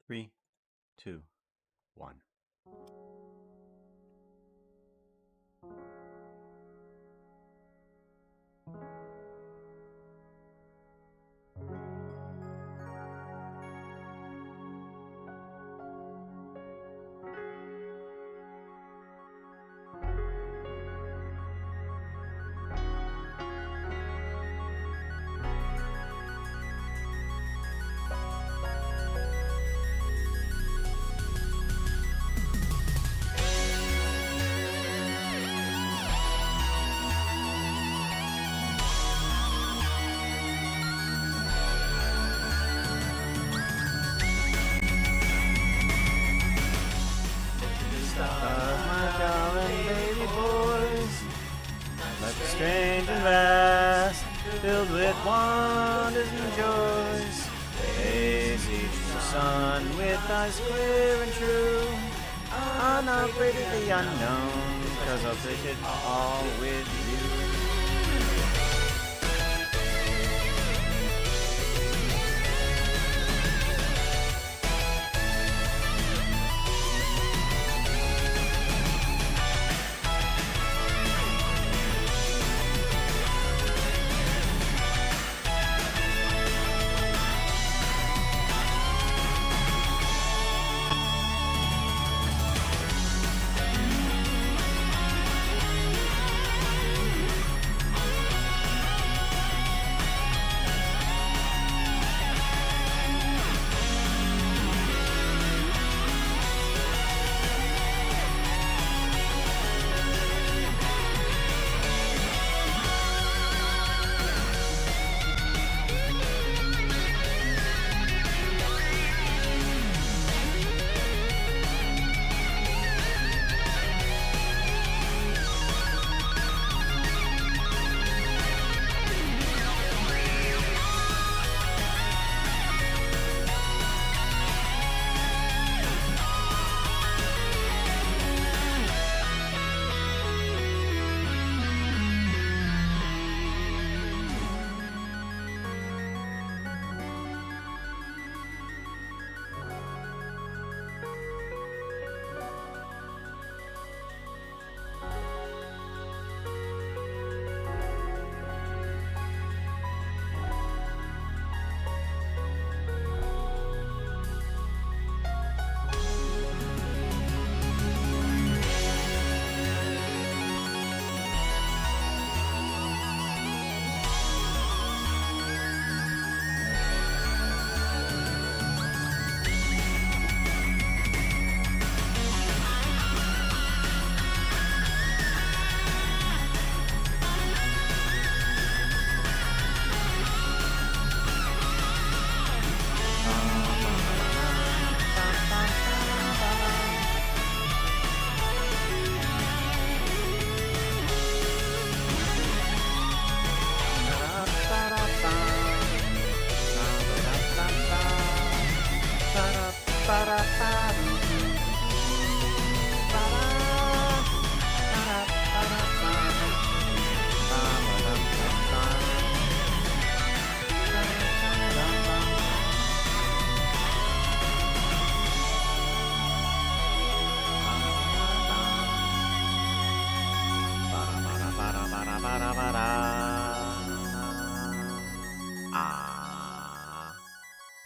Three, two, one. My darling baby boys, life is strange and vast, filled with wonders and joys. Gaze each the sun with eyes clear and true, unafraid of the unknown, because I'll take it all with you.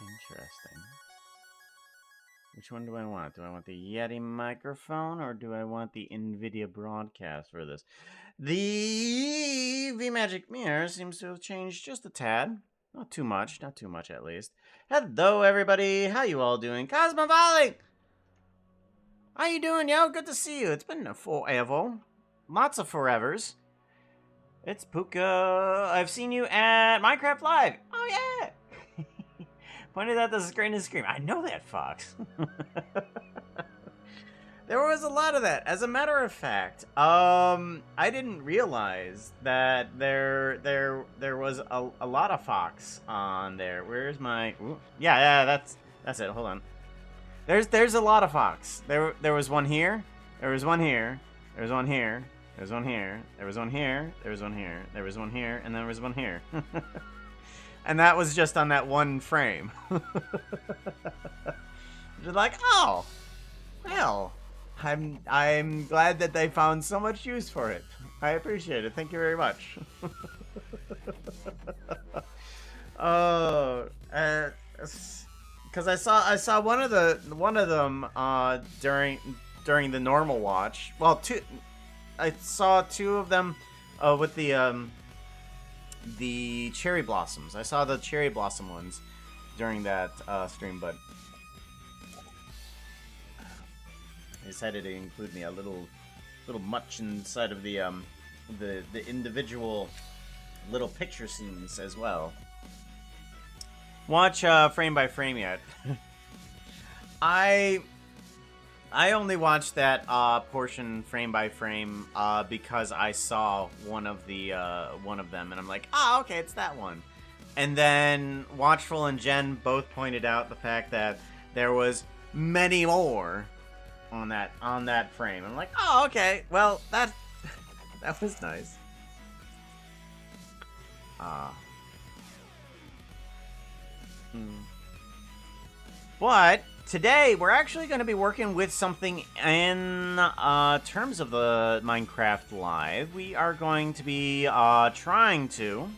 Interesting. Which one do I want? Do I want the Yeti microphone or do I want the NVIDIA broadcast for this? The V-Magic Mirror seems to have changed just a tad. Not too much at least. Hello, everybody. How you all doing? Cosmovoli! How you doing, yo? Good to see you. It's been a forever. Lots of forevers. It's Puka. I've seen you at Minecraft Live. Oh, yeah. Pointed out the screen and scream. I know that, Fox. There was a lot of that. As a matter of fact, I didn't realize that there was a lot of Fox on there. Where's my? Ooh, yeah, that's it. Hold on. There's a lot of Fox. There was one here. There was one here. There was one here. There was one here. There was one here. There was one here. There was one here, and there was one here. And that was just on that one frame. Just like, oh, well, I'm glad that they found so much use for it. I appreciate it. Thank you very much. Oh, because I saw one of them during the normal watch. Well, two. I saw two of them with the cherry blossoms. I saw the cherry blossom ones during that stream, but they decided to include me a little much inside of the individual little picture scenes as well. Watch frame by frame yet? I only watched that portion frame by frame because I saw one of them, and I'm like, okay, it's that one. And then Watchful and Jen both pointed out the fact that there was many more on that frame. I'm like, okay, well that was nice. But today we're actually going to be working with something in terms of the Minecraft Live. We are going to be trying to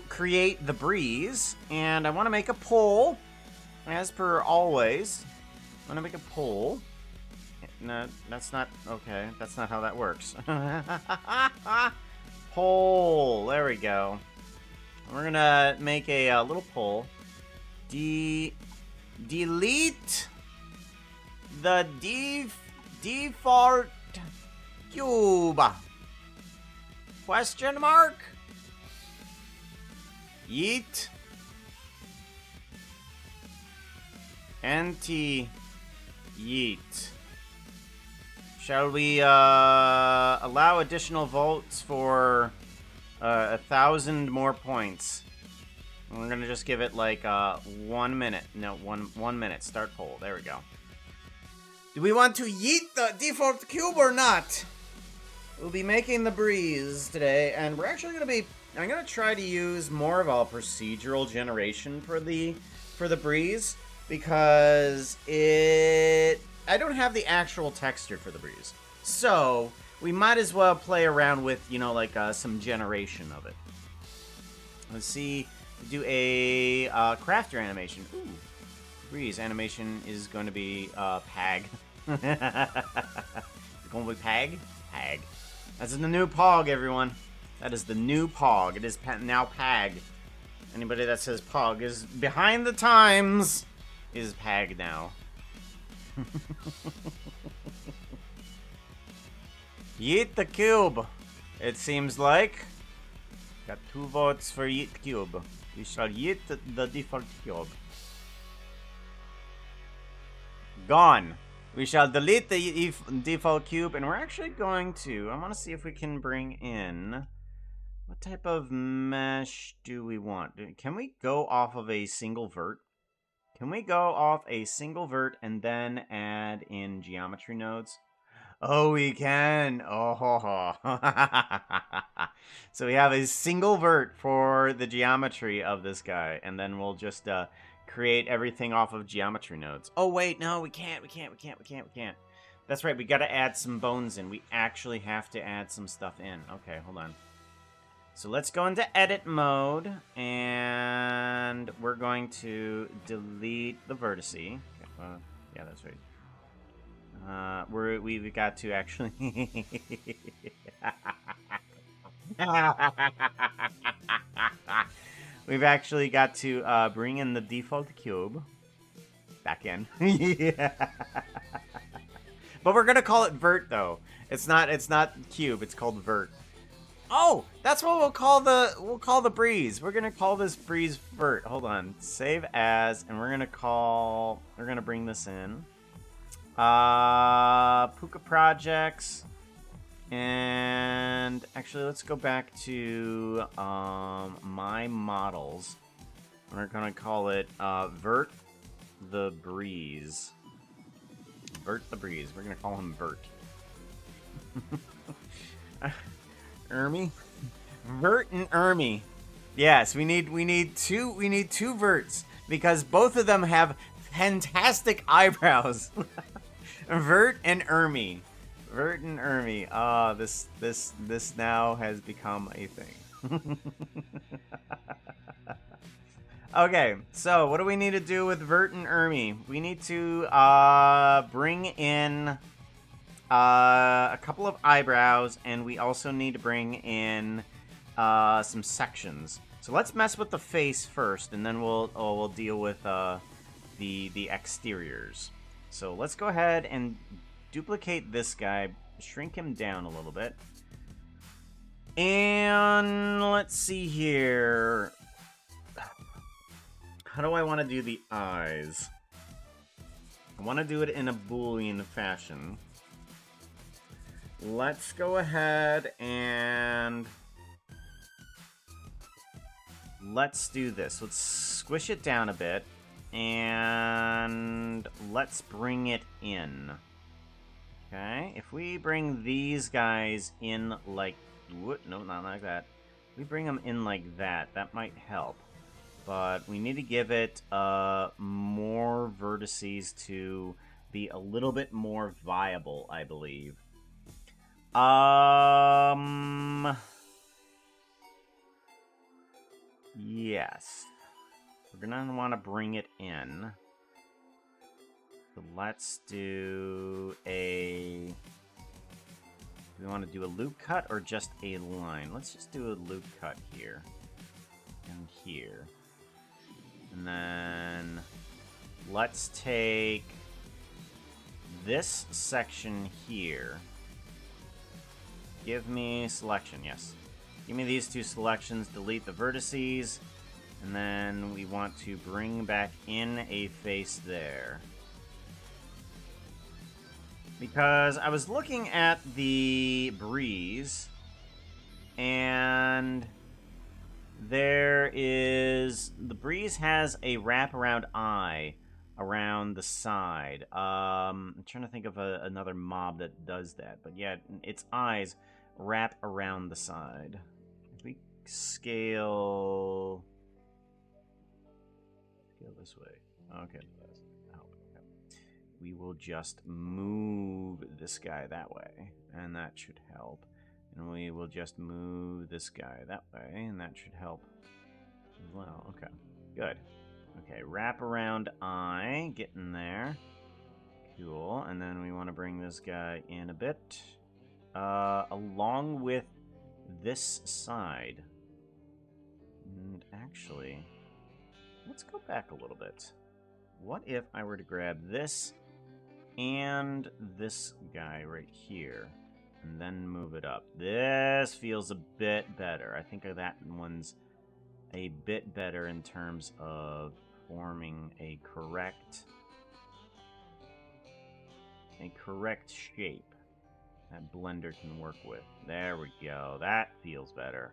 create the Breez, and I want to make a poll, as per always. I want to make a poll. No, that's not okay. That's not how that works. Poll. There we go. We're gonna make a little poll. Delete the default cube. Question mark. Yeet. Anti-yeet. Shall we allow additional votes for 1,000 more points? We're gonna just give it like 1 minute. No, one minute. Start poll. There we go. Do we want to yeet the default cube or not? We'll be making the Breez today, and we're actually gonna be. I'm gonna try to use more of a procedural generation for the Breez, because I don't have the actual texture for the Breez, so we might as well play around with, like some generation of it. Let's see. Do a crafter animation. Ooh, Breez animation is going to be Pag. It's going to be Pag? Pag. That's the new Pog, everyone. That is the new Pog. It is now Pag. Anybody that says Pog is behind the times is Pag now. Yeet the cube. It seems like. Got 2 votes for yeet cube. We shall yeet the default cube. Gone. We shall delete the default cube, and we're actually going to. I want to see if we can bring in. What type of mesh do we want? Can we go off of a single vert? Can we go off a single vert and then add in geometry nodes? Oh, we can. Oh. So we have a single vert for the geometry of this guy, and then we'll just create everything off of geometry nodes. Oh, wait, no, we can't. We can't. That's right, we got to add some bones in. We actually have to add some stuff in. Okay, hold on. So let's go into edit mode, and we're going to delete the vertice. Yeah, that's right. We've got to actually. We've actually got to bring in the default cube back in. Yeah. But we're gonna call it vert though. It's not cube. It's called vert. Oh, that's what we'll call the Breez. We're gonna call this Breez vert. Hold on. Save as, and we're gonna bring this in. Puka projects, and actually let's go back to my models. We're gonna call it Vert the Breez. Vert the Breez. We're gonna call him Vert. Ermy, Vert and Ermy. Yes, we need two verts. because both of them have fantastic eyebrows. Vert and Ermi. Vert and Ermi. Ah, this now has become a thing. Okay, so what do we need to do with Vert and Ermi? We need to bring in a couple of eyebrows, and we also need to bring in some sections. So let's mess with the face first, and then we'll deal with the exteriors. So let's go ahead and duplicate this guy, shrink him down a little bit. And let's see here. How do I want to do the eyes? I want to do it in a Boolean fashion. Let's go ahead and let's do this. Let's squish it down a bit. And let's bring it in. Okay, if we bring these guys in like... No, not like that. If we bring them in like that, that might help. But we need to give it more vertices to be a little bit more viable, I believe. Yes. We're going to want to bring it in. So let's do a... Do we want to do a loop cut or just a line? Let's just do a loop cut here. And here. And then let's take this section here. Give me selection, yes. Give me these two selections, delete the vertices, and then we want to bring back in a face there. Because I was looking at the Breez, and there is... The Breez has a wraparound eye around the side. I'm trying to think of another mob that does that. But yeah, its eyes wrap around the side. If we scale this way. Okay. We will just move this guy that way, and that should help. And we will just move this guy that way, and that should help as well. Okay, good. Okay, wrap around eye, get in there. Cool, and then we want to bring this guy in a bit, along with this side. And actually, let's go back a little bit. What if I were to grab this and this guy right here, and then move it up? This feels a bit better. I think that one's a bit better in terms of forming a correct shape that Blender can work with. There we go. That feels better.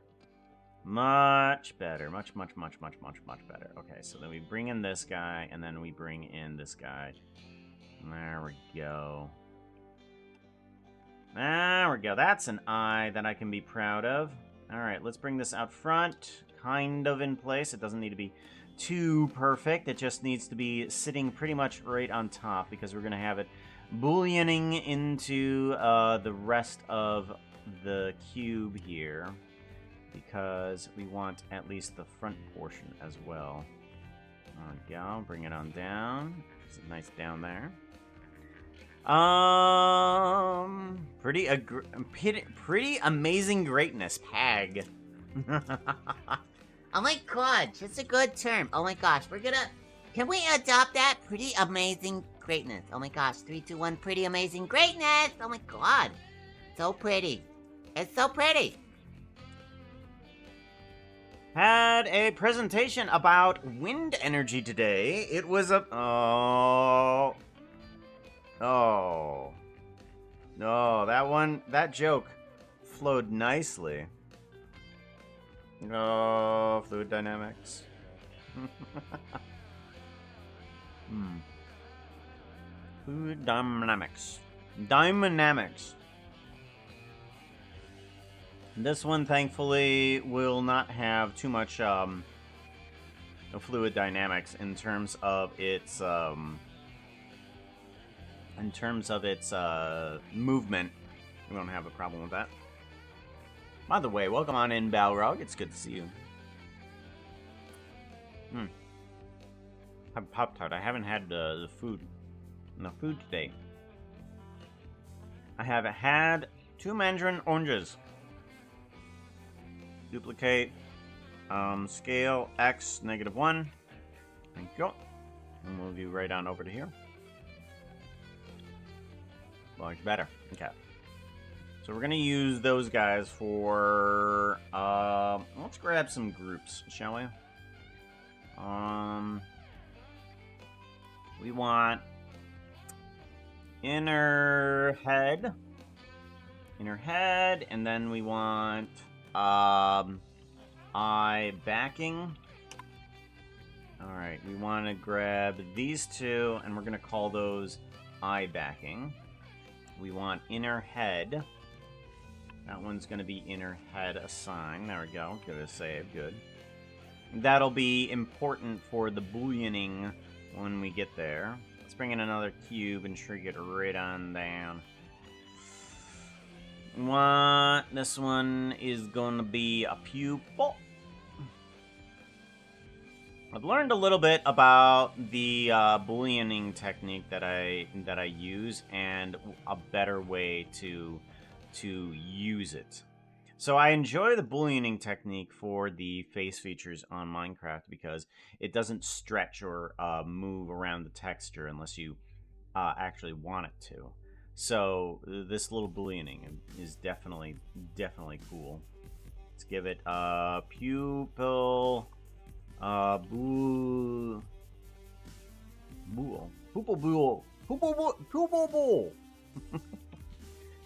Much better. Much better. Okay, so then we bring in this guy, and then we bring in this guy. There we go. There we go. That's an eye that I can be proud of. Alright, let's bring this out front. Kind of in place. It doesn't need to be too perfect. It just needs to be sitting pretty much right on top, because we're going to have it booleaning into the rest of the cube here, because we want at least the front portion as well. There we go. Bring it on down. It's nice down there. Pretty amazing greatness, Pag. Oh my god, that's a good term. Oh my gosh, can we adopt that? Pretty amazing greatness. Oh my gosh, 3, 2, 1, pretty amazing greatness. Oh my god, so pretty. It's so pretty. Had a presentation about wind energy today. It was a... Oh. No, that joke flowed nicely. Oh, fluid dynamics. Fluid dynamics. Dynamics. This one, thankfully, will not have too much fluid dynamics in terms of its movement. We don't have a problem with that. By the way, welcome on in, Balrog. It's good to see you. I'm Pop-Tart. I haven't had the food. No food today. I have had 2 mandarin oranges. Duplicate. Scale X -1. Thank you. We'll move you right on over to here. Large better. Okay. So we're gonna use those guys for let's grab some groups, shall we? We want inner head, and then we want eye backing. All right, we want to grab these 2, and we're gonna call those eye backing. We want inner head. That one's gonna be inner head assigned. There we go. Good a save. Good. That'll be important for the bullioning when we get there. Let's bring in another cube and shrink it right on down. This one is gonna be a pupil. I've learned a little bit about the bullioning technique that I use, and a better way to use it. So I enjoy the bullioning technique for the face features on Minecraft because it doesn't stretch or move around the texture unless you actually want it to. So this little bullioning is definitely cool. Let's give it a pupil, pupil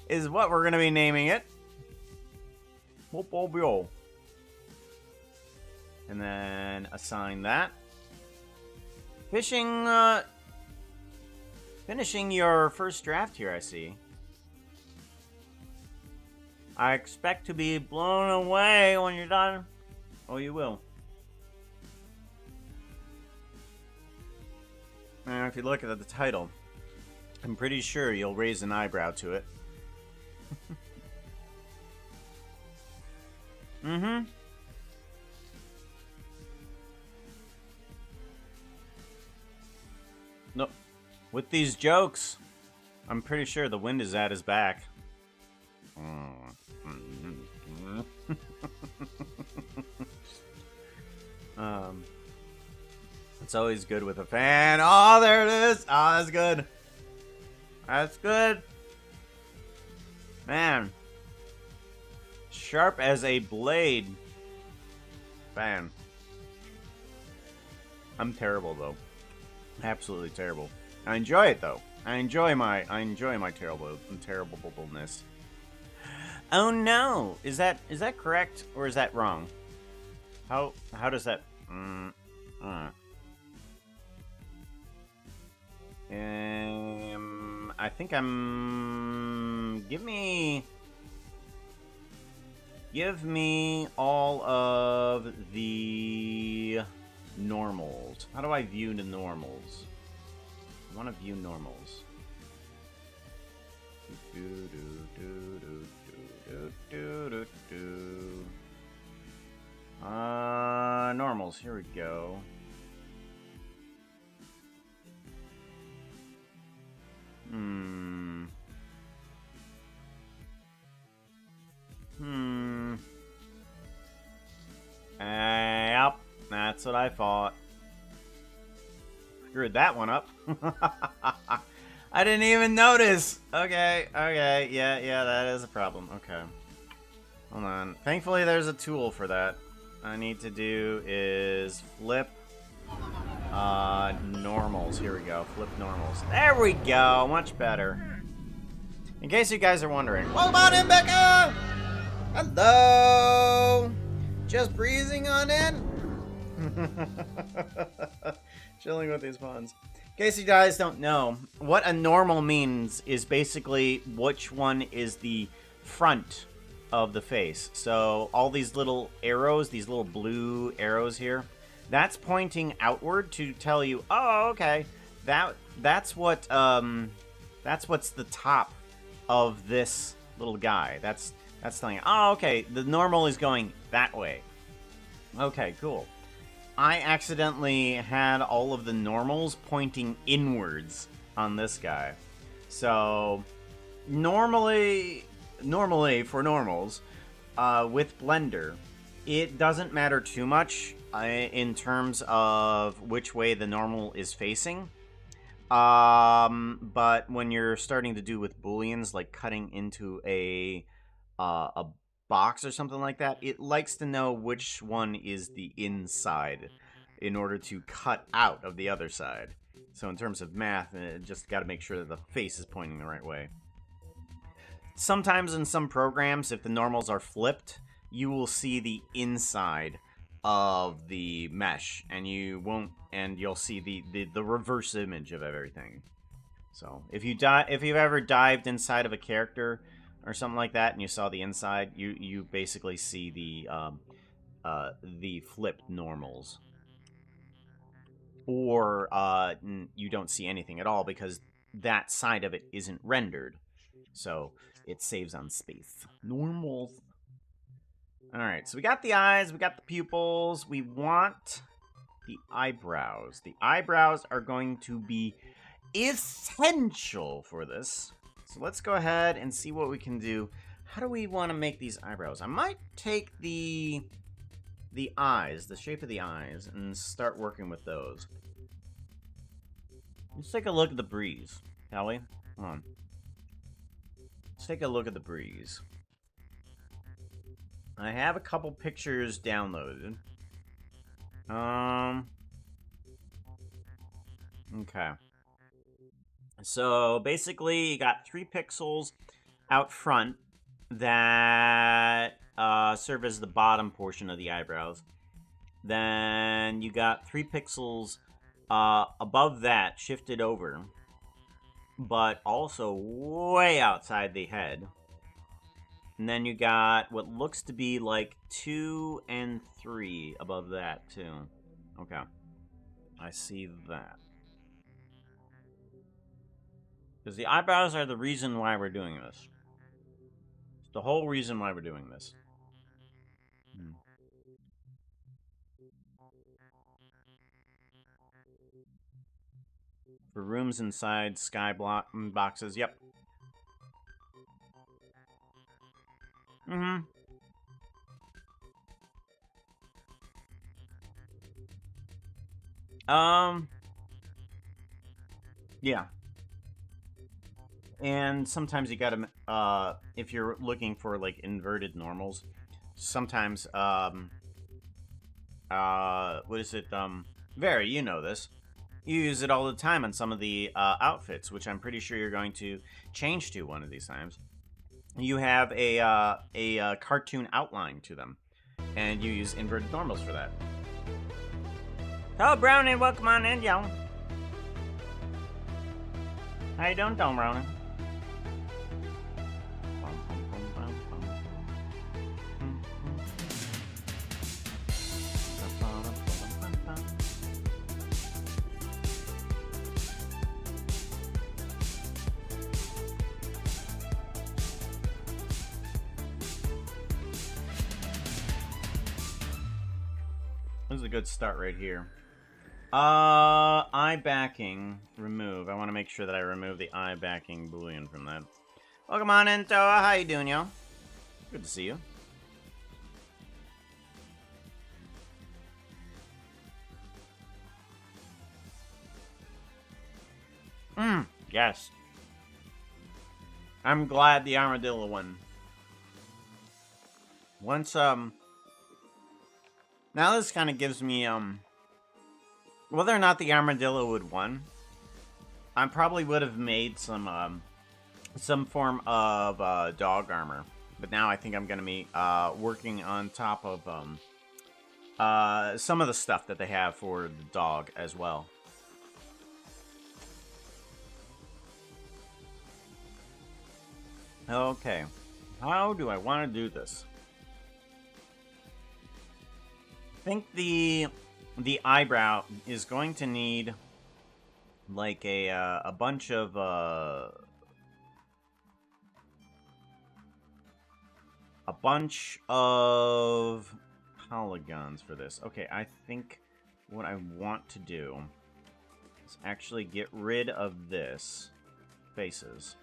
is what we're gonna be naming it. And then assign that. Finishing your first draft here, I see. I expect to be blown away when you're done. Oh, you will. And if you look at the title, I'm pretty sure you'll raise an eyebrow to it. Nope. With these jokes, I'm pretty sure the wind is at his back. It's always good with a fan. Oh, there it is. Oh, that's good. That's good. Man. Sharp as a blade. Fan. I'm terrible though. Absolutely terrible. I enjoy it though. I enjoy my terribleness. Oh no! Is that correct or is that wrong? How does that? I think give me all of the normals. How do I view the normals? I want to view normals. Normals. Here we go. Yep, that's what I thought. Screwed that one up. I didn't even notice. Okay, yeah, that is a problem. Okay. Hold on. Thankfully, there's a tool for that. All I need to do is flip normals. Here we go. Flip normals. There we go. Much better. In case you guys are wondering. Welcome on in, Becca! Hello! Just breezing on in? Chilling with these puns. In case you guys don't know, what a normal means is basically which one is the front of the face. So all these little arrows, these little blue arrows here, That's pointing outward to tell you, oh, okay, that's what's the top of this little guy. That's telling you, oh, okay, the normal is going that way. Okay, cool. I accidentally had all of the normals pointing inwards on this guy. So normally for normals, with Blender, it doesn't matter too much in terms of which way the normal is facing. But when you're starting to do with booleans, like cutting into a box or something like that, it likes to know which one is the inside in order to cut out of the other side. So in terms of math, just got to make sure that the face is pointing the right way. Sometimes in some programs, if the normals are flipped, you will see the inside of the mesh, and you'll see the reverse image of everything. So if you've ever dived inside of a character or something like that, and you saw the inside, you basically see the flipped normals, or you don't see anything at all because that side of it isn't rendered. So it saves on space. Normals. All right, so we got the eyes, we got the pupils, we want the eyebrows. The eyebrows are going to be essential for this. So let's go ahead and see what we can do. How do we want to make these eyebrows? I might take the eyes, the shape of the eyes, and start working with those. Let's take a look at the Breez, shall we? Come on. Let's take a look at the Breez. I have a couple pictures downloaded. Okay. So basically, you got 3 pixels out front that serve as the bottom portion of the eyebrows. Then you got 3 pixels above that shifted over, but also way outside the head. And then you got what looks to be like 2 and 3 above that, too. Okay. I see that. Because the eyebrows are the reason why we're doing this. It's the whole reason why we're doing this. For rooms inside sky block boxes, yep. Yeah. And sometimes you gotta, if you're looking for, like, inverted normals, sometimes, what is it, Very, you know this. You use it all the time on some of the, outfits, which I'm pretty sure you're going to change to one of these times. You have a cartoon outline to them, and you use inverted normals for that. Hello, Brownie. Welcome on in, y'all. How you doing, Brownie? This is a good start right here. Eye backing, remove. I want to make sure that I remove the eye backing boolean from that. Welcome on in, Toa. How you doing, y'all? Good to see you. Yes. I'm glad the armadillo won. Once, now this kind of gives me, whether or not the armadillo would won, I probably would have made some form of, dog armor. But now I think I'm gonna be, working on top of, some of the stuff that they have for the dog as well. Okay. How do I want to do this? I think the the eyebrow is going to need like a bunch of polygons for this. Okay, I think what I want to do is actually get rid of this faces.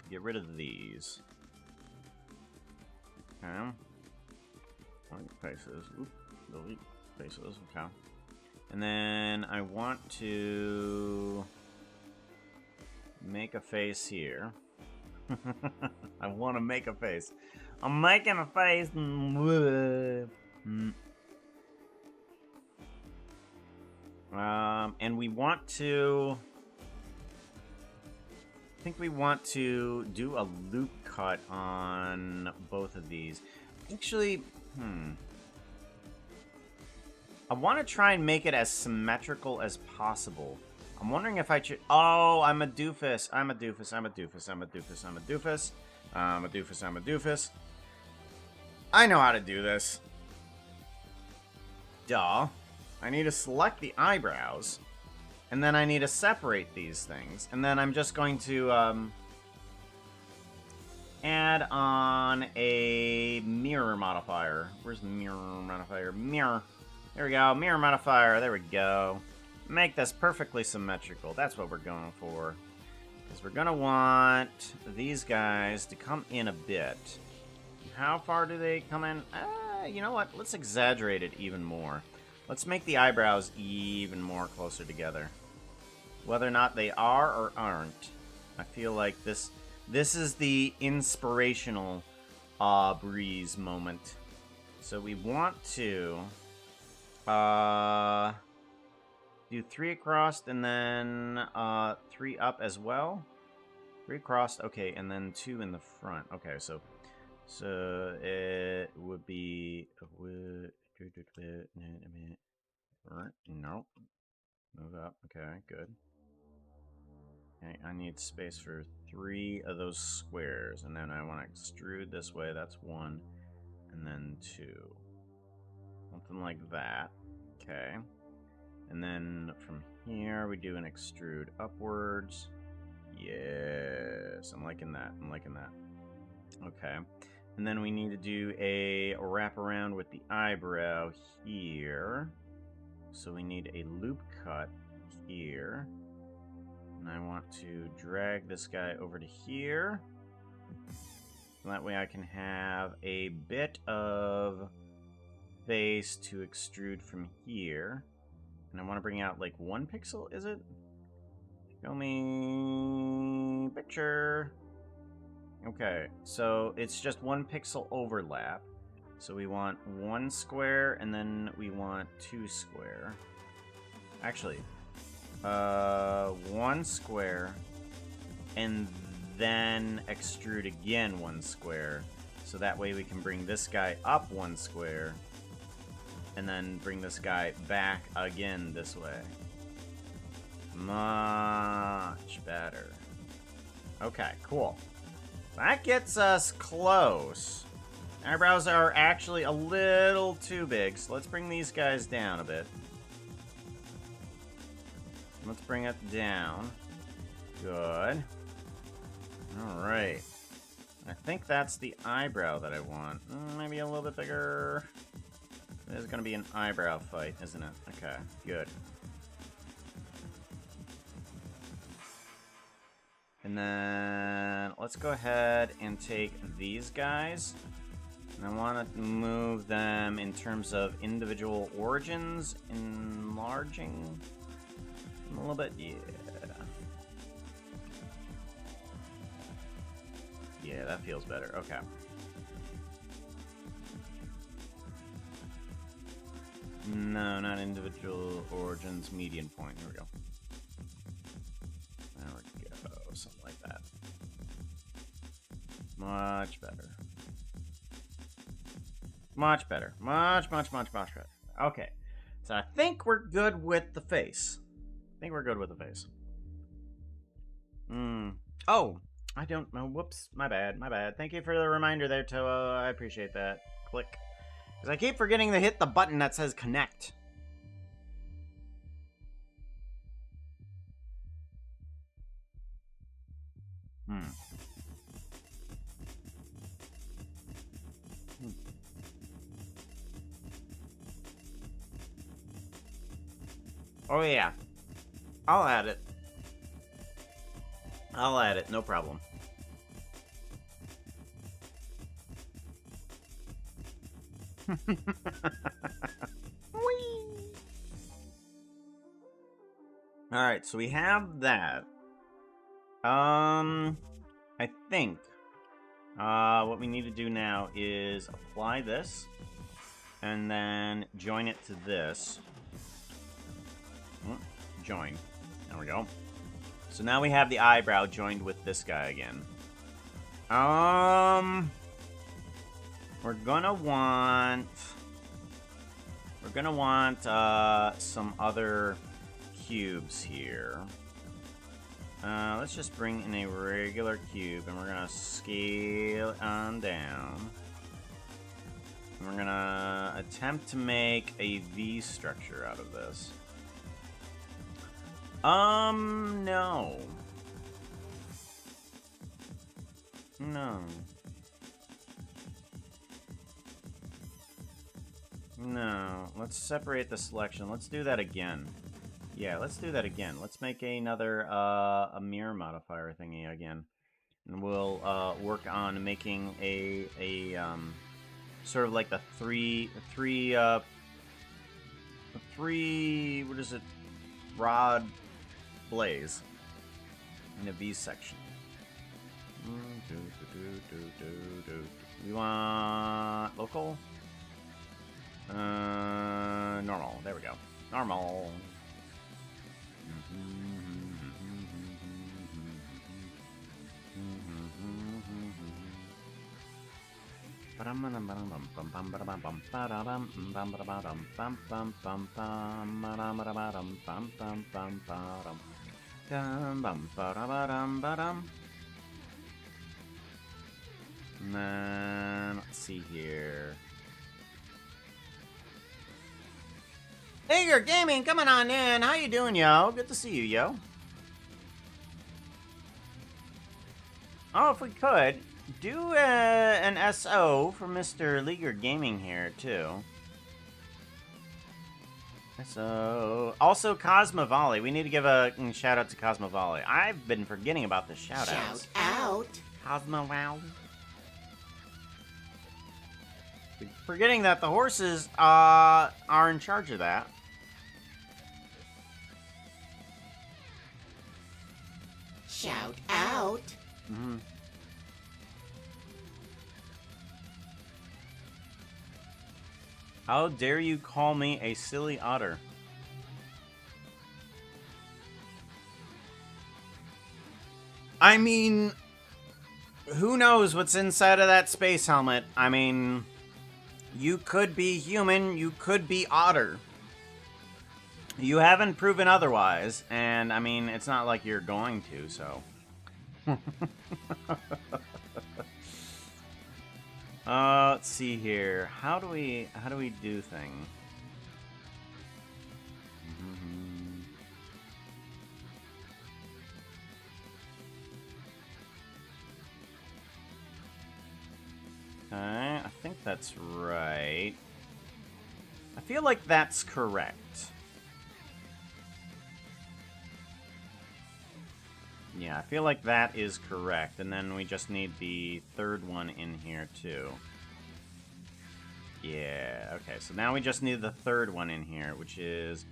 Get rid of these. Okay. Faces. Oop, delete faces. Okay. And then I want to make a face here. I want to make a face. I'm making a face. And we want to... I think we want to do a loop cut on both of these. Actually, I want to try and make it as symmetrical as possible. I'm wondering if I should... Oh, I'm a doofus. I'm a doofus. I'm a doofus. I'm a doofus. I'm a doofus. I'm a doofus. I'm a doofus. I know how to do this. Duh. I need to select the eyebrows. And then I need to separate these things. And then I'm just going to add on a mirror modifier. Where's the mirror modifier? Mirror. There we go. Mirror modifier. There we go. Make this perfectly symmetrical. That's what we're going for. Because we're going to want these guys to come in a bit. How far do they come in? You know what? Let's exaggerate it even more. Let's make the eyebrows even more closer together. Whether or not they are or aren't, I feel like this is the inspirational Breez moment. So we want to do 3 across and then 3 up as well. 3 across, okay, and then 2 in the front. Okay, so it would be nope. Move up. Okay, good. Okay, I need space for 3 of those squares, and then I want to extrude this way. That's 1, and then 2. Something like that. Okay. And then from here, we do an extrude upwards. Yes, I'm liking that. I'm liking that. Okay. And then we need to do a wraparound with the eyebrow here. So we need a loop cut here. And I want to drag this guy over to here. So that way I can have a bit of face to extrude from here. And I want to bring out like 1 pixel, is it? Show me picture. Okay, so it's just 1 pixel overlap. So we want 1 square and then we want 2 square. Actually, 1 square and then extrude again 1 square. So that way we can bring this guy up 1 square and then bring this guy back again this way. Much better. Okay, cool. That gets us close. Eyebrows are actually a little too big, so let's bring these guys down a bit. Let's bring it down. Good. Alright. I think that's the eyebrow that I want. Maybe a little bit bigger. There's gonna be an eyebrow fight, isn't it? Okay, good. And then let's go ahead and take these guys. And I want to move them in terms of individual origins, enlarging them a little bit. Yeah. Yeah, that feels better. Okay. No, not individual origins, median point. Here we go. There we go. Something like that. Much better. Much better. Much better. Okay. So I think we're good with the face. Oh, I don't know. Whoops. My bad. Thank you for the reminder there, Toa. I appreciate that. Click. Because I keep forgetting to hit the button that says connect. Oh yeah, I'll add it. I'll add it, no problem. Alright, so we have that. I think what we need to do now is apply this and then join it to this. Join. There we go. So now we have the eyebrow joined with this guy again. We're gonna want some other cubes here. Let's just bring in a regular cube, and we're gonna scale it on down. And we're gonna attempt to make a V structure out of this. No. No. No. Let's separate the selection. Let's do that again. Yeah, let's do that again. Let's make another, a mirror modifier thingy again. And we'll, work on making a sort of like the three, what is it? Rod blaze in the V section. We want local? Normal. There we go. Normal. And then, let's see here. Eager Gaming, coming on in. How you doing, yo? Good to see you, yo. Oh, if we could, do an SO for Mr. Leaguer Gaming here, too. So, also Cosmovali. We need to give a shout out to Cosmovali. I've been forgetting about the shout outs. Shout out. Cosmovali. Forgetting that the horses are in charge of that. Shout out. How dare you call me a silly otter? I mean, who knows what's inside of that space helmet? I mean, you could be human, you could be otter. You haven't proven otherwise, and I mean, it's not like you're going to, so. Let's see here. How do we do things? Okay, I think that's right. I feel like that's correct. Yeah, I feel like that is correct. And then we just need the third one in here, too. Yeah, okay. So now we just need the third one in here, which is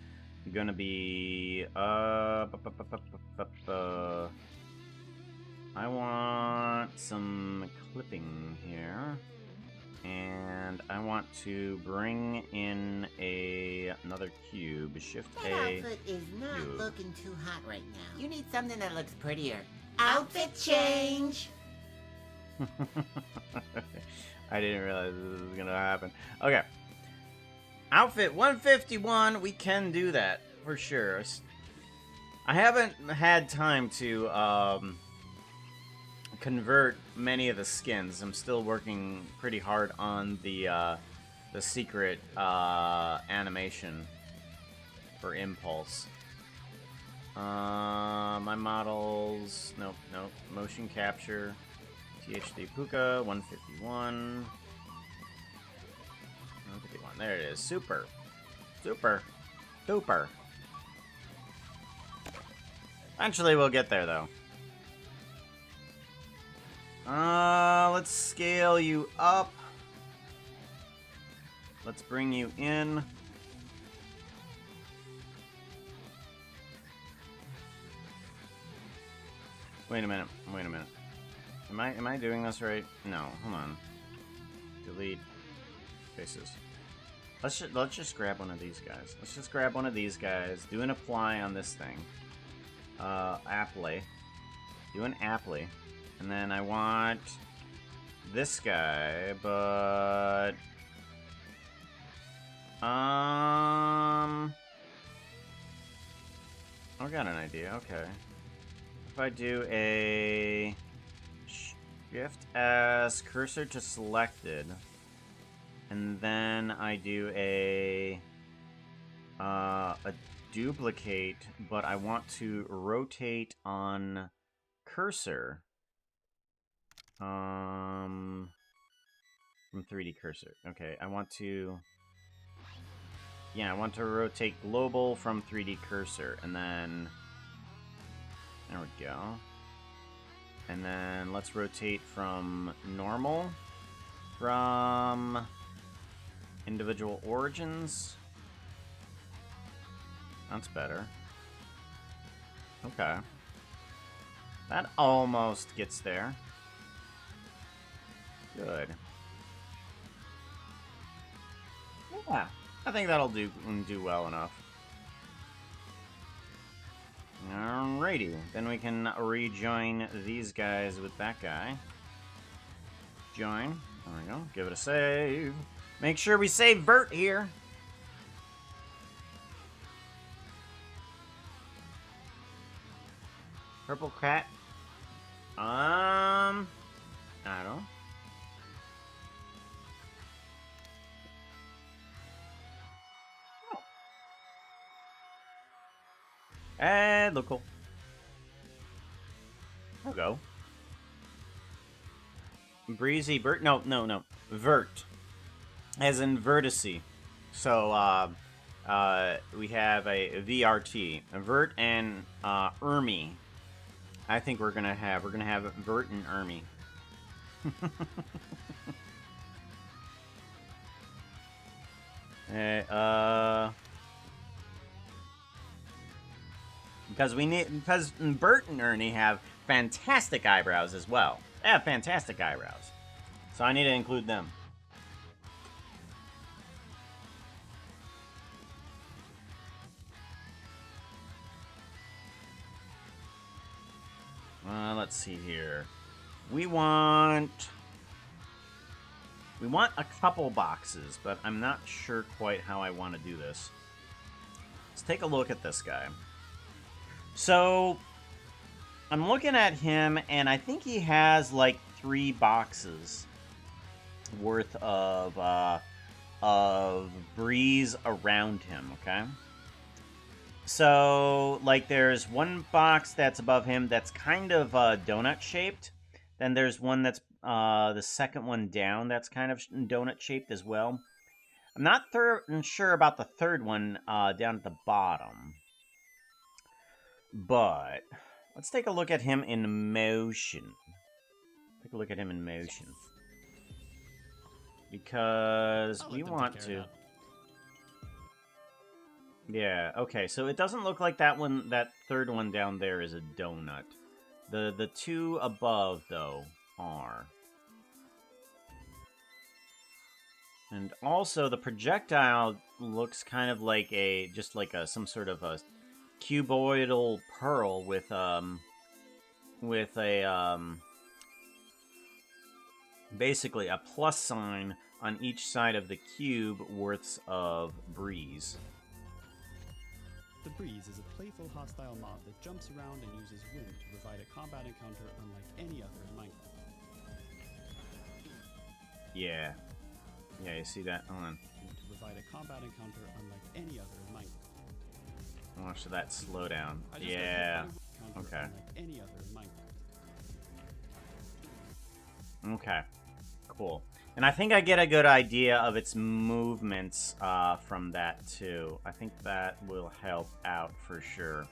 gonna be... I want some clipping here. And I want to bring in another cube. Shift That A. outfit is not cube. looking too hot right now. You need something that looks prettier. Outfit change! I didn't realize this was gonna happen. Okay. Outfit 151, we can do that, for sure. I haven't had time to, convert many of the skins. I'm still working pretty hard on the secret, animation for Impulse. My models. Nope, nope. Motion capture. THD Puka, 151. 151. There it is. Super. Super. Super. Eventually we'll get there, though. Let's scale you up. Let's bring you in. Wait a minute. Wait a minute. Am I doing this right? No. Hold on. Delete faces. Let's just grab one of these guys. Let's just grab one of these guys. Do an apply on this thing. Apply. Do an apply. And then I want this guy, but I got an idea. Okay. If I do a shift as cursor to selected, and then I do a duplicate, but I want to rotate on cursor from 3D cursor. Okay, I want to rotate global from 3D cursor, and then there we go. And then let's rotate from normal from individual origins. That's better. Okay. That almost gets there. Good. Yeah, I think that'll do well enough. Alrighty, then we can rejoin these guys with that guy. Join. There we go. Give it a save. Make sure we save Vert here. Purple cat. I don't. And local. I'll go. Breezy Vert. No. Vert. As in vertice. So, we have a VRT. A Vert and, Ermi. I think we're gonna have Vert and Ermi. Because Bert and Ernie have fantastic eyebrows as well. They have fantastic eyebrows. So I need to include them. Let's see here. We want a couple boxes, but I'm not sure quite how I want to do this. Let's take a look at this guy. So, I'm looking at him, and I think he has, like, 3 boxes worth of Breez around him, okay? So, like, there's one box that's above him that's kind of donut-shaped. Then there's one that's the second one down that's kind of donut-shaped as well. I'm not sure about the third one down at the bottom. But let's take a look at him in motion. Take a look at him in motion. Because we want to... Yeah, okay, so it doesn't look like that third one down there is a donut. The 2 above, though, are. And also, the projectile looks kind of like some sort of a cuboidal pearl with basically a plus sign on each side of the cube worths of Breez. The Breez is a playful, hostile mob that jumps around and uses wind to provide a combat encounter unlike any other in Minecraft. Yeah, you see that? Hold on. To provide a combat encounter unlike any other in Minecraft. Watch that slow down. Yeah. Okay. Okay. Unlike any other in Minecraft. Okay. Cool. And I think I get a good idea of its movements from that, too. I think that will help out for sure.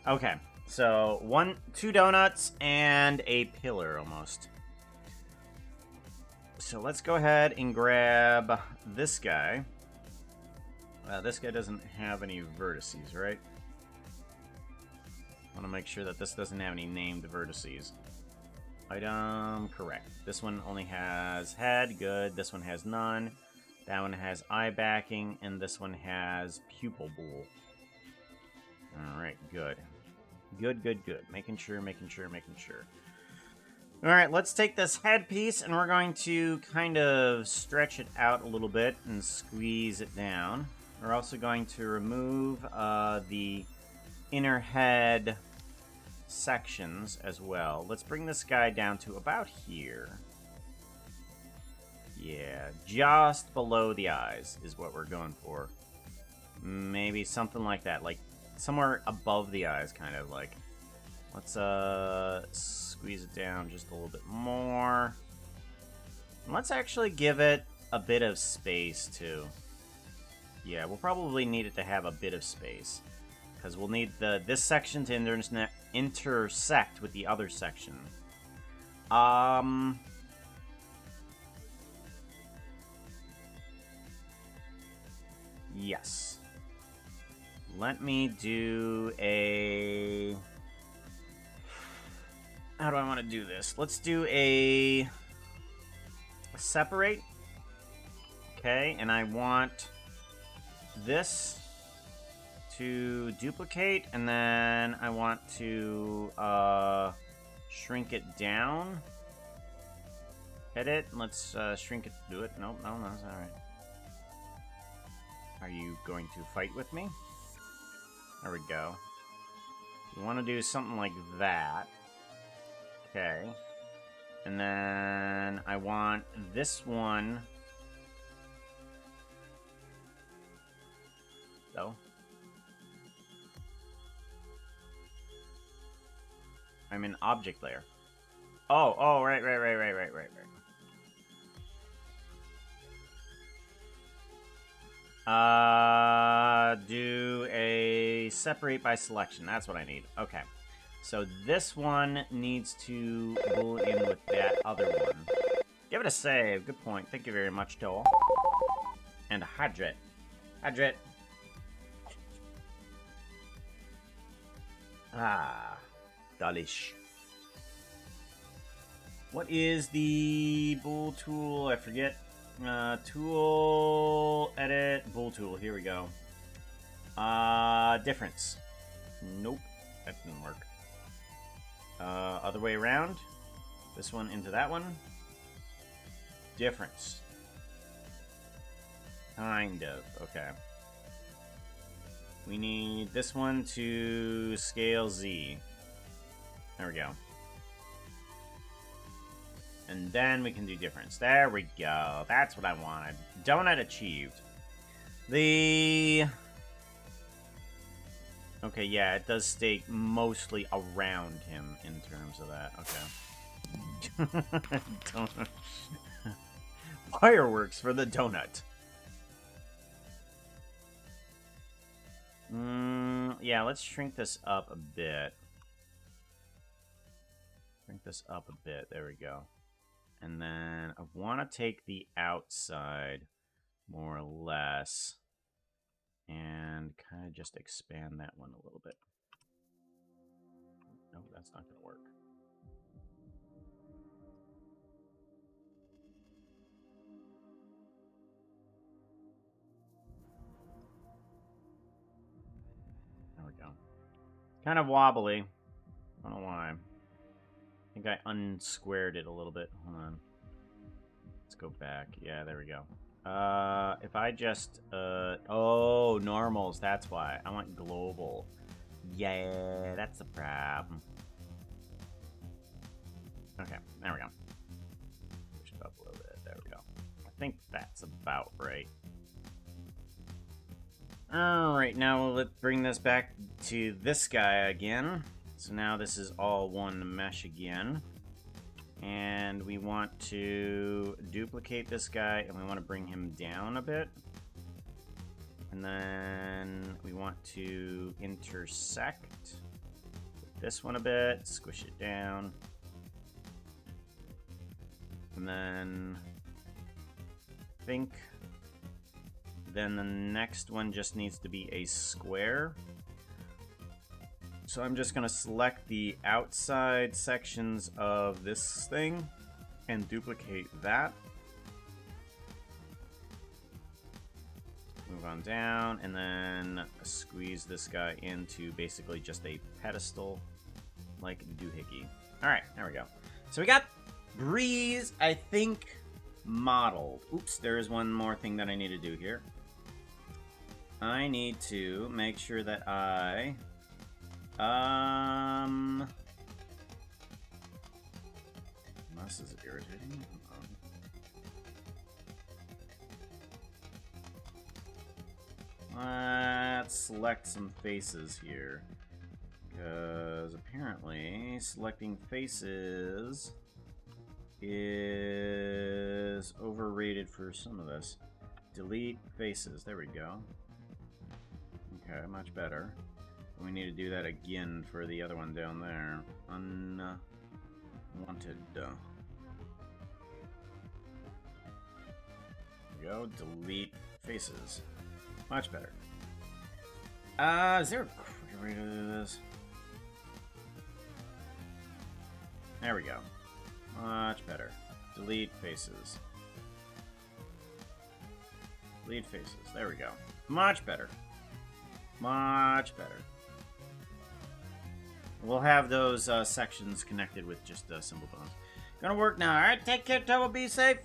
Okay. So, 2 donuts and a pillar, almost. So, let's go ahead and grab this guy. This guy doesn't have any vertices, right? I want to make sure that this doesn't have any named vertices. Item, correct. This one only has head, good. This one has none. That one has eye backing, and this one has pupil bool. Alright, good. Good, good, good. Making sure, making sure, making sure. Alright, let's take this headpiece, and we're going to kind of stretch it out a little bit and squeeze it down. We're also going to remove the inner head sections as well. Let's bring this guy down to about here. Yeah, just below the eyes is what we're going for. Maybe something like that, like somewhere above the eyes, kind of like. Let's squeeze it down just a little bit more. And let's actually give it a bit of space too. Yeah, we'll probably need it to have a bit of space, because we'll need this section to intersect with the other section. Yes. Let me do a... How do I want to do this? Let's do a separate. Okay, and I want this to duplicate, and then I want to shrink it down. Edit. Let's shrink it. Do it. Nope, no, that's all right. Are you going to fight with me? There we go. You want to do something like that. Okay. And then I want this one. So. I'm in object layer. Oh, right. Do a separate by selection. That's what I need. Okay. So this one needs to go in with that other one. Give it a save. Good point. Thank you very much, Toll. And hydrate. Hydrate. Ah. Dalish. What is the bool tool? I forget. Tool, edit, bool tool. Here we go. Difference. Nope. That didn't work. Other way around. This one into that one. Difference. Kind of. Okay. We need this one to scale Z. There we go. And then we can do difference. There we go. That's what I wanted. Donut achieved. The... Okay, yeah, it does stay mostly around him in terms of that. Okay. Donut. Fireworks for the donut. Yeah, let's shrink this up a bit. Shrink this up a bit. There we go. And then I want to take the outside, more or less, and kind of just expand that one a little bit. No, that's not going to work. There we go. Kind of wobbly. I don't know why. I think I unsquared it a little bit. Hold on. Let's go back. Yeah, there we go. If I just, oh, normals, that's why. I want global. Yeah, that's the problem. Okay, there we go. Push it up a little bit. There we go. I think that's about right. Alright, now let's bring this back to this guy again. So now this is all one mesh again. And we want to duplicate this guy, and we want to bring him down a bit. And then we want to intersect this one a bit, squish it down. And then I think then the next one just needs to be a square. So I'm just going to select the outside sections of this thing and duplicate that. Move on down, and then squeeze this guy into basically just a pedestal like doohickey. Alright, there we go. So we got Breez, I think, modeled. Oops, there is one more thing that I need to do here. I need to make sure that I... This is irritating. Let's select some faces here. Because apparently selecting faces is overrated for some of this. Delete faces. There we go. Okay, much better. We need to do that again for the other one down there. Unwanted. There we go. Delete faces. Much better. Is there a quicker way to do this? There we go. Much better. Delete faces. Delete faces. There we go. Much better. Much better. We'll have those sections connected with just simple bones. Gonna work now. Alright, take care, Tobo. Be safe.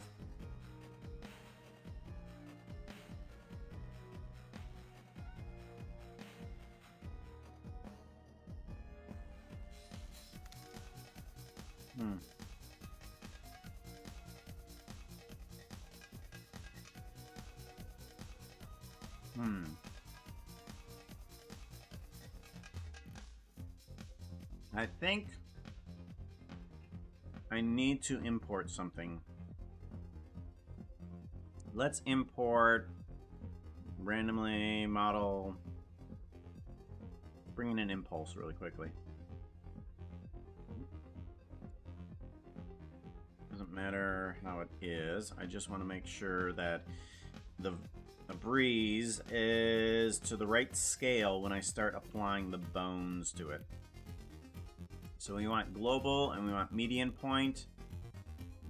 I think I need to import something. Let's import randomly model. Bring in an impulse really quickly. Doesn't matter how it is. I just want to make sure that the Breez is to the right scale when I start applying the bones to it. So we want global and we want median point,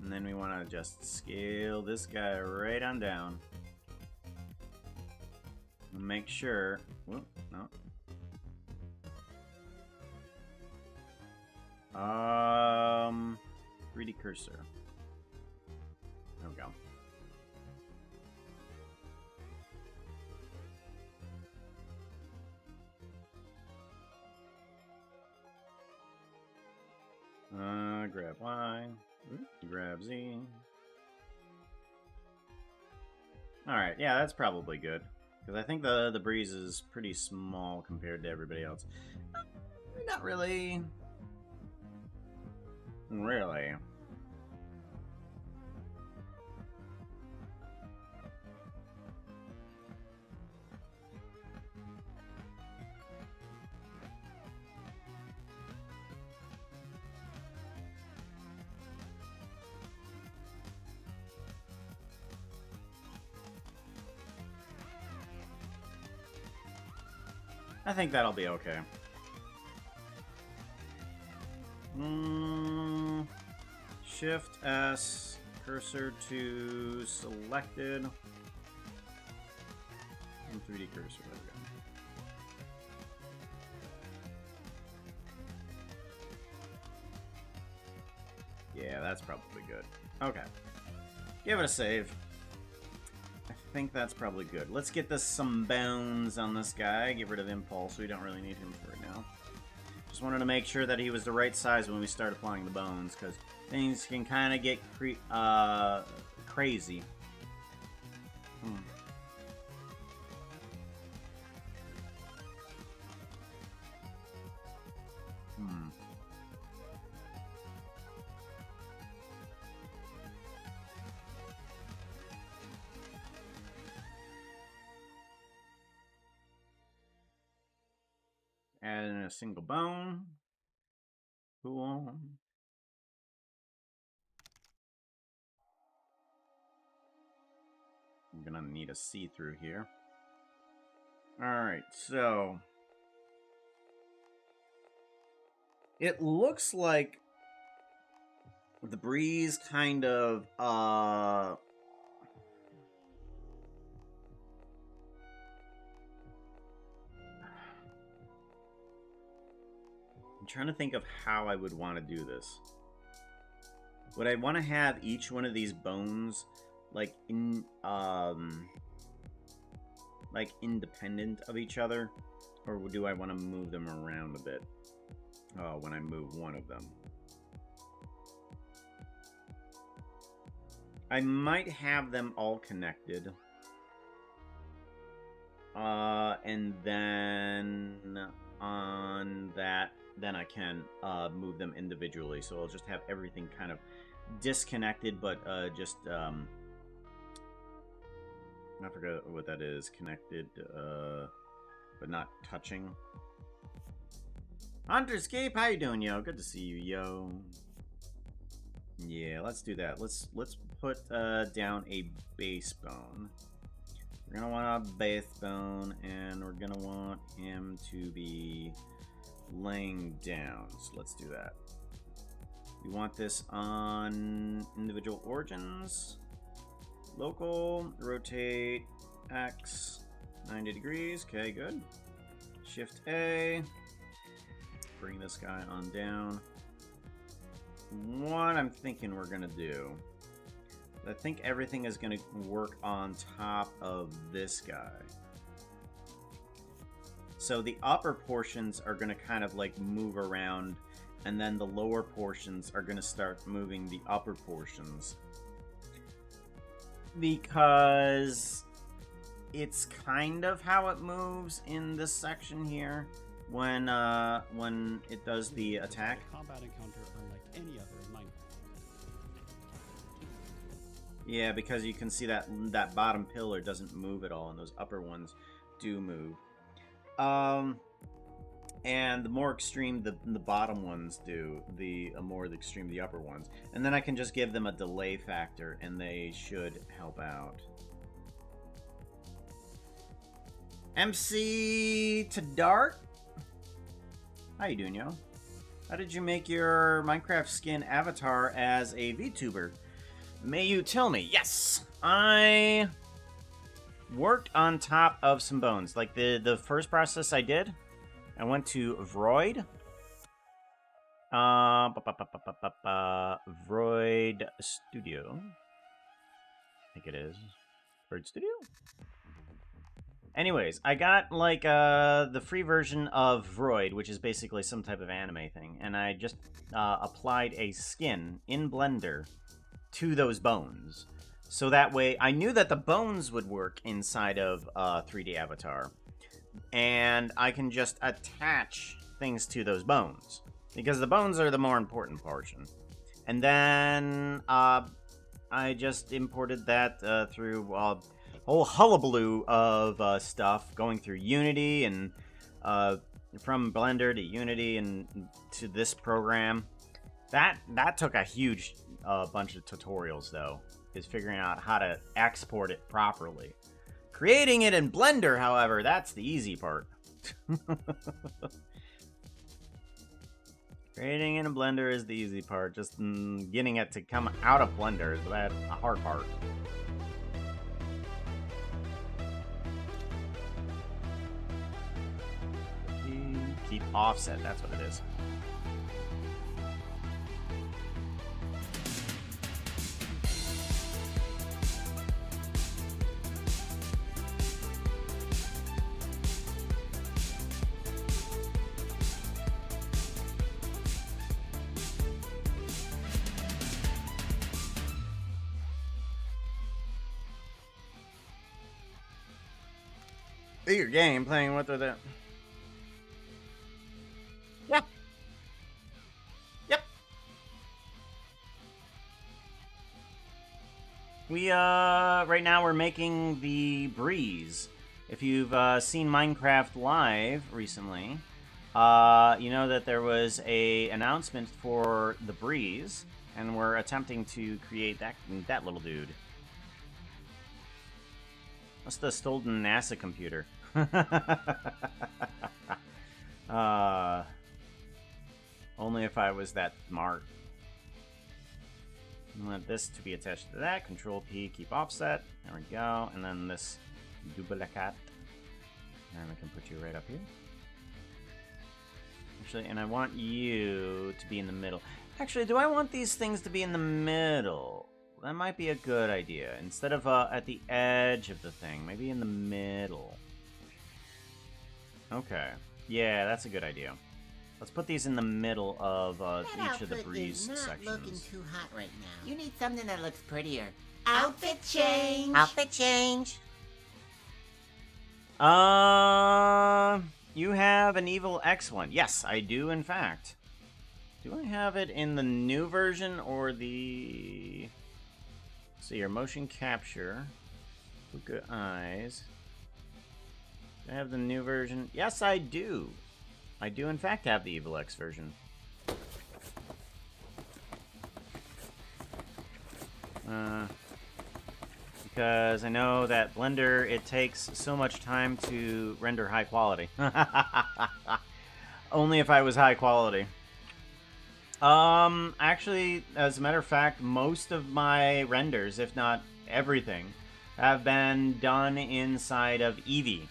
and then we want to just scale this guy right on down. And make sure. Whoop, no. 3D cursor. There we go. Grab Y, grab Z. Alright, yeah, that's probably good. Because I think the Breez is pretty small compared to everybody else. Not really. Really. I think that'll be okay. Shift S, cursor to selected, and 3D cursor. There we go. Yeah, that's probably good. Okay. Give it a save. I think that's probably good. Let's get this some bones on this guy. Get rid of impulse. We don't really need him for right now. Just wanted to make sure that he was the right size when we start applying the bones, because things can kind of get crazy. in a single bone. Cool. I'm gonna need a see-through here. Alright, so it looks like the Breez kind of I'm trying to think of how I would want to do this. Would I want to have each one of these bones like independent of each other, or do I want to move them around a bit? Oh, when I move one of them. I might have them all connected. And then on that, then I can move them individually. So I'll just have everything kind of disconnected, but just I forgot what that is. Connected, but not touching. Hunterscape, how you doing, yo? Good to see you, yo. Yeah, let's do that. Let's put down a base bone. We're gonna want a base bone, and we're gonna want him to be laying down. So let's do that. We want this on individual origins. Local, rotate X 90 degrees. Okay, good. Shift A. Bring this guy on down. What I'm thinking we're gonna do, I think everything is gonna work on top of this guy. So the upper portions are gonna kind of like move around, and then the lower portions are gonna start moving the upper portions. Because it's kind of how it moves in this section here when it does the attack. Combat encounter unlike any other in Minecraft. Yeah, because you can see that bottom pillar doesn't move at all, and those upper ones do move. And the more extreme the bottom ones do, the more extreme the upper ones. And then I can just give them a delay factor, and they should help out. MC to Dart? How you doing, yo? How did you make your Minecraft skin avatar as a VTuber? May you tell me? Yes! I worked on top of some bones. Like the first process I did, I went to Vroid. Vroid Studio. I think it is. Vroid Studio? Anyways, I got like the free version of Vroid, which is basically some type of anime thing, and I just applied a skin in Blender to those bones. So that way, I knew that the bones would work inside of 3D Avatar, and I can just attach things to those bones, because the bones are the more important portion. And then I just imported that through whole hullabaloo of stuff going through Unity, and from Blender to Unity and to this program. That took a huge bunch of tutorials, though, is figuring out how to export it properly. Creating it in Blender, however, that's the easy part. Creating it in Blender is the easy part. Just getting it to come out of Blender is the hard part. Keep offset, that's what it is. Bigger game playing with it. Yeah. Yep. We right now we're making the Breez. If you've seen Minecraft Live recently, You know that there was a announcement for the Breeze, and we're attempting to create that little dude. That's the stolen NASA computer. Only if I was that smart. I want this to be attached to that. Control P, keep offset. There we go. And then this duplicate. And we can put you right up here. Actually, and I want you to be in the middle. Actually, do I want these things to be in the middle? That might be a good idea. Instead of at the edge of the thing, maybe in the middle. Okay. Yeah, that's a good idea. Let's put these in the middle of each of the Breeze not sections. looking too hot right now. You need something that looks prettier. Outfit change. Outfit change. You have an Evil X one. Yes, I do, in fact. Do I have it in the new version or the... Let's see here, motion capture. Puka eyes. Do I have the new version? Yes, I do. I do, in fact, have the Evil X version. Because I know that Blender, it takes so much time to render high quality. Only if I was high quality. Actually, as a matter of fact, most of my renders, if not everything, have been done inside of Eevee,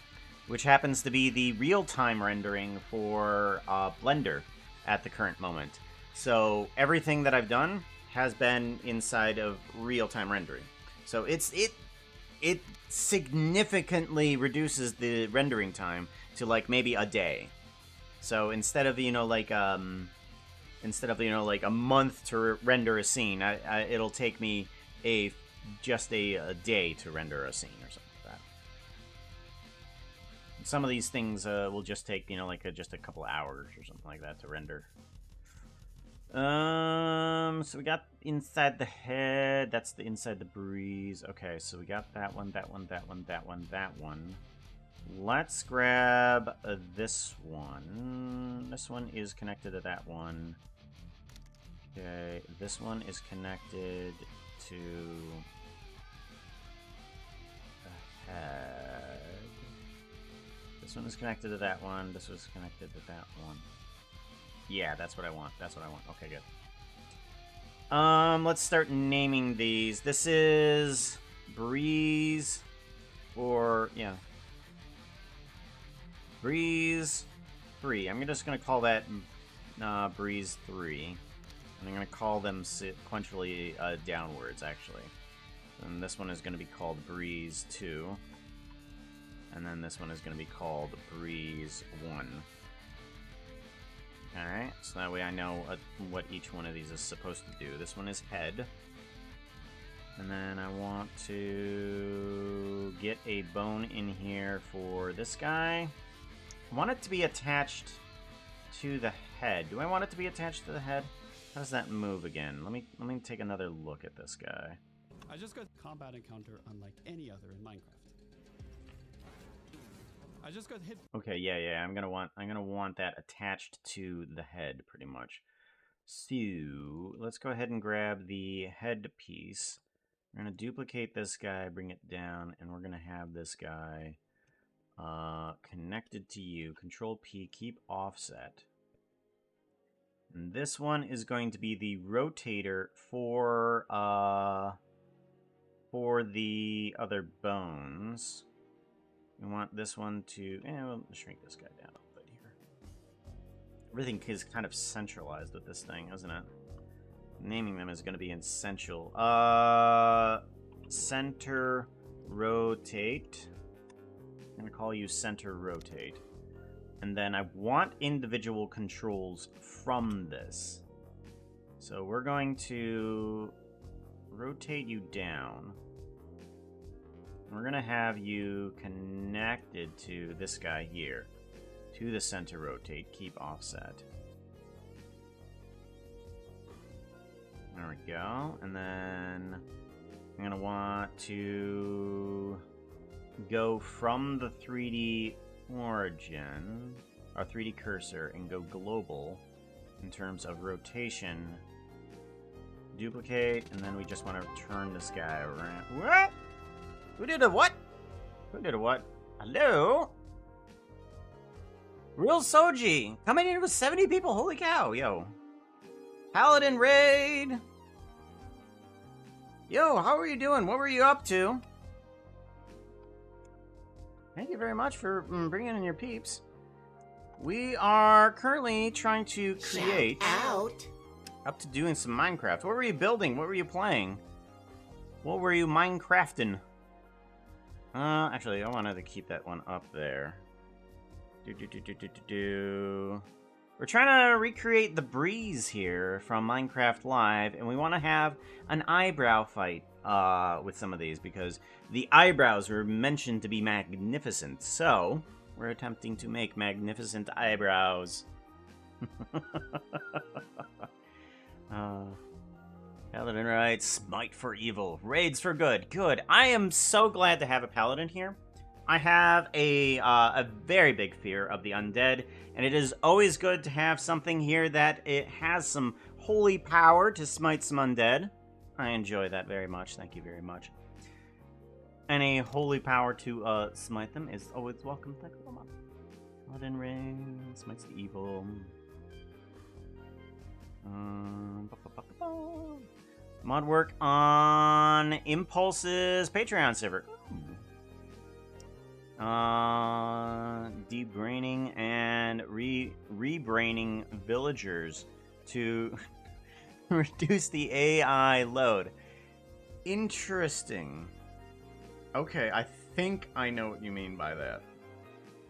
which happens to be the real-time rendering for Blender at the current moment. So everything that I've done has been inside of real-time rendering. So it significantly reduces the rendering time to like maybe a day. So instead of like a month to render a scene, it'll take me just a day to render a scene or something like that. Some of these things will just take just a couple hours or something like that to render. So we got inside the head. That's the inside the Breeze. Okay, so we got that one, that one, that one, that one, that one. Let's grab this one. This one is connected to that one. Okay, this one is connected to the head. This one is connected to that one. This was connected to that one. Yeah, that's what I want. That's what I want. Okay, good. Let's start naming these. This is Breeze, or yeah, Breeze 3. I'm just gonna call that Breeze 3, and I'm gonna call them sequentially downwards, actually. And this one is gonna be called Breeze 2, and then this one is gonna be called Breeze 1. Alright, so that way I know what each one of these is supposed to do. This one is head. And then I want to get a bone in here for this guy. I want it to be attached to the head. Do I want it to be attached to the head? How does that move again? Let me take another look at this guy. I just got a combat encounter unlike any other in Minecraft. I just got hit. Okay, yeah. I'm gonna want that attached to the head, pretty much. So let's go ahead and grab the head piece. We're gonna duplicate this guy, bring it down, and we're gonna have this guy connected to you. Control P, keep offset. And this one is going to be the rotator for the other bones. We want this one to... we'll shrink this guy down a little bit here. Everything is kind of centralized with this thing, isn't it? Naming them is going to be essential. Center rotate. I'm going to call you center rotate. And then I want individual controls from this. So we're going to rotate you down. We're going to have you connected to this guy here. To the center rotate, keep offset. There we go. And then I'm going to want to go from the 3D origin. our 3D cursor and go global in terms of rotation. Duplicate, and then we just want to turn this guy around. What? Who did a what? Who did a what? Hello? Real Soji! Coming in with 70 people? Holy cow, yo. Paladin Raid! Yo, how are you doing? What were you up to? Thank you very much for bringing in your peeps. We are currently trying to create... Shout out. Up to doing some Minecraft. What were you building? What were you playing? What were you Minecrafting? Actually, I wanted to keep that one up there. We're trying to recreate the Breez here from Minecraft Live, and we want to have an eyebrow fight with some of these, because the eyebrows were mentioned to be magnificent, so we're attempting to make magnificent eyebrows. Paladin writes, smite for evil, raids for good. Good. I am so glad to have a paladin here. I have a very big fear of the undead, and it is always good to have something here that it has some holy power to smite some undead. I enjoy that very much. Thank you very much. And a holy power to smite them is always welcome. Thank you very much. Paladin ring smites the evil. Mod work on Impulse's Patreon server. Debraining and rebraining villagers to reduce the AI load. Interesting. Okay, I think I know what you mean by that.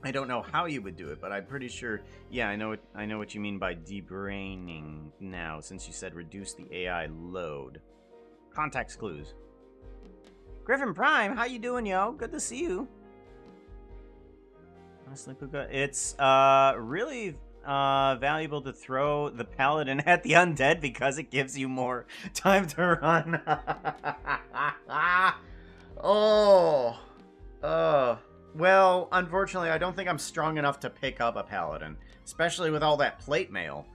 I don't know how you would do it, but I'm pretty sure. Yeah, I know what you mean by debraining now, since you said reduce the AI load. Context clues. Griffin Prime, how you doing, yo? Good to see you. Honestly, Puka, it's really valuable to throw the paladin at the undead because it gives you more time to run. Well, unfortunately, I don't think I'm strong enough to pick up a paladin, especially with all that plate mail.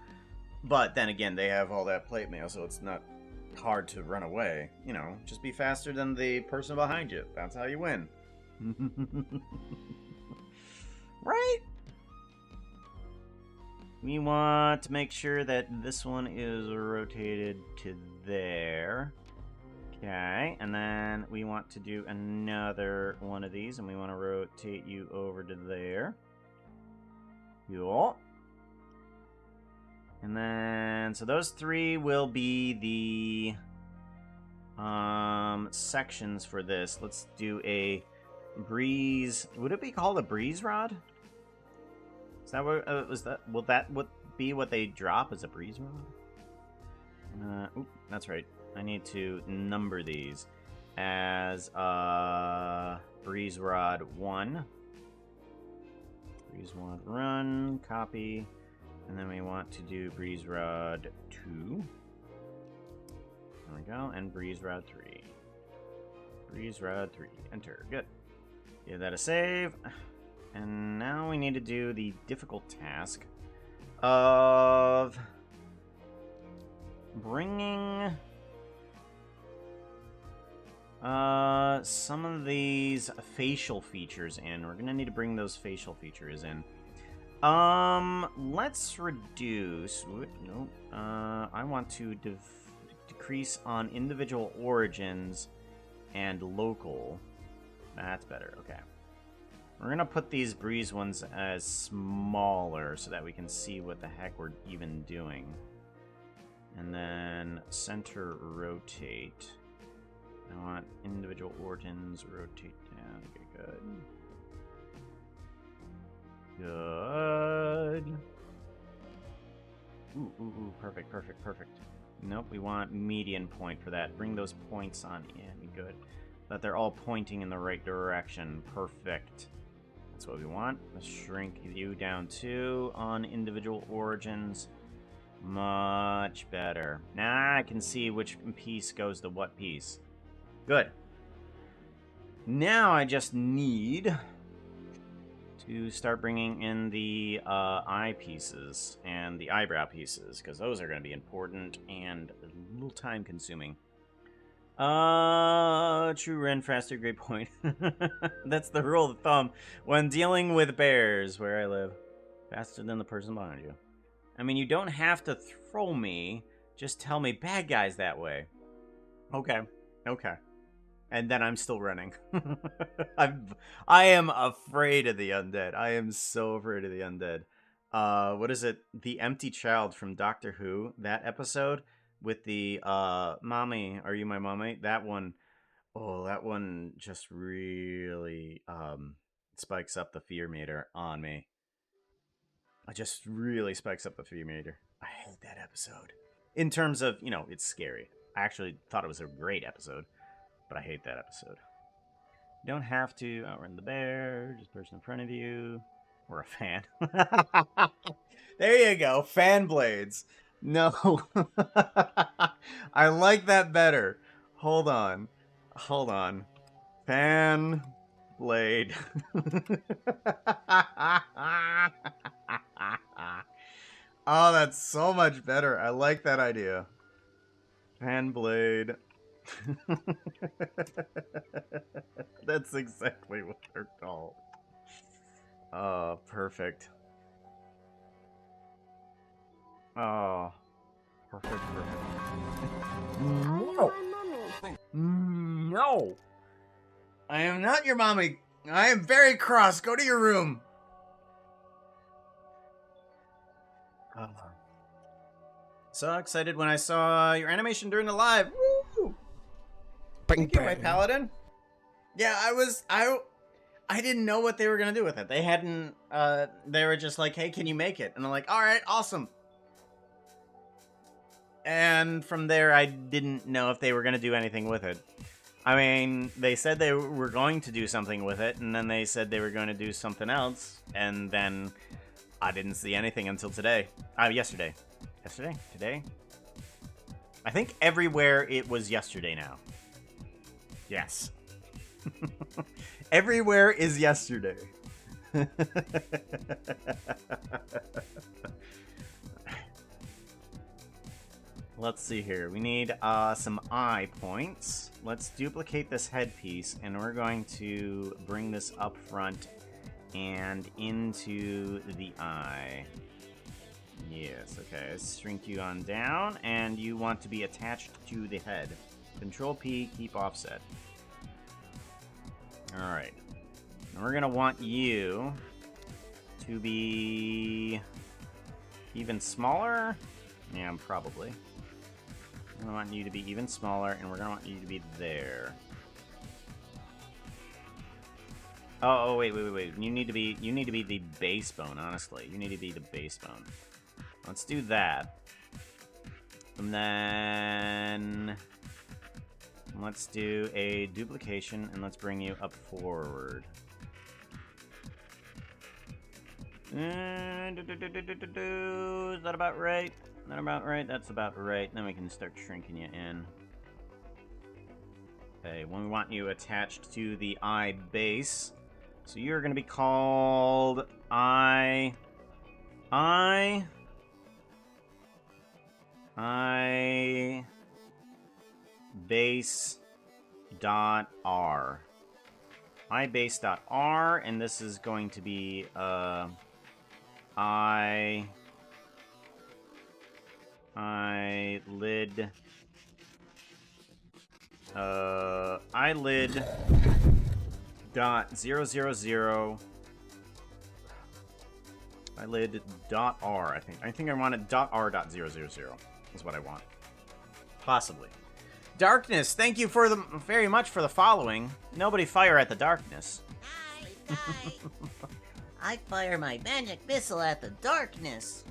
But then again, they have all that plate mail, so it's not hard to run away. You know, just be faster than the person behind you. That's how you win. Right? We want to make sure that this one is rotated to there. Okay, and then we want to do another one of these, and we want to rotate you over to there. Cool. And then, so those three will be the sections for this. Let's do a Breez. Would it be called a Breez rod? Is that what will that be what they drop as a Breez rod? Oop, that's right. I need to number these as Breez Rod 1. Breez Rod run, copy, and then we want to do Breez Rod 2. There we go, and Breez Rod 3. Breez Rod 3, enter, good. Give that a save. And now we need to do the difficult task of bringing some of these facial features in. We're gonna need to bring those facial features in. Let's reduce. Nope. I want to decrease on individual origins and local. That's better. Okay. We're gonna put these Breez ones as smaller so that we can see what the heck we're even doing. And then center rotate. I want individual origins rotate down. Okay, good. Good. Ooh, perfect, perfect, perfect. Nope, we want median point for that. Bring those points on in. Good. That they're all pointing in the right direction. Perfect. That's what we want. Let's shrink you down too on individual origins. Much better. Now I can see which piece goes to what piece. Good. Now I just need to start bringing in the eye pieces and the eyebrow pieces, because those are going to be important and a little time consuming. True Ren, faster, great point. That's the rule of thumb when dealing with bears where I live. Faster than the person behind you. I mean, you don't have to throw me, just tell me bad guys that way. Okay. Okay. And then I'm still running. I am afraid of the undead. I am so afraid of the undead. What is it? The Empty Child from Doctor Who, that episode with the mommy, are you my mommy? That one, oh, that one just really spikes up the fear meter on me. It just really spikes up the fear meter. I hate that episode. In terms of, it's scary. I actually thought it was a great episode. But I hate that episode. You don't have to outrun the bear, just person in front of you. Or a fan. There you go, fan blades. No. I like that better. Hold on. Fan blade. Oh, that's so much better. I like that idea. Fan blade. That's exactly what they're called. Oh, perfect. Oh, perfect. No! No! I am not your mommy. I am very cross. Go to your room. Oh. So excited when I saw your animation during the live. Woo! Thank you, my paladin. Yeah, I didn't know what they were gonna do with it. They hadn't. They were just like, "Hey, can you make it?" And I'm like, "All right, awesome." And from there, I didn't know if they were gonna do anything with it. I mean, they said they were going to do something with it, and then they said they were going to do something else, and then I didn't see anything until today. Yesterday. Yesterday? Today? I think everywhere it was yesterday now. Yes. Everywhere is yesterday. Let's see here. We need some eye points. Let's duplicate this headpiece, and we're going to bring this up front and into the eye. Yes, okay. Let's shrink you on down, and you want to be attached to the head. Control P, keep offset. Alright. We're going to want you to be even smaller. Yeah, probably. We're going to want you to be even smaller, and we're going to want you to be there. Oh, wait. You need to be the base bone, honestly. You need to be the base bone. Let's do that. And then let's do a duplication, and let's bring you up forward. Is that about right? Is that about right? That's about right. Then we can start shrinking you in. Okay, we want you attached to the eye base. So you're going to be called eye base dot R. Base dot R, and this is going to be eyelid dot 000 eyelid dot R. I think I wanted dot R dot 000 is what I want. Possibly. Darkness, thank you very much for the following. Nobody fire at the darkness. I fire my magic missile at the darkness.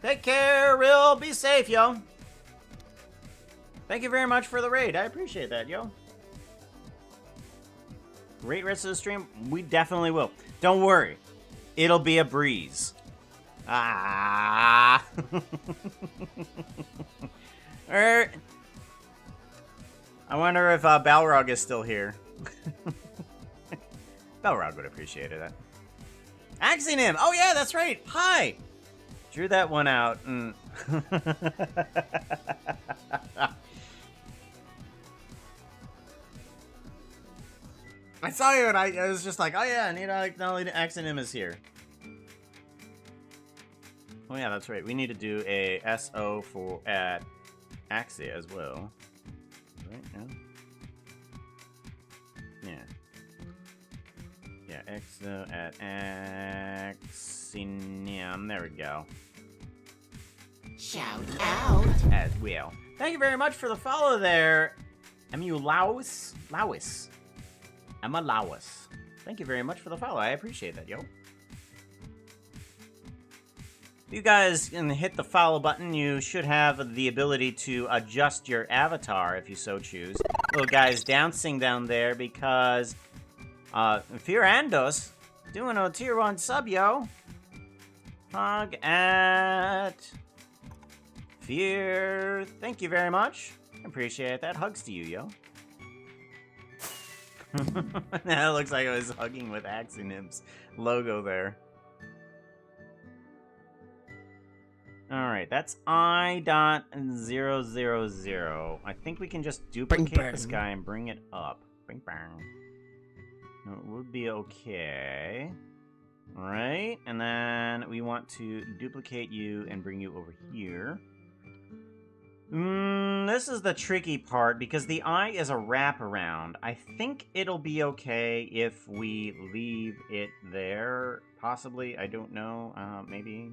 Take care, Rill. Be safe, yo. Thank you very much for the raid. I appreciate that, yo. Great rest of the stream. We definitely will. Don't worry. It'll be a breeze. Ah. I wonder if Balrog is still here. Belrog would appreciate it. Axing him! Oh yeah, that's right! Hi! Drew that one out and... I saw you and I was just like, oh yeah, I need to acknowledge Axing him is here. Oh yeah, that's right. We need to do a SO for at Axie as well. Right now? Yeah. Yeah, EXO at Axinium. There we go. Shout out. As well. Thank you very much for the follow there, Emulaus. Lawis. Emma Lawis. Thank you very much for the follow. I appreciate that, yo. You guys can hit the follow button. You should have the ability to adjust your avatar if you so choose. Little guy's dancing down there because Firandos doing a tier 1 sub, yo. Hug at Fear. Thank you very much. Appreciate that. Hugs to you, yo. That looks like I was hugging with Axinim's logo there. Alright, that's I.000. I think we can just duplicate this guy and bring it up. Bing bang. No, it would be okay. Right, and then we want to duplicate you and bring you over here. This is the tricky part because the eye is a wraparound. I think it'll be okay if we leave it there. Possibly, I don't know. Maybe.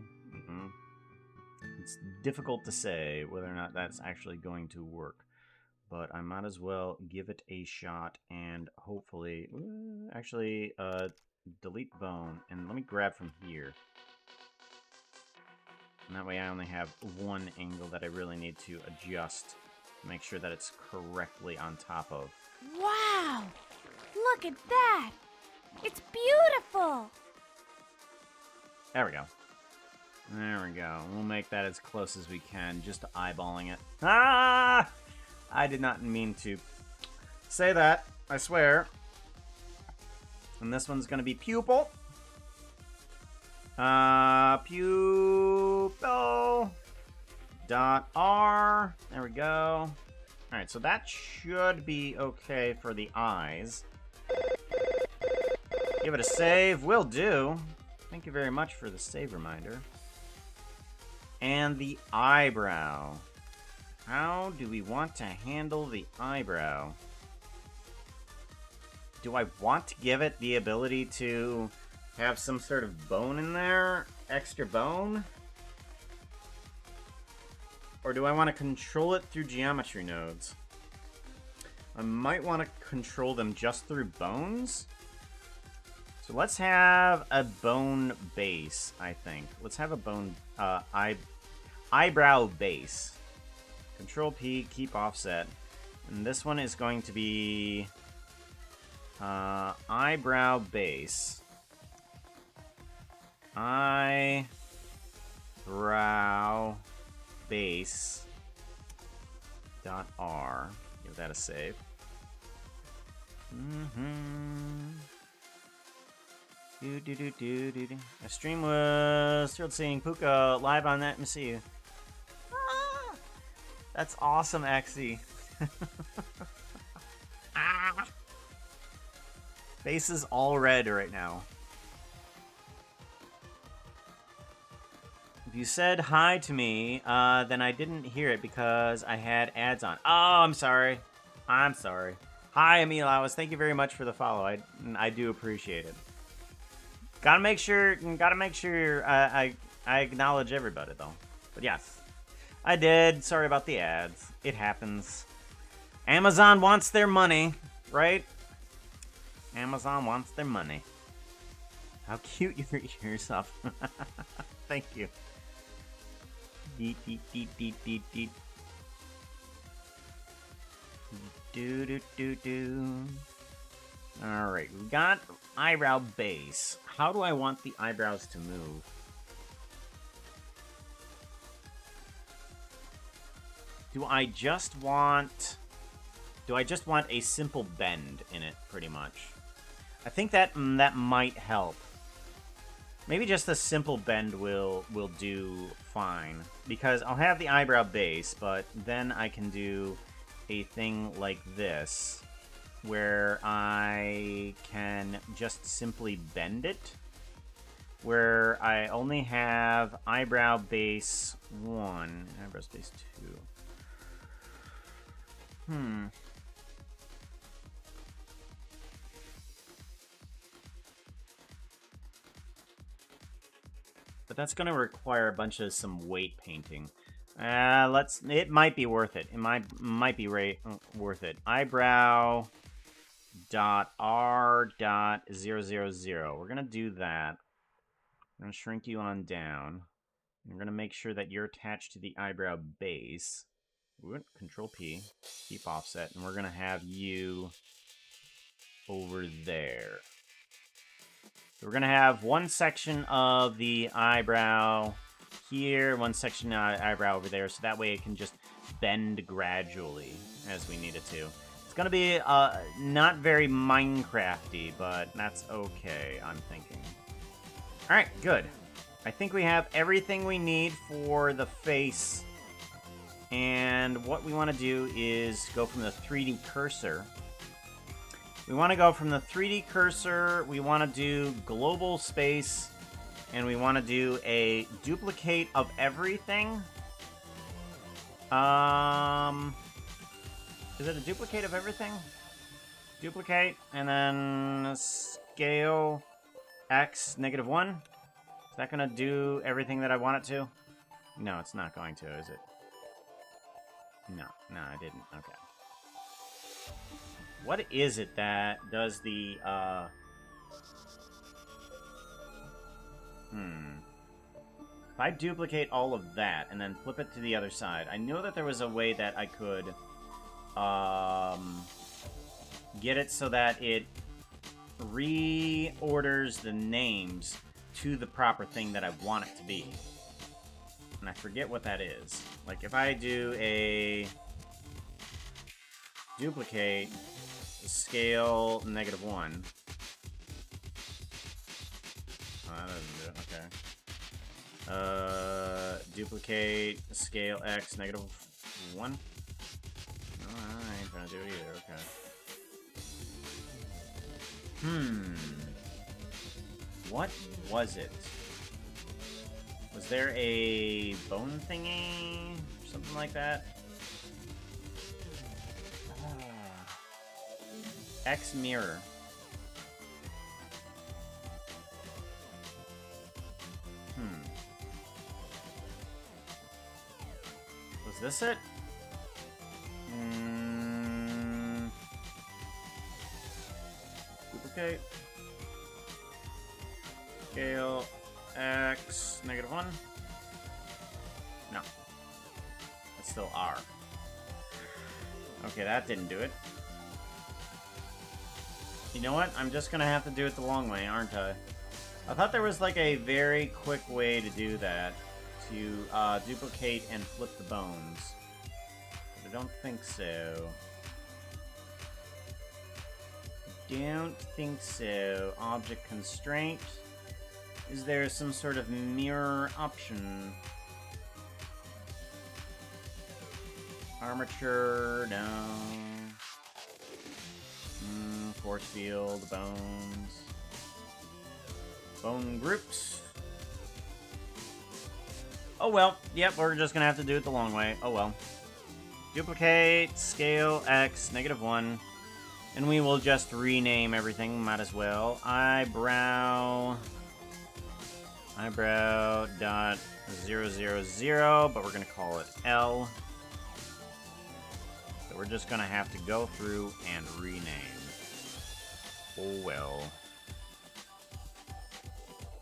It's difficult to say whether or not that's actually going to work. But I might as well give it a shot and hopefully... actually, delete bone. And let me grab from here. And that way I only have one angle that I really need to adjust to make sure that it's correctly on top of. Wow! Look at that! It's beautiful! There we go. There we go. We'll make that as close as we can, just eyeballing it. Ah! I did not mean to say that, I swear. And this one's going to be pupil. Pupil dot R. There we go. Alright, so that should be okay for the eyes. Give it a save. Will do. Thank you very much for the save reminder. And the eyebrow. How do we want to handle the eyebrow? Do I want to give it the ability to have some sort of bone in there? Extra bone? Or do I want to control it through geometry nodes? I might want to control them just through bones. So let's have a bone base, I think. Let's have a bone eyebrow base. Control P, keep offset. And this one is going to be eyebrow base. Eyebrow base dot R. Give that a save. My stream was thrilled seeing Puka live on that. Let me see you. Ah, that's awesome, Axie. Ah. Face is all red right now. If you said hi to me, then I didn't hear it because I had ads on. Oh, I'm sorry. I'm sorry. Hi, Emilawas. Thank you very much for the follow. I do appreciate it. Gotta make sure I acknowledge everybody though. But yes, I did. Sorry about the ads. It happens. Amazon wants their money, right? Amazon wants their money. How cute your ears up. Thank you. Deet deet deet deet deet deet. Do do do do. Alright, we got eyebrow base. How do I want the eyebrows to move? Do I just want do I just want a simple bend in it, pretty much? I think that that might help. Maybe just a simple bend will do fine. Because I'll have the eyebrow base, but then I can do a thing like this, where I can just simply bend it. Where I only have eyebrow base 1, eyebrow base 2. But that's going to require a bunch of some weight painting. It might be worth it. It might be worth it. Eyebrow dot r dot 000. We're going to do that. I'm going to shrink you on down. We're going to make sure that you're attached to the eyebrow base. Control P, keep offset, and we're going to have you over there. So we're going to have one section of the eyebrow here, one section of eyebrow over there, so that way it can just bend gradually as we need it to. It's going to be not very Minecrafty, but that's okay, I'm thinking. Alright, good. I think we have everything we need for the face. And what we want to do is go from the 3D cursor. We want to go from the 3D cursor, we want to do global space, and we want to do a duplicate of everything. Is it a duplicate of everything? Duplicate, and then scale x -1. Is that going to do everything that I want it to? No, it's not going to, is it? No, I didn't. Okay. What is it that does the, If I duplicate all of that and then flip it to the other side, I know that there was a way that I could, get it so that it reorders the names to the proper thing that I want it to be. And I forget what that is. Like, if I do a duplicate scale -1. Oh, that doesn't do it. Okay. Duplicate scale x -1. No, I ain't gonna do it either. Okay. What was it? Was there a bone thingy? Something like that? X mirror. Was this it? Duplicate. Scale x -1. No. It's still R. Okay, that didn't do it. You know what? I'm just gonna have to do it the long way, aren't I? I thought there was like a very quick way to do that. To duplicate and flip the bones. But I don't think so. Don't think so. Object constraint. Is there some sort of mirror option? Armature, no. Force field, bones. Bone groups. Oh well, yep, we're just gonna have to do it the long way. Oh well. Duplicate, scale x -1. And we will just rename everything, might as well. Eyebrow dot 000, but we're gonna call it L. So we're just gonna have to go through and rename. Oh well.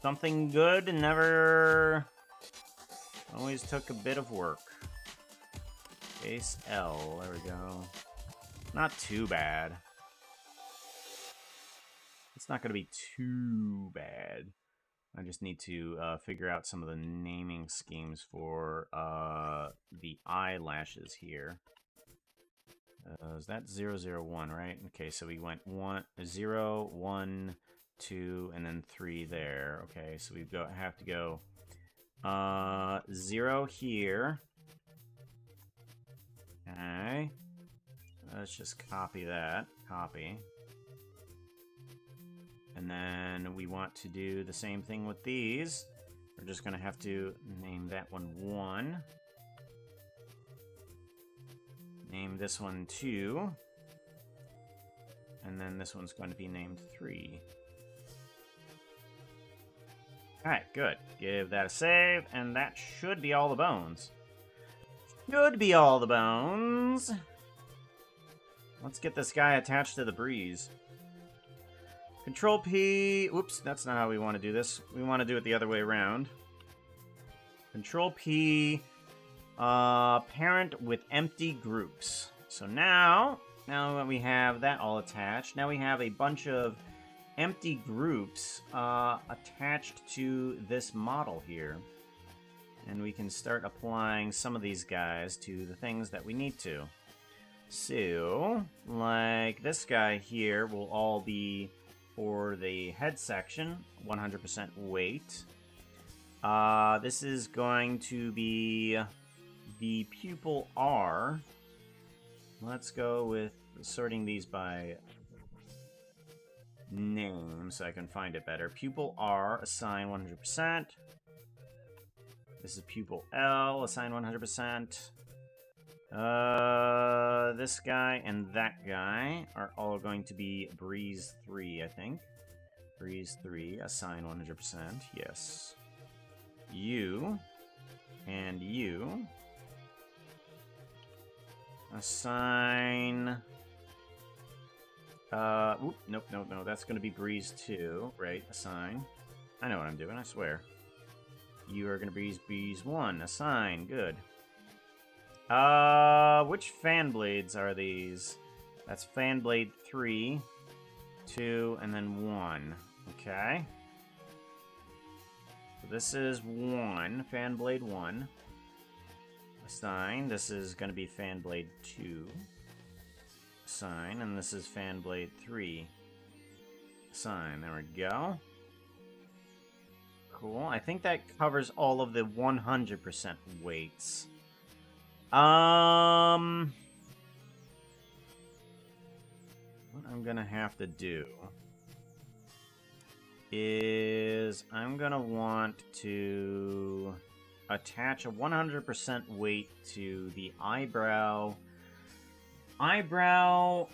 Something good never always took a bit of work. Base L, there we go. Not too bad. It's not gonna be too bad. I just need to figure out some of the naming schemes for the eyelashes here. Is that 0, 0, 1, right? Okay, so we went 1, 0, 1, 2, and then 3 there. Okay, so we have to go 0 here. Okay. Let's just copy that. Copy. And then we want to do the same thing with these. We're just going to have to name that one 1. Name this one 2. And then this one's going to be named 3. Alright, good. Give that a save, and that should be all the bones. Should be all the bones. Let's get this guy attached to the Breez. Control P. Oops, that's not how we want to do this. We want to do it the other way around. Control P. Parent with empty groups. So now that we have that all attached, now we have a bunch of empty groups attached to this model here. And we can start applying some of these guys to the things that we need to. So, like this guy here will all be for the head section, 100% weight. This is going to be the pupil R. Let's go with sorting these by name so I can find it better. Pupil R, assign 100%. This is pupil L, assign 100%. This guy and that guy are all going to be Breez 3, I think. Breez 3, assign 100%, yes. You and you assign nope, that's gonna be Breez 2, right? Assign. I know what I'm doing, I swear. You are gonna be Breez 1, assign, good. Which fan blades are these? That's fan blade 3, 2, and then 1. Okay. So this is 1, fan blade 1. Assign. This is going to be fan blade 2. Assign. And this is fan blade 3. Assign. There we go. Cool. I think that covers all of the 100% weights. What I'm gonna have to do is I'm gonna want to attach a 100% weight to the eyebrow R0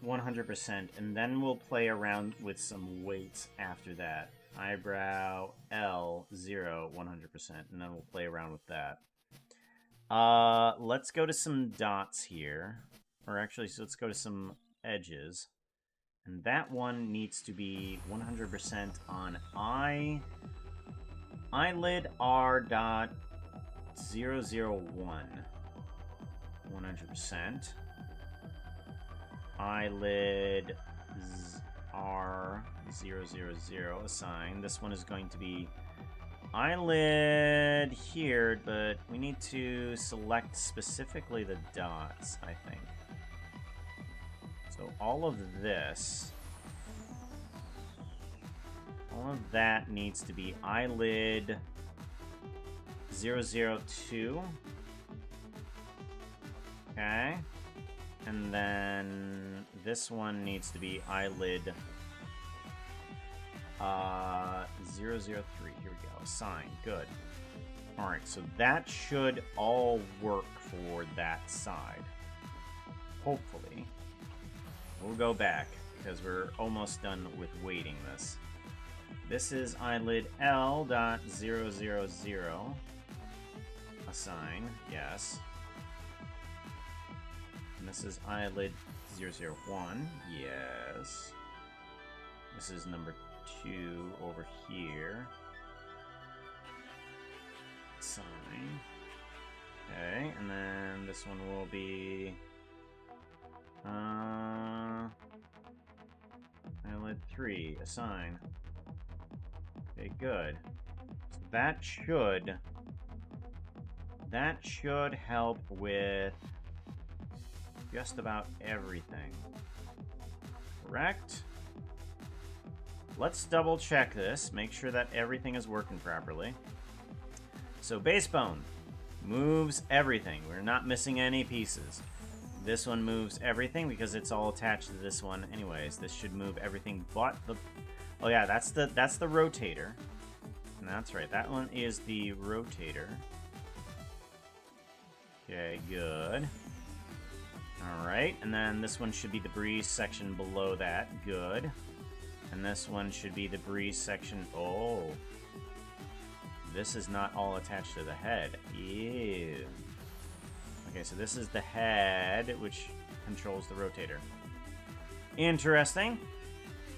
100%, and then we'll play around with some weights after that. Eyebrow L0 100%, and then we'll play around with that. Let's go to some dots here, or actually, so let's go to some edges, and that one needs to be 100% on eyelid R.001 100%. Eyelid R000 assign. This one is going to be eyelid here, but we need to select specifically the dots, I think. So all of this, all of that needs to be eyelid 002. Okay. And then this one needs to be eyelid 003. Here we go. Assign. Good. Alright, so that should all work for that side. Hopefully. We'll go back, because we're almost done with weighting this. This is eyelid L.000. Assign. Yes. And this is eyelid 001. Yes. This is number 2 over here. Assign. Okay, and then this one will be eyelid 3. Assign. Okay, good. So that should that should help with just about everything. Correct? Let's double check this, make sure that everything is working properly. So base bone moves everything. We're not missing any pieces. This one moves everything because it's all attached to this one anyways. This should move everything but the... Oh yeah, that's the rotator. And that's right, that one is the rotator. Okay, good. Alright, and then this one should be the Breez section below that. Good. And this one should be the Breez section... Oh. This is not all attached to the head. Ew. Okay, so this is the head, which controls the rotator. Interesting.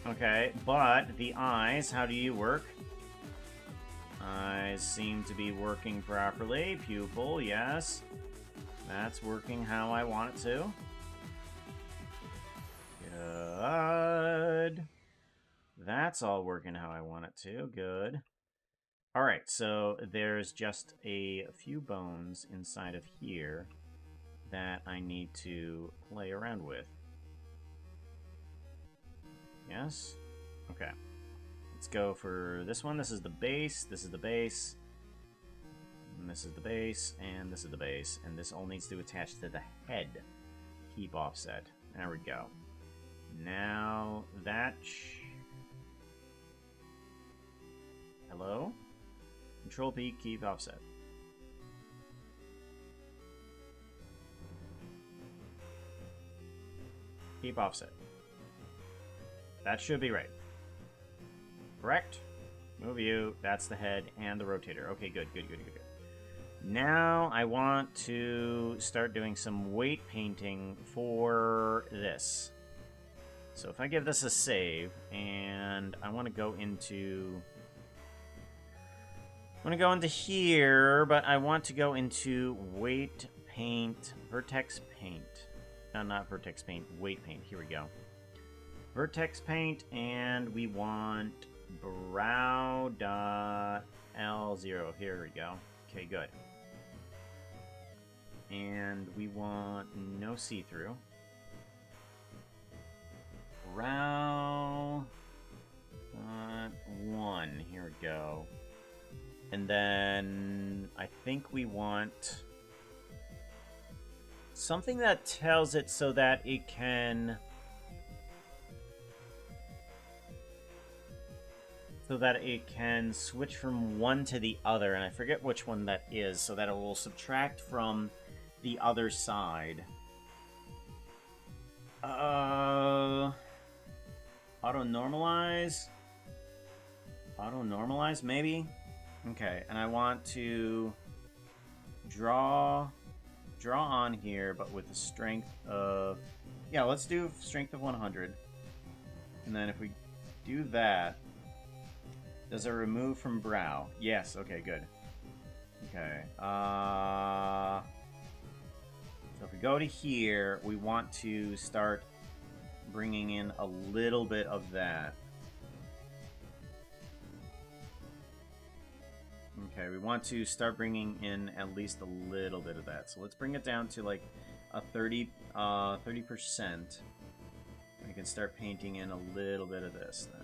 Okay, but the eyes, how do you work? Eyes seem to be working properly. Pupil, yes. That's working how I want it to. Good. That's all working how I want it to. Good. Alright, so there's just a few bones inside of here that I need to play around with. Yes? Okay. Let's go for this one. This is the base. This is the base. And this is the base. And this is the base. And this all needs to attach to the head. Keep offset. There we go. Now that... Hello? Control P, keep offset. Keep offset. That should be right. Correct? Move you. That's the head and the rotator. Okay, good, good, good, good, good. Now I want to start doing some weight painting for this. So if I give this a save, and I want to go into... I'm going to go into here, but I want to go into weight paint, vertex paint. No, not vertex paint, weight paint. Here we go. Vertex paint, and we want brow.L0. Here we go. Okay, good. And we want no see-through. Brow.1. Here we go. And then I think we want something that tells it so that it can... So that it can switch from one to the other, and I forget which one that is, so that it will subtract from the other side. Auto-normalize? Auto-normalize, maybe? Okay, and I want to draw on here, but with a strength of... Yeah, let's do strength of 100. And then if we do that... Does it remove from brow? Yes, okay, good. Okay, so if we go to here, we want to start bringing in a little bit of that. Okay, we want to start bringing in at least a little bit of that. So let's bring it down to like a 30%. We can start painting in a little bit of this then.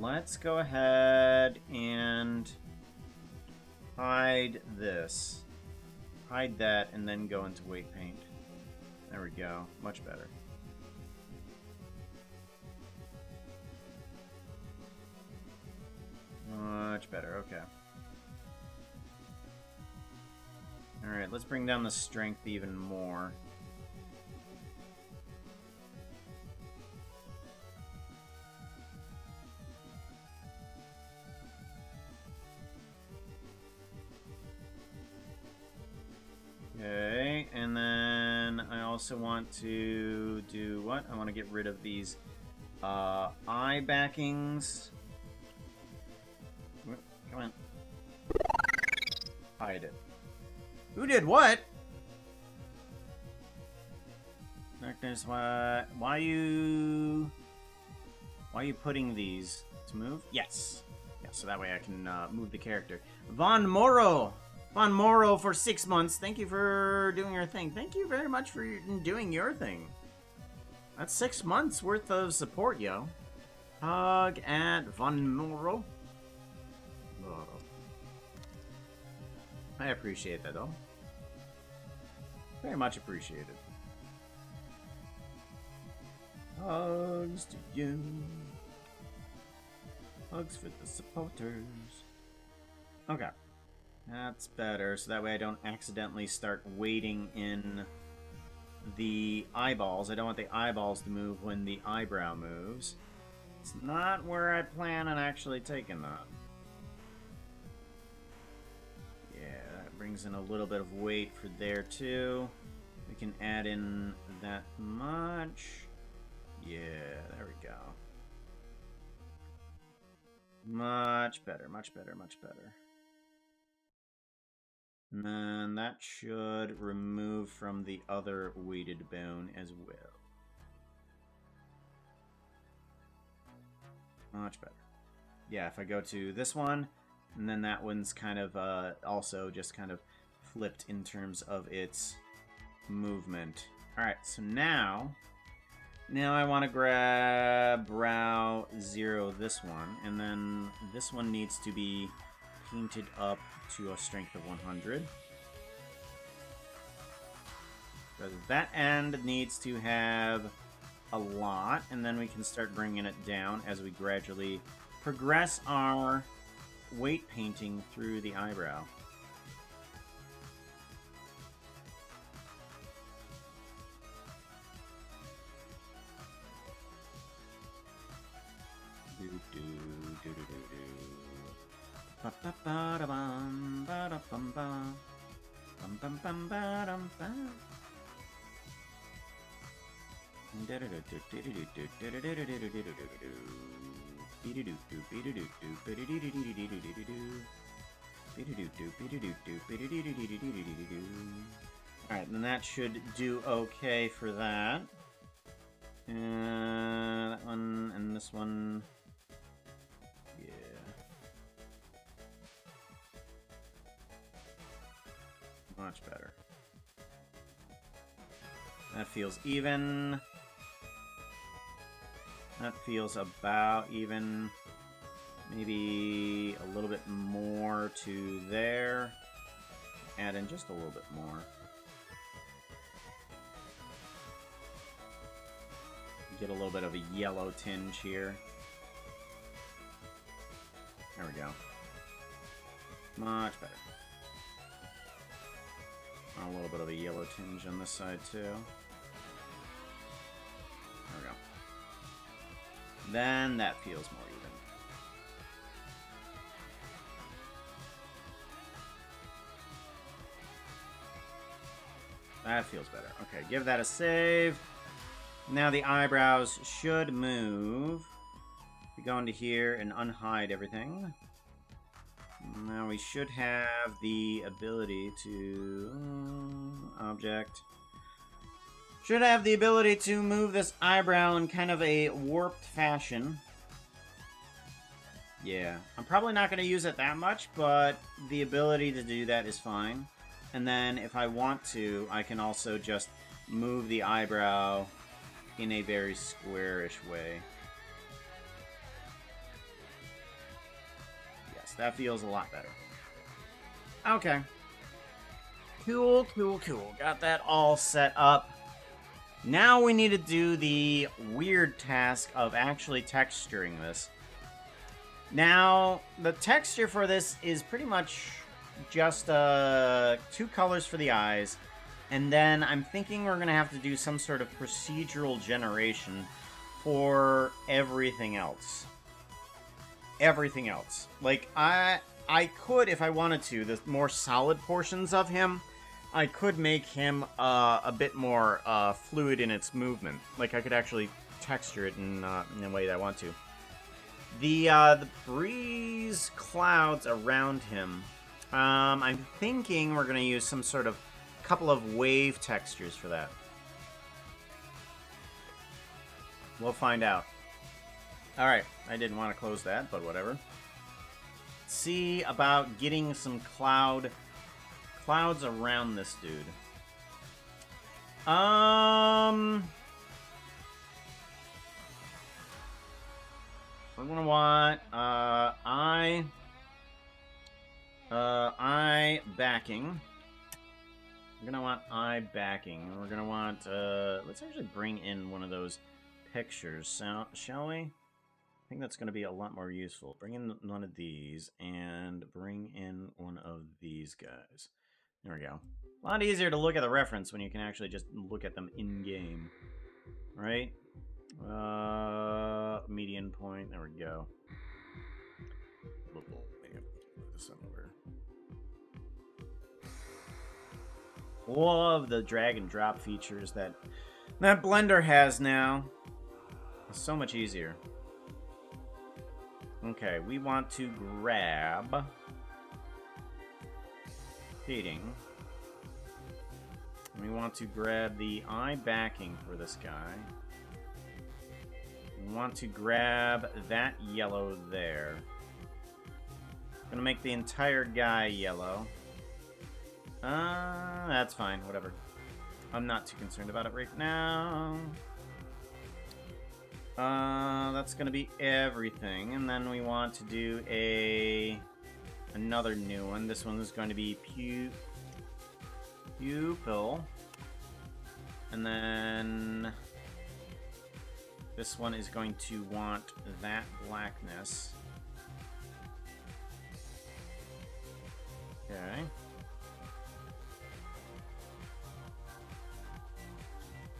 Let's go ahead and hide this. Hide that and then go into weight paint. There we go. Much better. Much better. Okay. Alright, let's bring down the strength even more. Okay, and then I also want to do what? I want to get rid of these eye backings. Come on. Hide it. Who did what? characters. Why you putting these to move? Yes. Yeah, so that way I can move the character. Von Moro for 6 months. Thank you for doing your thing. Thank you very much for doing your thing. That's 6 months worth of support, yo. Hug at Von Moro. Oh. I appreciate that, though. Very much appreciated. Hugs to you. Hugs for the supporters. Okay. That's better, so that way I don't accidentally start waiting in the eyeballs. I don't want the eyeballs to move when the eyebrow moves. It's not where I plan on actually taking that. Yeah, that brings in a little bit of weight for there too. We can add in that much. Yeah, there we go. Much better, much better, much better. And then that should remove from the other weighted bone as well. Much better. Yeah, if I go to this one, and then that one's kind of also just kind of flipped in terms of its movement. Alright, so now I want to grab brow 0 this one, and then this one needs to be painted up to a strength of 100. So that end needs to have a lot, and then we can start bringing it down as we gradually progress our weight painting through the eyebrow. Alright, then that should do okay for that. That one and this one. Yeah. Much better. That feels even. That feels about even. Maybe a little bit more to there. Add in just a little bit more. Get a little bit of a yellow tinge here. There we go. Much better. A little bit of a yellow tinge on this side too. There we go. Then that feels more even. That feels better. Okay, give that a save. Now the eyebrows should move. We go into here and unhide everything. Now we should have the ability to... object. Should have the ability to move this eyebrow in kind of a warped fashion. Yeah, I'm probably not going to use it that much, but the ability to do that is fine. And then if I want to, I can also just move the eyebrow in a very squarish way. Yes, that feels a lot better. Okay. Cool, cool, cool. Got that all set up. Now we need to do the weird task of actually texturing this. Now, the texture for this is pretty much just 2 colors for the eyes, and then I'm thinking we're gonna have to do some sort of procedural generation for everything else. Everything else. Like, I could, if I wanted to, the more solid portions of him, I could make him a bit more fluid in its movement. Like, I could actually texture it in a way that I want to. The breeze clouds around him, I'm thinking we're going to use some sort of couple of wave textures for that. We'll find out. Alright, I didn't want to close that, but whatever. See about getting some clouds around this dude. We're gonna want eye backing. We're gonna want eye backing, and we're gonna want let's actually bring in one of those pictures, so, shall we? I think that's gonna be a lot more useful. Bring in one of these and bring in one of these guys. There we go. A lot easier to look at the reference when you can actually just look at them in game, right? Median point. There we go. This over. Love the drag and drop features that Blender has now. It's so much easier. Okay, we want to grab feeding. We want to grab the eye backing for this guy. We want to grab that yellow there. Gonna make the entire guy yellow. That's fine, whatever. I'm not too concerned about it right now. That's gonna be everything, and then we want to do another new one. This one is going to be pupil, and then this one is going to want that blackness. Okay.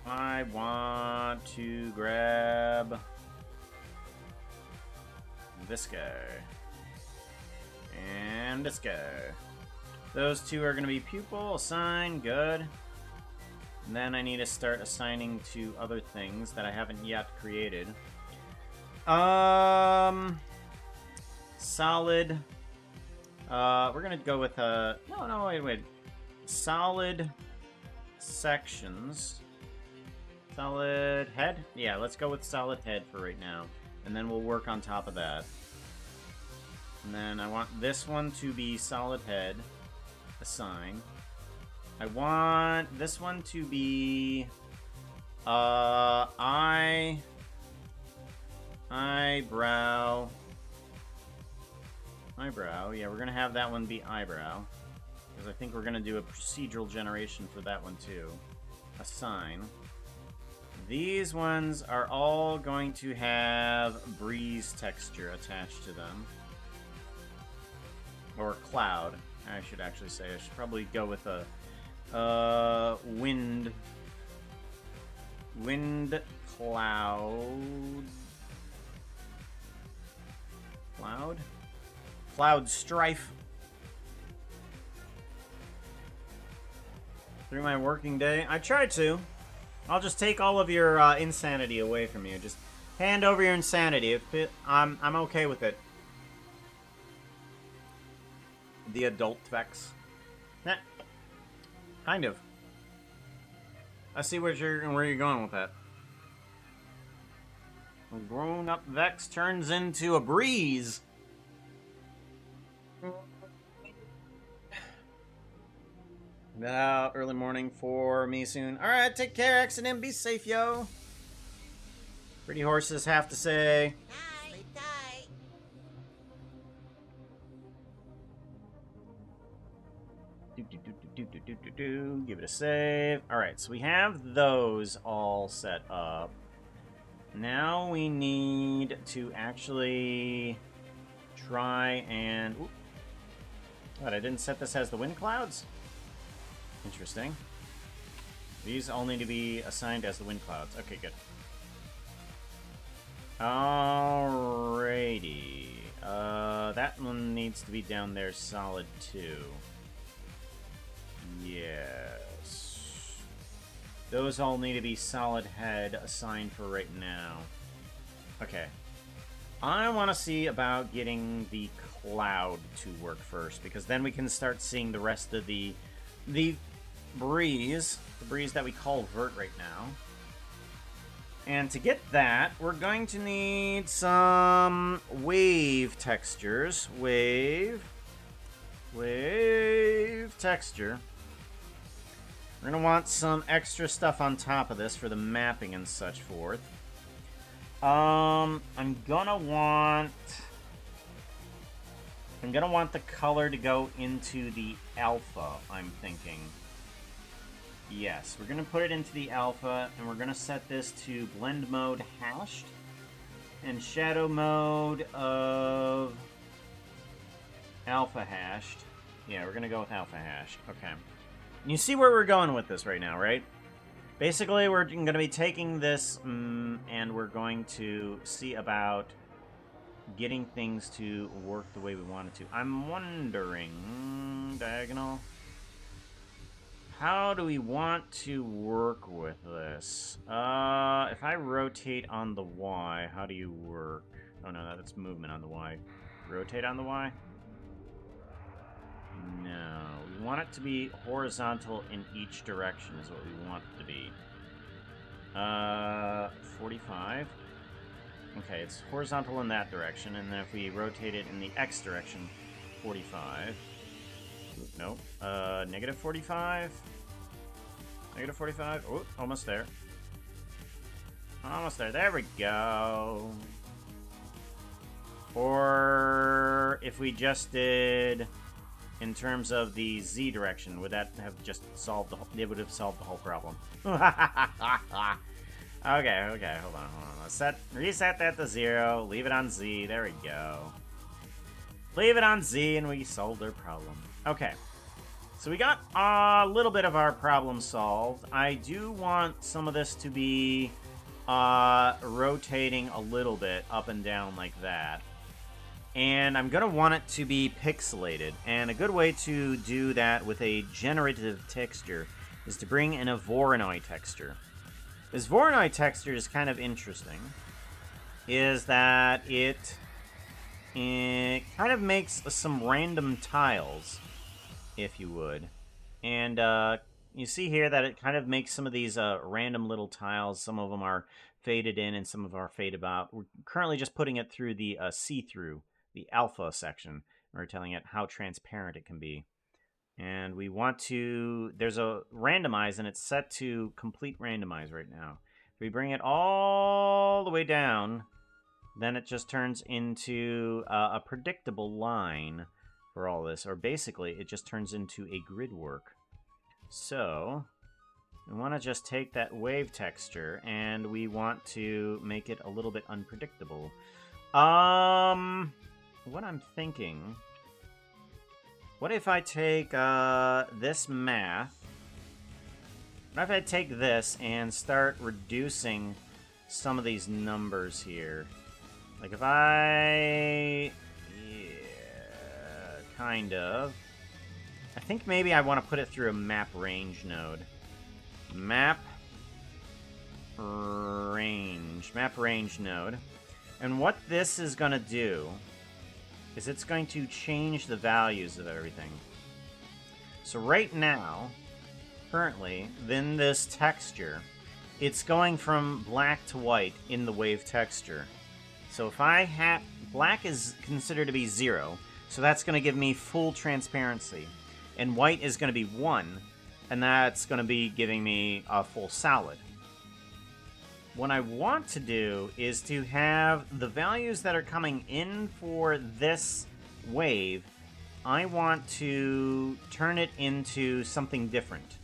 I want to grab this guy and this guy. Those two are going to be pupil, assign, good. And then I need to start assigning to other things that I haven't yet created. Solid. We're going to go with wait. Solid sections. Solid head? Yeah, let's go with solid head for right now. And then we'll work on top of that. And then I want this one to be solid head. Assign. I want this one to be eyebrow. Yeah, we're gonna have that one be eyebrow. Because I think we're gonna do a procedural generation for that one too. Assign. These ones are all going to have Breez texture attached to them. Or cloud, I should actually say. I should probably go with a wind cloud strife. Through my working day, I try to. I'll just take all of your insanity away from you. Just hand over your insanity. I'm okay with it. The adult Vex. Nah, kind of. I see where you're going with that. A grown-up Vex turns into a Breez. Out early morning for me soon. Alright, take care, accident. Be safe, yo. Pretty horses have to say. Night. Sleep tight. Give it a save. Alright, so we have those all set up. Now we need to actually try and... Ooh. What, I didn't set this as the wind clouds? Interesting. These all need to be assigned as the wind clouds. Okay, good. Alrighty. That one needs to be down there solid too. Yes. Those all need to be solid head assigned for right now. Okay. I want to see about getting the cloud to work first, because then we can start seeing the rest of the breeze, the breeze that we call vert right now. And to get that, we're going to need some wave textures. Wave texture. We're going to want some extra stuff on top of this for the mapping and such forth. I'm gonna want the color to go into the alpha, I'm thinking. Yes, we're gonna put it into the alpha, and we're gonna set this to blend mode hashed and shadow mode of alpha hashed. Yeah, we're gonna go with alpha hashed. Okay. You see where we're going with this right now, right? Basically, we're going to be taking this and we're going to see about getting things to work the way we want it to. I'm wondering, diagonal, how do we want to work with this? If I rotate on the Y, how do you work? Oh no, that's movement on the Y. Rotate on the Y? No, we want it to be horizontal in each direction is what we want it to be. 45. Okay, it's horizontal in that direction, and then if we rotate it in the X direction, 45. Nope. Negative 45. Negative 45. Oh, almost there. Almost there. There we go. Or if we just did in terms of the Z direction, would that have just solved the whole, it would have solved the whole problem. Okay, hold on. Let's reset that to 0, leave it on Z, there we go. Leave it on Z and we solved our problem. Okay, so we got a little bit of our problem solved. I do want some of this to be rotating a little bit up and down like that. And I'm going to want it to be pixelated. And a good way to do that with a generative texture is to bring in a Voronoi texture. This Voronoi texture is kind of interesting. Is that it kind of makes some random tiles, if you would. And you see here that it kind of makes some of these random little tiles. Some of them are faded in and some of them are faded out. We're currently just putting it through the see-through, the alpha section. We're telling it how transparent it can be. And we want to, there's a randomize and it's set to complete randomize right now. If we bring it all the way down, then it just turns into a predictable line for all this. Or basically, it just turns into a grid work. So, we want to just take that wave texture and we want to make it a little bit unpredictable. What I'm thinking, what if I take this math, what if I take this and start reducing some of these numbers here? Like if I, yeah, kind of. I think maybe I want to put it through a map range node. Map range node. And what this is going to do is it's going to change the values of everything. So right now, currently, in this texture, it's going from black to white in the wave texture. So if I have, black is considered to be 0, so that's going to give me full transparency. And white is going to be 1, and that's going to be giving me a full solid. What I want to do is to have the values that are coming in for this wave, I want to turn it into something different.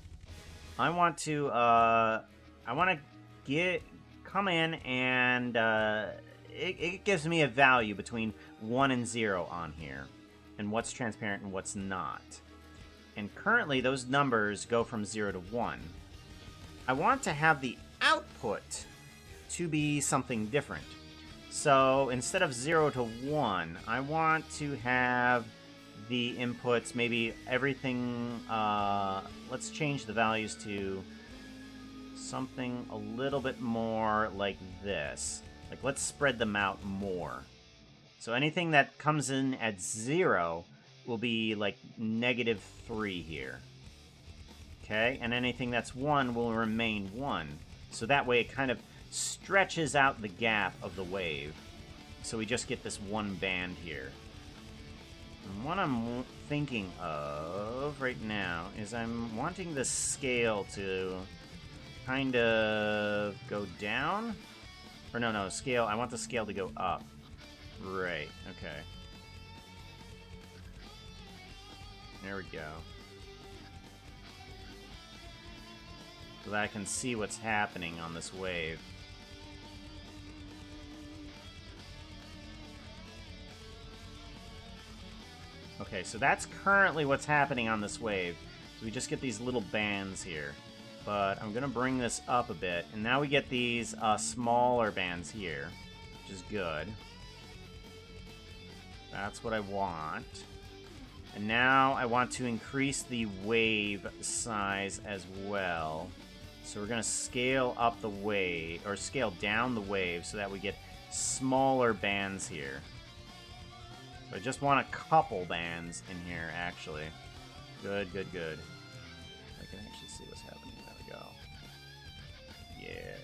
I want to come in and it gives me a value between 1 and 0 on here, and what's transparent and what's not. And currently those numbers go from 0 to 1. I want to have the output to be something different. So instead of 0 to 1, I want to have the inputs, maybe everything, let's change the values to something a little bit more like this. Like, let's spread them out more. So anything that comes in at 0 will be like -3 here. Okay, and anything that's 1 will remain 1. So that way it kind of stretches out the gap of the wave. So we just get this one band here. And what I'm thinking of right now is I'm wanting the scale to kind of go down. Or no, scale. I want the scale to go up. Right, okay. There we go. So that I can see what's happening on this wave. Okay, so that's currently what's happening on this wave. So we just get these little bands here. But I'm going to bring this up a bit. And now we get these smaller bands here, which is good. That's what I want. And now I want to increase the wave size as well. So we're going to scale up the wave, or scale down the wave so that we get smaller bands here. So I just want a couple bands in here, actually. Good, good, good. I can actually see what's happening. There we go. Yeah,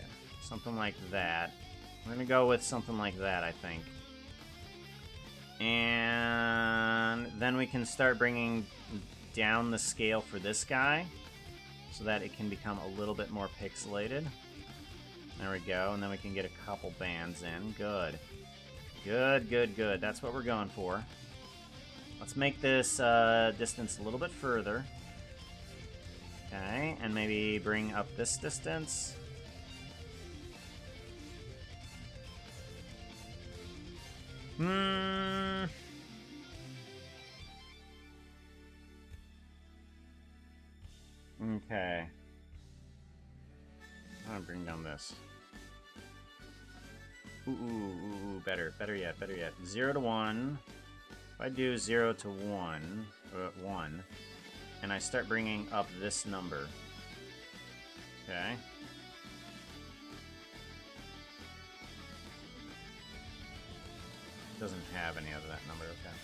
something like that. We're going to go with something like that, I think. And then we can start bringing down the scale for this guy so that it can become a little bit more pixelated. There we go, and then we can get a couple bands in. Good. Good, good, good. That's what we're going for. Let's make this distance a little bit further. Okay, and maybe bring up this distance. Okay. I'm gonna bring down this. Ooh, better yet. 0 to 1. If I do 0 to 1, 1, and I start bringing up this number. Okay. Doesn't have any of that number, okay.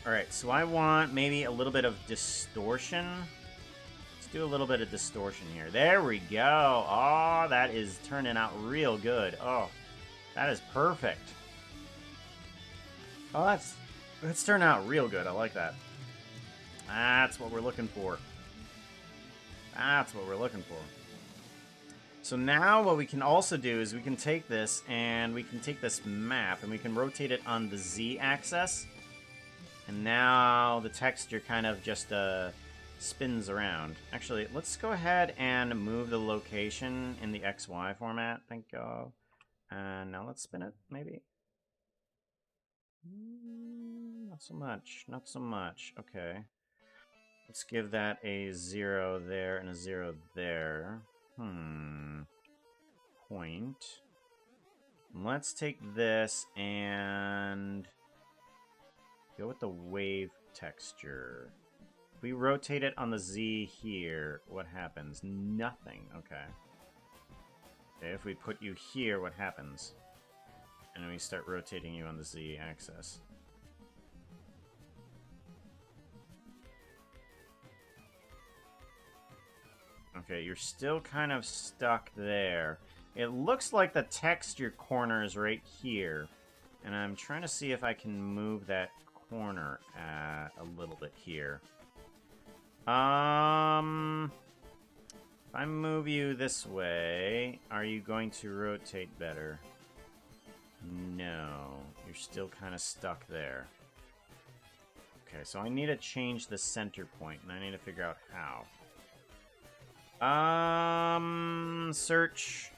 Alright, so I want maybe a little bit of distortion. Let's do a little bit of distortion here. There we go. Oh, that is turning out real good. Oh, that is perfect. Oh, that's turning out real good. I like that. That's what we're looking for. That's what we're looking for. So now what we can also do is we can take this and we can take this map and we can rotate it on the Z-axis. And now the texture kind of just spins around. Actually, let's go ahead and move the location in the XY format. Thank you. And now let's spin it, maybe. Not so much. Not so much. Okay. Let's give that a 0 there and a 0 there. Point. Let's take this and go with the wave texture. If we rotate it on the Z here, what happens? Nothing. Okay. Okay, if we put you here, what happens? And we start rotating you on the Z axis. Okay, you're still kind of stuck there. It looks like the texture corner is right here. And I'm trying to see if I can move that corner a little bit here. If I move you this way, are you going to rotate better? No, you're still kind of stuck there. Okay, so I need to change the center point, and I need to figure out how. Search.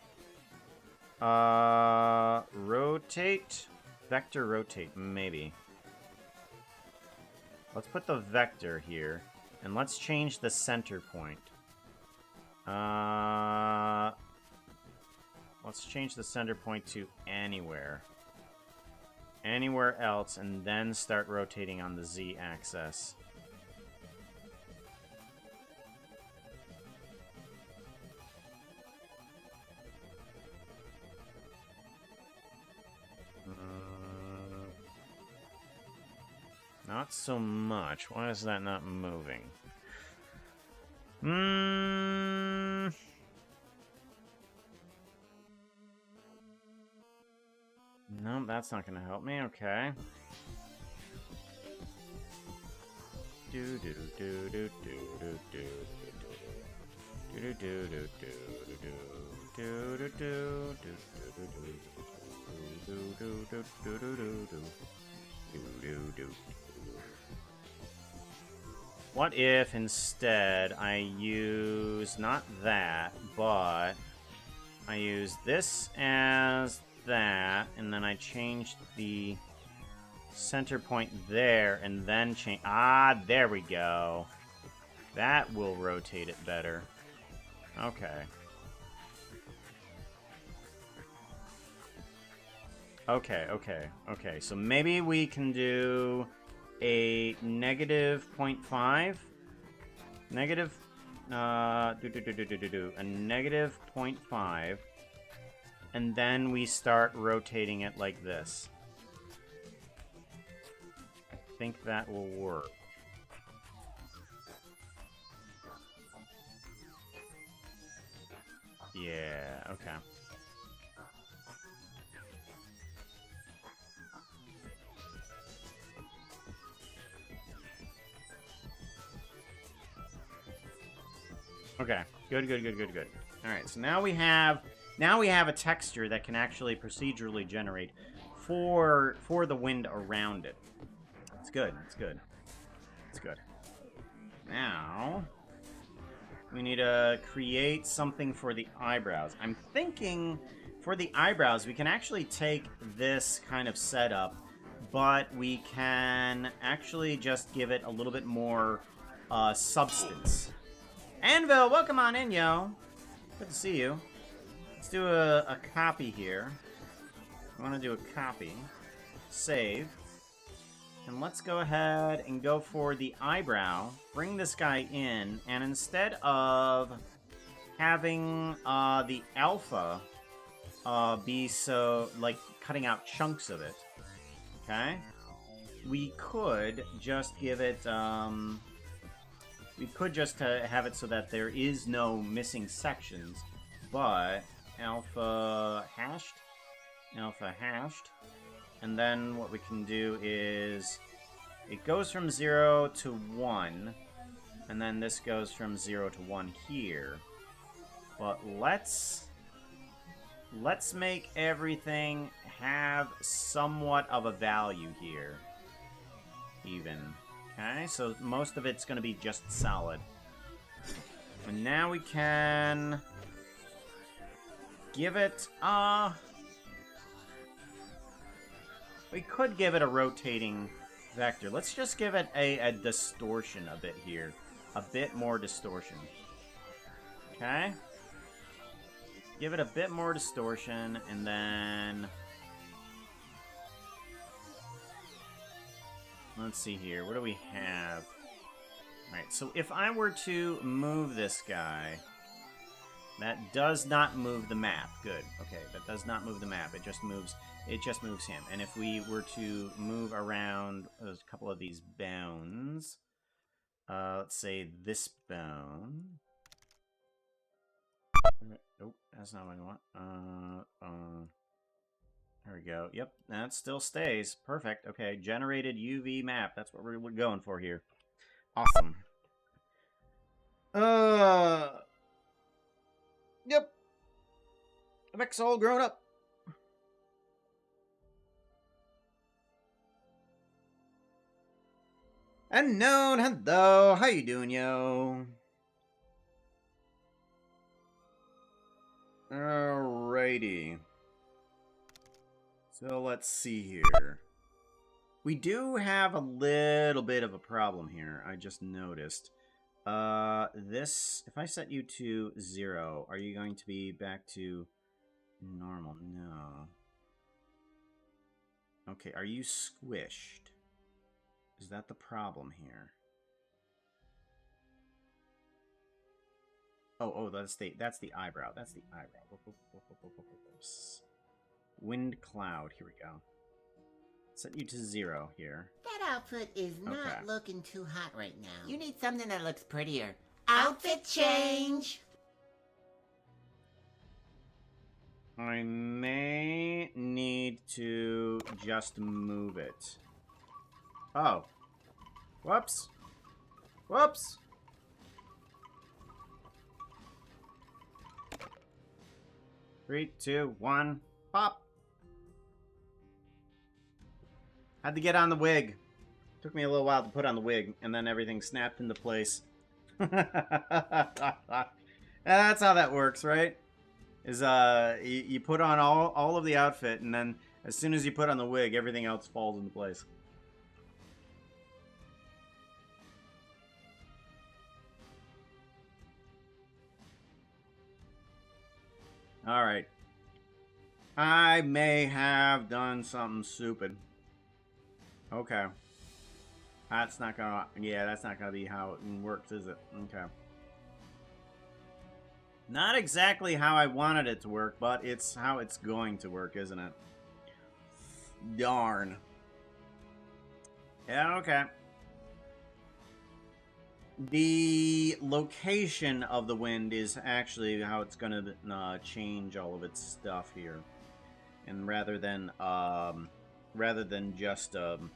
Rotate. Vector rotate, maybe. Let's put the vector here, and let's change the center point. Let's change the center point to anywhere. Anywhere else, and then start rotating on the Z-axis. not so much. Why is that not moving? No, that's not gonna help me. Okay. Do do do do do do do do do do do do do do do. What if instead I use not that, but I use this as that, and then I change the center point there, and then change... Ah, there we go. That will rotate it better. Okay. Okay. So maybe we can do a negative 0.5. Negative... a negative 0.5. And then we start rotating it like this. I think that will work. Yeah, okay. Okay, good. Alright, so now we have a texture that can actually procedurally generate for the wind around it. It's good. Now we need to create something for the eyebrows. I'm thinking for the eyebrows we can actually take this kind of setup, but we can actually just give it a little bit more substance. Anvil, welcome on in, yo. Good to see you. Let's do a copy here. I want to do a copy. Save. And let's go ahead and go for the eyebrow. Bring this guy in. And instead of having the alpha be so, like, cutting out chunks of it, okay? We could just give it, we could just have it so that there is no missing sections, but alpha hashed, and then what we can do is it goes from 0 to 1, and then this goes from 0 to 1 here. But let's make everything have somewhat of a value here, even. Okay, so most of it's going to be just solid. And now we can give it, we could give it a rotating vector. Let's just give it a distortion a bit here. A bit more distortion. Okay? Give it a bit more distortion, and then... Let's see here. What do we have? Alright, so if I were to move this guy... That does not move the map. Good. Okay, that does not move the map. It just moves him. And if we were to move around a couple of these bones, let's say this bone. Nope, that's not what I want. There we go. Yep, that still stays. Perfect. Okay, generated UV map. That's what we're going for here. Awesome. Yep. Effects all grown up. Unknown, hello. How you doing, yo? Alrighty. So let's see here. We do have a little bit of a problem here. I just noticed. This, if I set you to 0, are you going to be back to normal? No. Okay, are you squished? Is that the problem here? Oh, that's the eyebrow. That's the eyebrow. Wind cloud. Here we go. set you to 0 here. That outfit is not Okay. looking too hot right now. You need something that looks prettier. Outfit change. I may need to just move it. Oh. Whoops. Whoops. Three, two, one, pop. Had to get on the wig. Took me a little while to put on the wig, and then everything snapped into place. That's how that works, right? Is you put on all of the outfit, and then as soon as you put on the wig, everything else falls into place. All right. I may have done something stupid. Okay. That's not gonna, yeah, that's not gonna be how it works, is it? Okay. Not exactly how I wanted it to work, but it's how it's going to work, isn't it? Darn. Yeah, okay. The location of the wind is actually how it's going to change all of its stuff here, and rather than just the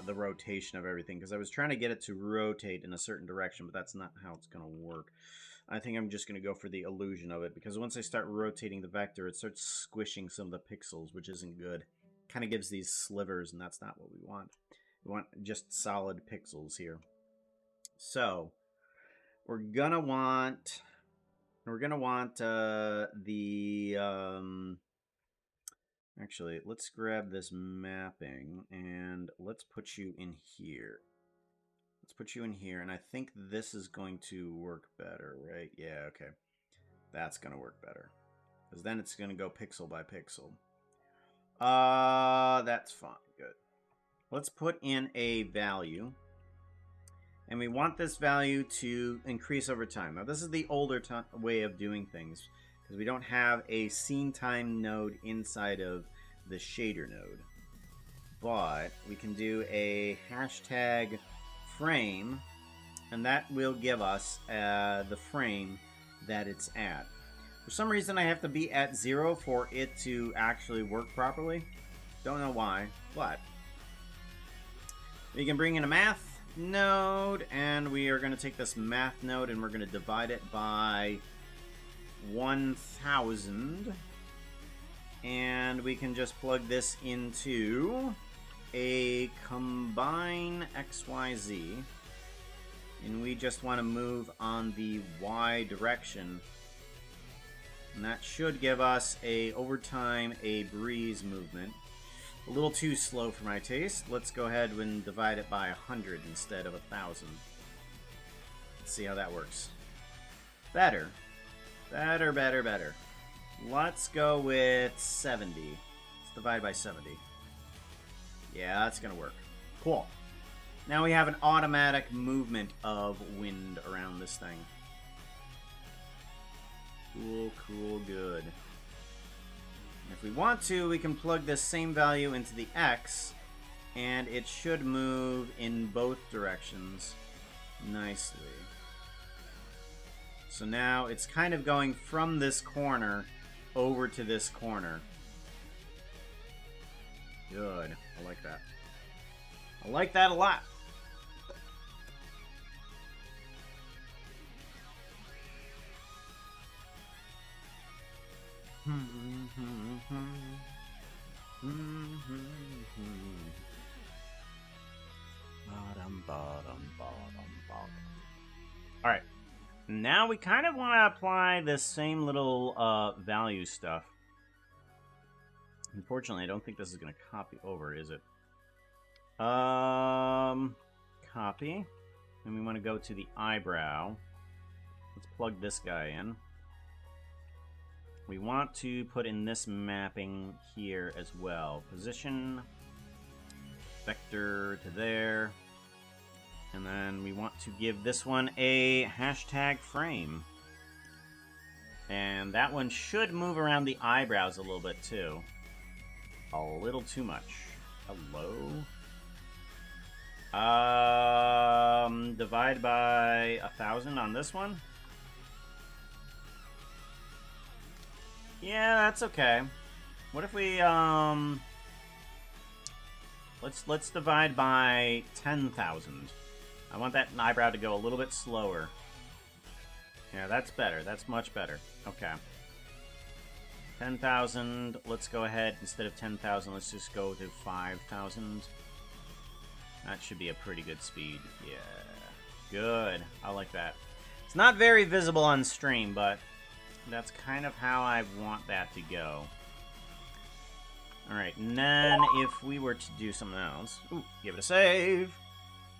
rotation of everything, because I was trying to get it to rotate in a certain direction, but that's not how it's going to work. I think I'm just going to go for the illusion of it, because once I start rotating the vector, it starts squishing some of the pixels, which isn't good. Kind of gives these slivers, and that's not what we want. We want just solid pixels here. So we're gonna want actually, let's grab this mapping and let's put you in here. Let's put you in here, and I think this is going to work better, right? Yeah, okay. That's gonna work better, because then it's gonna go pixel by pixel. That's fine. Good. Let's put in a value, and we want this value to increase over time. Now, this is the older way of doing things, because we don't have a scene time node inside of the shader node. But we can do a hashtag frame, and that will give us the frame that it's at. For some reason, I have to be at 0 for it to actually work properly. Don't know why, but we can bring in a math node, and we are going to take this math node and we're going to divide it by 1000, and we can just plug this into a combine XYZ, and we just want to move on the Y direction, and that should give us over time a Breez movement. A little too slow for my taste. Let's go ahead and divide it by 100 instead of 1000. Let's see how that works. Better. Better, better, better. Let's go with 70. Let's divide by 70. Yeah, that's gonna work. Cool. Now we have an automatic movement of wind around this thing. Cool, cool, good. If we want to, we can plug this same value into the X, and it should move in both directions nicely. So now it's kind of going from this corner over to this corner. Good. I like that. I like that a lot. Alright. Now we kind of want to apply this same little value stuff. Unfortunately, I don't think this is going to copy over, is it? Copy. And we want to go to the eyebrow. Let's plug this guy in. We want to put in this mapping here as well. Position, vector to there. And then we want to give this one a hashtag frame. And that one should move around the eyebrows a little bit too. a little too much. Hello? Divide by 1,000 on this one. Yeah, that's okay. What if we, let's divide by 10,000. I want that eyebrow to go a little bit slower. Yeah, that's better. That's much better. Okay. 10,000. Let's go ahead. Instead of 10,000, let's just go to 5,000. That should be a pretty good speed. Yeah. Good. I like that. It's not very visible on stream, but that's kind of how I want that to go. Alright, and then if we were to do something else... Ooh, give it a save!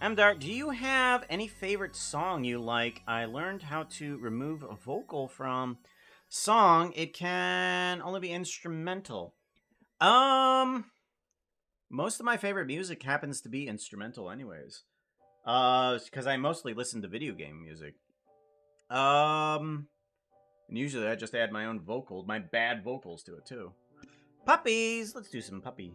Mdart, do you have any favorite song you like? I learned how to remove a vocal from song. It can only be instrumental. Most of my favorite music happens to be instrumental anyways. Because I mostly listen to video game music. And usually I just add my own vocal, my bad vocals to it too. Puppies! Let's do some puppies.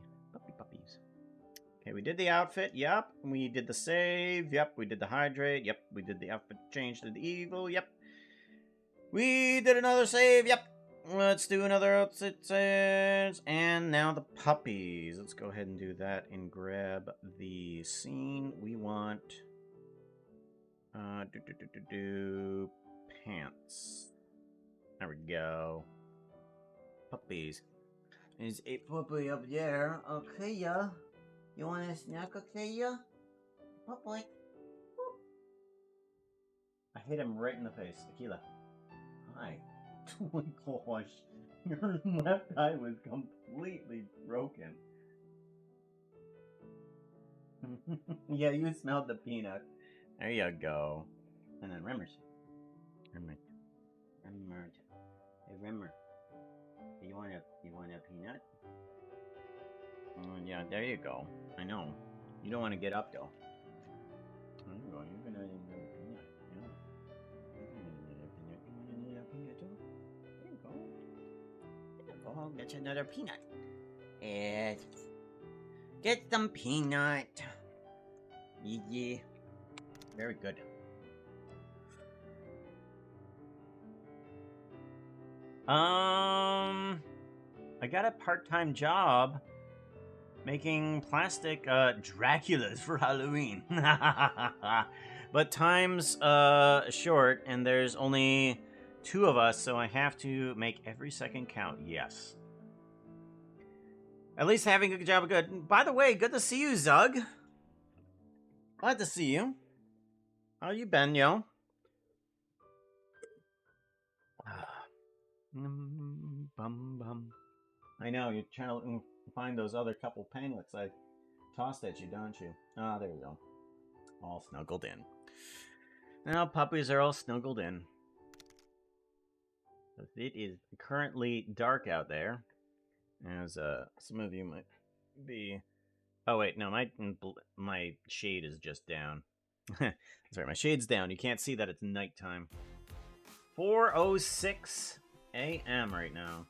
Okay, we did the outfit, yep. We did the save, yep. We did the hydrate, yep. We did the outfit change to the evil, yep. We did another save, yep. Let's do another outfit change. And now the puppies. Let's go ahead and do that and grab the scene we want. Pants. There we go. Puppies. There's a puppy up there. Okay, yeah. You want a snack, okay, yeah? Puppy. I hit him right in the face. Tequila. Hi. Oh my gosh. Your left eye was completely broken. Yeah, you smelled the peanut. There you go. And then Rimmers. Hey, Rimmer. You want a peanut? Yeah, there you go. I know. You don't want to get up though. There you go. You're gonna need a peanut. Yeah. You need a peanut too? There you go. There you go. I'll get you another peanut. Yes. Get some peanut. Yeah. Very good. I got a part-time job making plastic Draculas for Halloween. But time's short and there's only 2 of us, so I have to make every second count. Yes. At least having a good job of good. By the way, good to see you, Zug. Glad to see you. How you been, yo? Bum. I know, you're trying to find those other couple painlets I tossed at you, don't you? Ah, there you go. All snuggled in. Now puppies are all snuggled in. It is currently dark out there, as some of you might be... Oh wait, no, my shade is just down. That's right, my shade's down. You can't see that it's nighttime. 4:06 a.m. right now.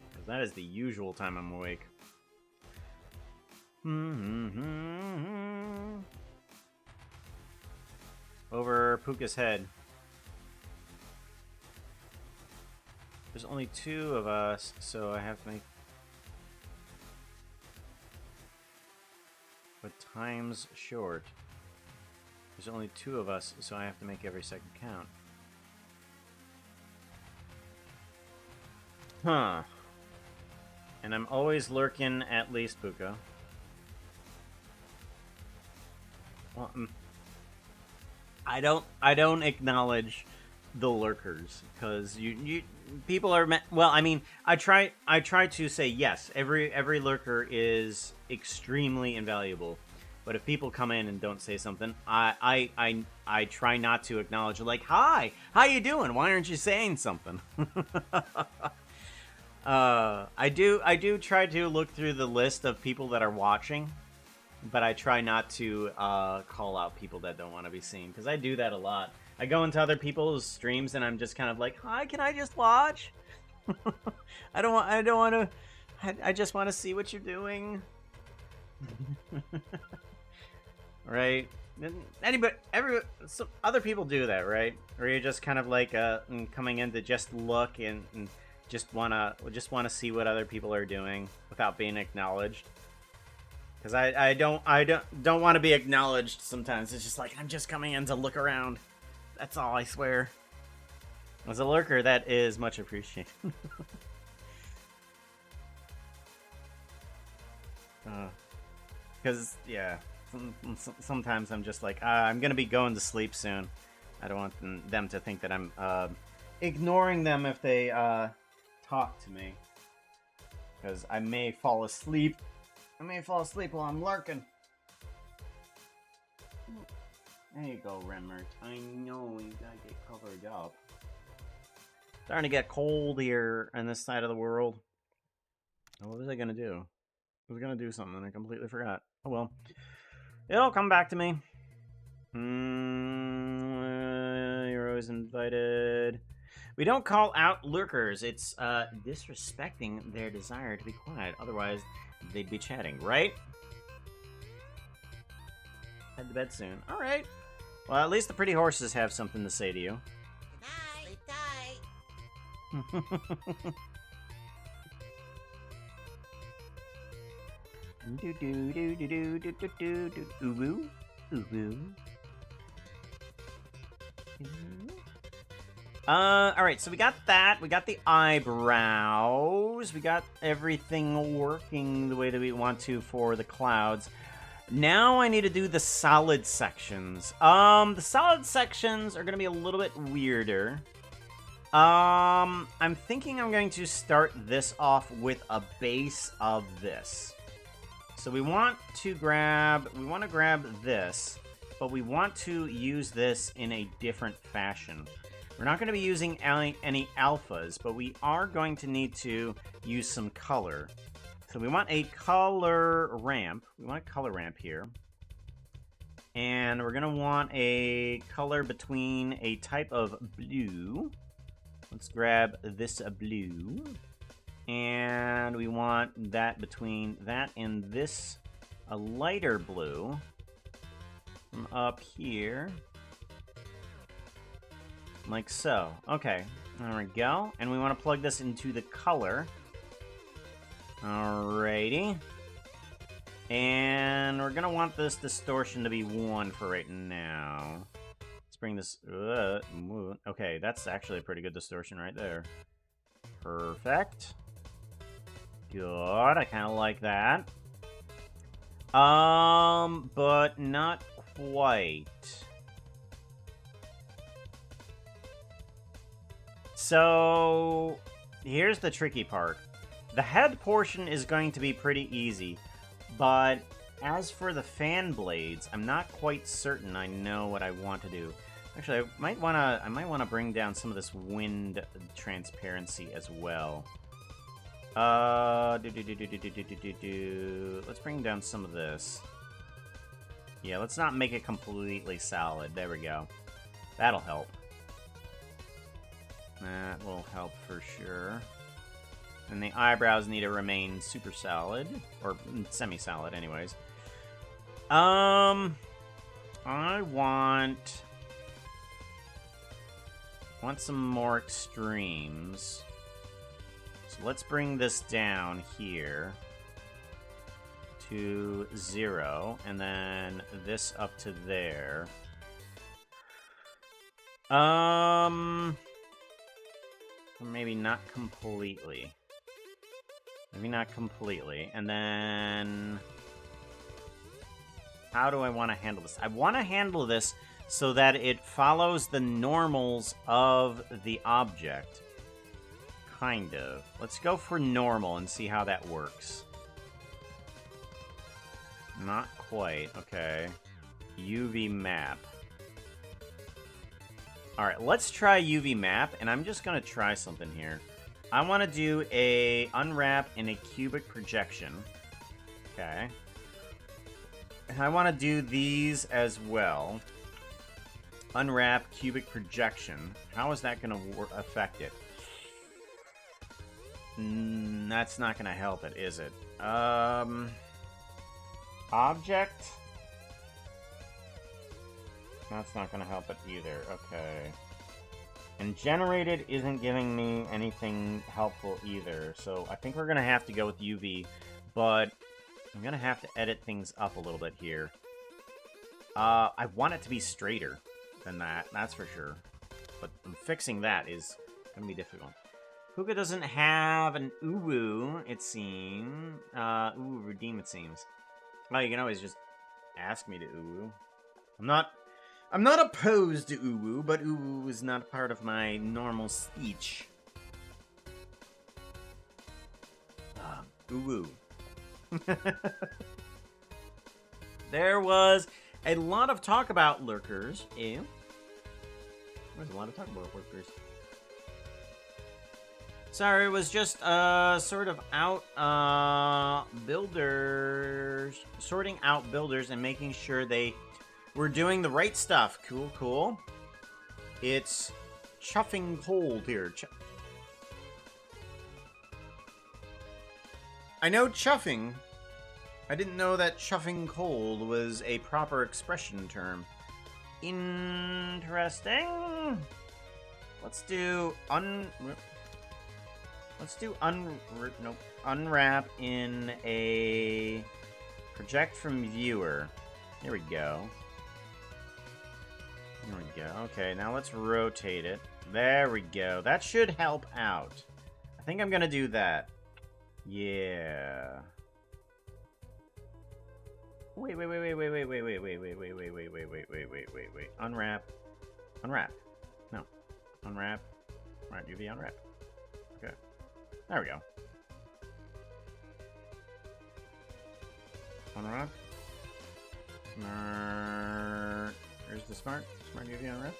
Because that is the usual time I'm awake. Over Puka's head. There's only 2 of us, so I have to make... But time's short. There's only 2 of us, so I have to make every second count. Huh. And I'm always lurking at least, Puka. Well, I don't acknowledge the lurkers because you people are well. I mean, I try to say yes. Every lurker is extremely invaluable, but if people come in and don't say something, I try not to acknowledge. Like, hi, how you doing? Why aren't you saying something? I do try to look through the list of people that are watching, but I try not to call out people that don't want to be seen, because I do that a lot. I go into other people's streams and I'm just kind of like, hi, can I just watch? I don't want to. I just want to see what you're doing. Right? Some other people do that, right? Or you're just kind of like coming in to just look and just wanna see what other people are doing without being acknowledged. Because I don't want to be acknowledged sometimes. It's just like I'm just coming in to look around. That's all, I swear. As a lurker, that is much appreciated. Because, yeah, sometimes I'm just like, I'm going to be going to sleep soon. I don't want them to think that I'm ignoring them if they talk to me. Because I may fall asleep. I may fall asleep while I'm lurking. There you go, Remmert. I know, you gotta get covered up. Starting to get cold here on this side of the world. What was I gonna do? I was gonna do something and I completely forgot. Oh well. It'll come back to me. You're always invited. We don't call out lurkers. It's disrespecting their desire to be quiet. Otherwise, they'd be chatting, right? Head to bed soon. Alright. Well, at least the pretty horses have something to say to you. Good night. Sleep tight. Do do do do do do do do do ooh ooh. Alright, so we got that. We got the eyebrows. We got everything working the way that we want to for the clouds. Now I need to do the solid sections. The solid sections are going to be a little bit weirder. I'm thinking I'm going to start this off with a base of this. So we want to grab this, but we want to use this in a different fashion. We're not going to be using any alphas, but we are going to need to use some color. So we want a color ramp. We want a color ramp here. And we're going to want a color between a type of blue. Let's grab this blue. And we want that between that and this, a lighter blue. From up here. Like so. Okay, there we go. And we want to plug this into the color. Alrighty. And we're going to want this distortion to be 1 for right now. Let's bring this... okay, that's actually a pretty good distortion right there. Perfect. Good, I kind of like that. But not quite. So, here's the tricky part. The head portion is going to be pretty easy, but as for the fan blades, I'm not quite certain I know what I want to do. Actually, I might wanna bring down some of this wind transparency as well. Let's bring down some of this. Yeah, let's not make it completely solid. There we go. That'll help. That will help for sure. And the eyebrows need to remain super solid. Or semi-solid, anyways. I want some more extremes. So let's bring this down here to 0, and then this up to there. Maybe not completely. Maybe not completely. And then... how do I want to handle this? I want to handle this so that it follows the normals of the object. Kind of. Let's go for normal and see how that works. Not quite. Okay. UV map. Alright, let's try UV map, and I'm just going to try something here. I want to do a unwrap in a cubic projection. Okay. And I want to do these as well. Unwrap cubic projection. How is that going to affect it? That's not gonna help it, is it? Object? That's not gonna help it either. Okay. And generated isn't giving me anything helpful either, so I think we're gonna have to go with UV, but I'm gonna have to edit things up a little bit here. I want it to be straighter than that, that's for sure. But fixing that is gonna be difficult. Puka doesn't have an uwu, it seems. Uwu redeem, it seems. Well, you can always just ask me to uwu. I'm not opposed to uwu, but uwu is not part of my normal speech. Uwu. There was a lot of talk about lurkers. Ew. There's a lot of talk about lurkers. Sorry, it was just sort of sorting out builders and making sure they were doing the right stuff. Cool, cool. It's chuffing cold here. I know chuffing. I didn't know that chuffing cold was a proper expression term. Interesting. Let's do unwrap in a project from viewer. There we go. There we go. Okay, now let's rotate it. There we go. That should help out. I think I'm gonna do that. Yeah. Wait. Unwrap. Unwrap. No. Unwrap. Right, UV unwrap. Okay. There we go. Unwrap. Smart. Here's the smart UV unwrap.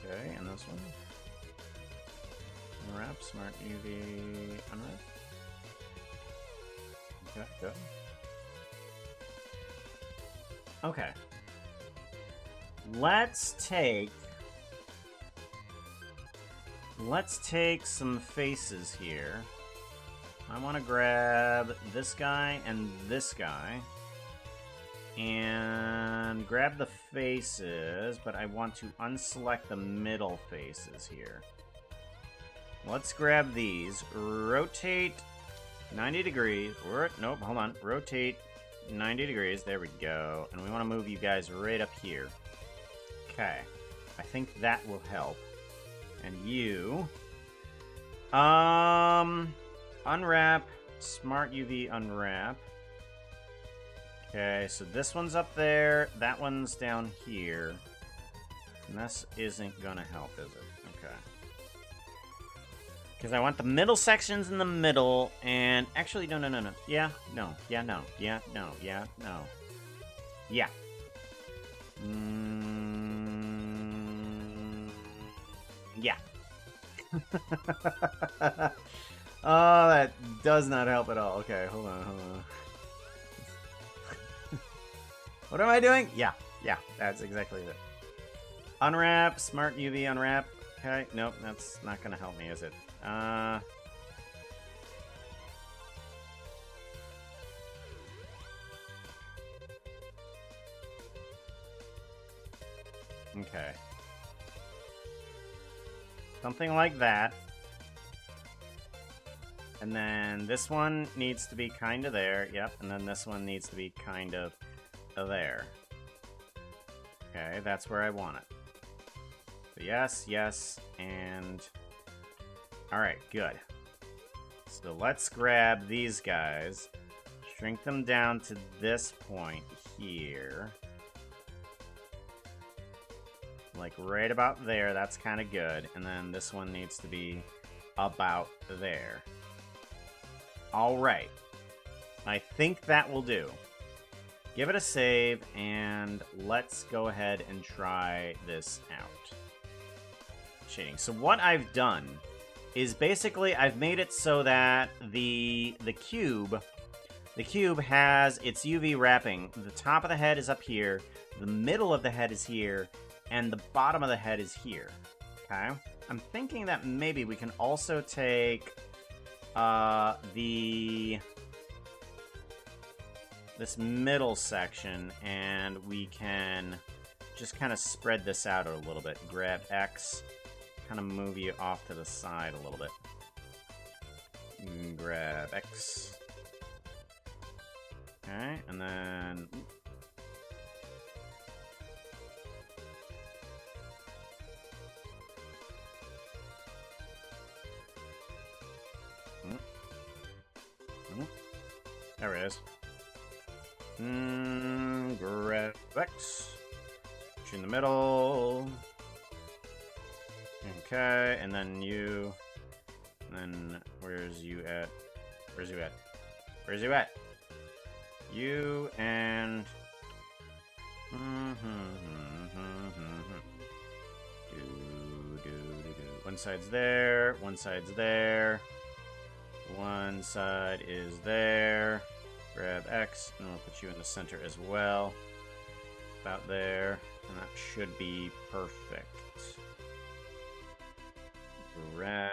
Okay, and this one. Unwrap, smart UV unwrap. Okay, good. Okay. Let's take some faces here. I want to grab this guy and this guy. And grab the faces, but I want to unselect the middle faces here. Let's grab these. Rotate 90 degrees. Nope, hold on. Rotate 90 degrees. There we go. And we want to move you guys right up here. Okay. I think that will help. And you... Unwrap. Smart UV unwrap. Okay, so this one's up there. That one's down here. And this isn't gonna help, is it? Okay. Because I want the middle sections in the middle, and... Actually, no. Yeah, no. Yeah, no. Yeah, no. Yeah, no. Yeah. Yeah. Oh, that does not help at all. Okay, hold on. What am I doing? Yeah, that's exactly it. Unwrap, smart UV unwrap. Okay, nope, that's not gonna help me, is it? Okay. Something like that. And then this one needs to be kind of there. Yep, and then this one needs to be kind of there. Okay, that's where I want it. So yes, and... Alright, good. So let's grab these guys, shrink them down to this point here. Like right about there, that's kind of good. And then this one needs to be about there. Alright. I think that will do. Give it a save, and let's go ahead and try this out. Shading. So what I've done is basically I've made it so that the cube has its UV wrapping. The top of the head is up here, the middle of the head is here, and the bottom of the head is here. Okay? I'm thinking that maybe we can also take this middle section, and we can just kind of spread this out a little bit. Grab X, kind of move you off to the side a little bit. Grab X. Okay, and then... There it is. Grab X. Put you in the middle. Okay, and then you... And then, where's you at? Where's you at? Where's you at? You and... One side's there, one side's there. One side is there. Grab X, and we'll put you in the center as well. About there, and that should be perfect. Grab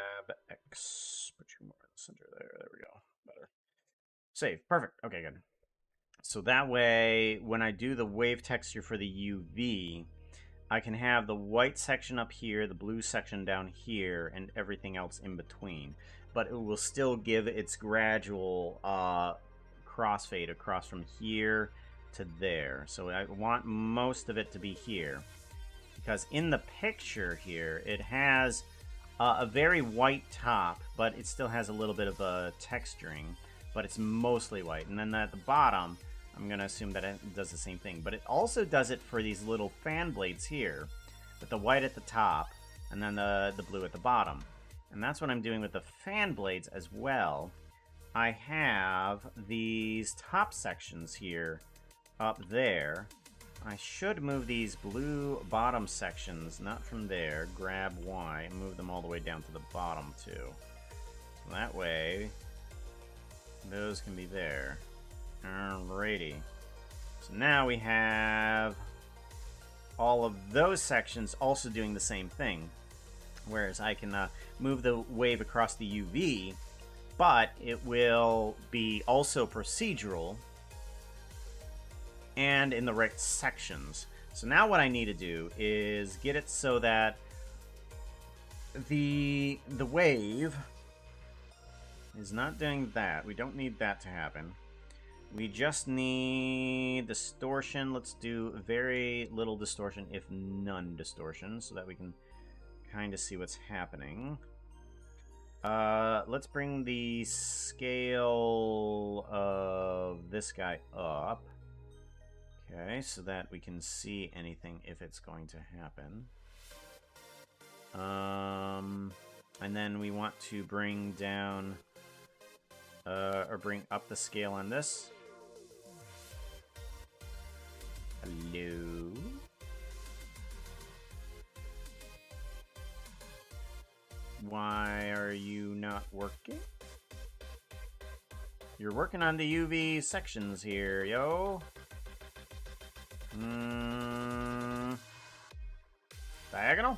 X. Put you more in the center there. There we go. Better. Save. Perfect. Okay, good. So that way, when I do the wave texture for the UV, I can have the white section up here, the blue section down here, and everything else in between. But it will still give its gradual crossfade across from here to there. So I want most of it to be here. Because in the picture here, it has a very white top, but it still has a little bit of a texturing. But it's mostly white. And then at the bottom, I'm going to assume that it does the same thing. But it also does it for these little fan blades here, with the white at the top, and then the blue at the bottom. And that's what I'm doing with the fan blades as well. I have these top sections here up there. I should move these blue bottom sections, not from there, grab Y, and move them all the way down to the bottom too. So that way, those can be there. Alrighty. So now we have all of those sections also doing the same thing. Whereas I can move the wave across the UV, but it will be also procedural and in the right sections. So now what I need to do is get it so that the wave is not doing that. We don't need that to happen. We just need distortion. Let's do very little distortion, if none distortion, so that we can kind of see what's happening. Let's bring the scale of this guy up. Okay, so that we can see anything if it's going to happen. And then we want to bring down, or bring up the scale on this. Hello? Why are you not working? You're working on the UV sections here, yo. Diagonal?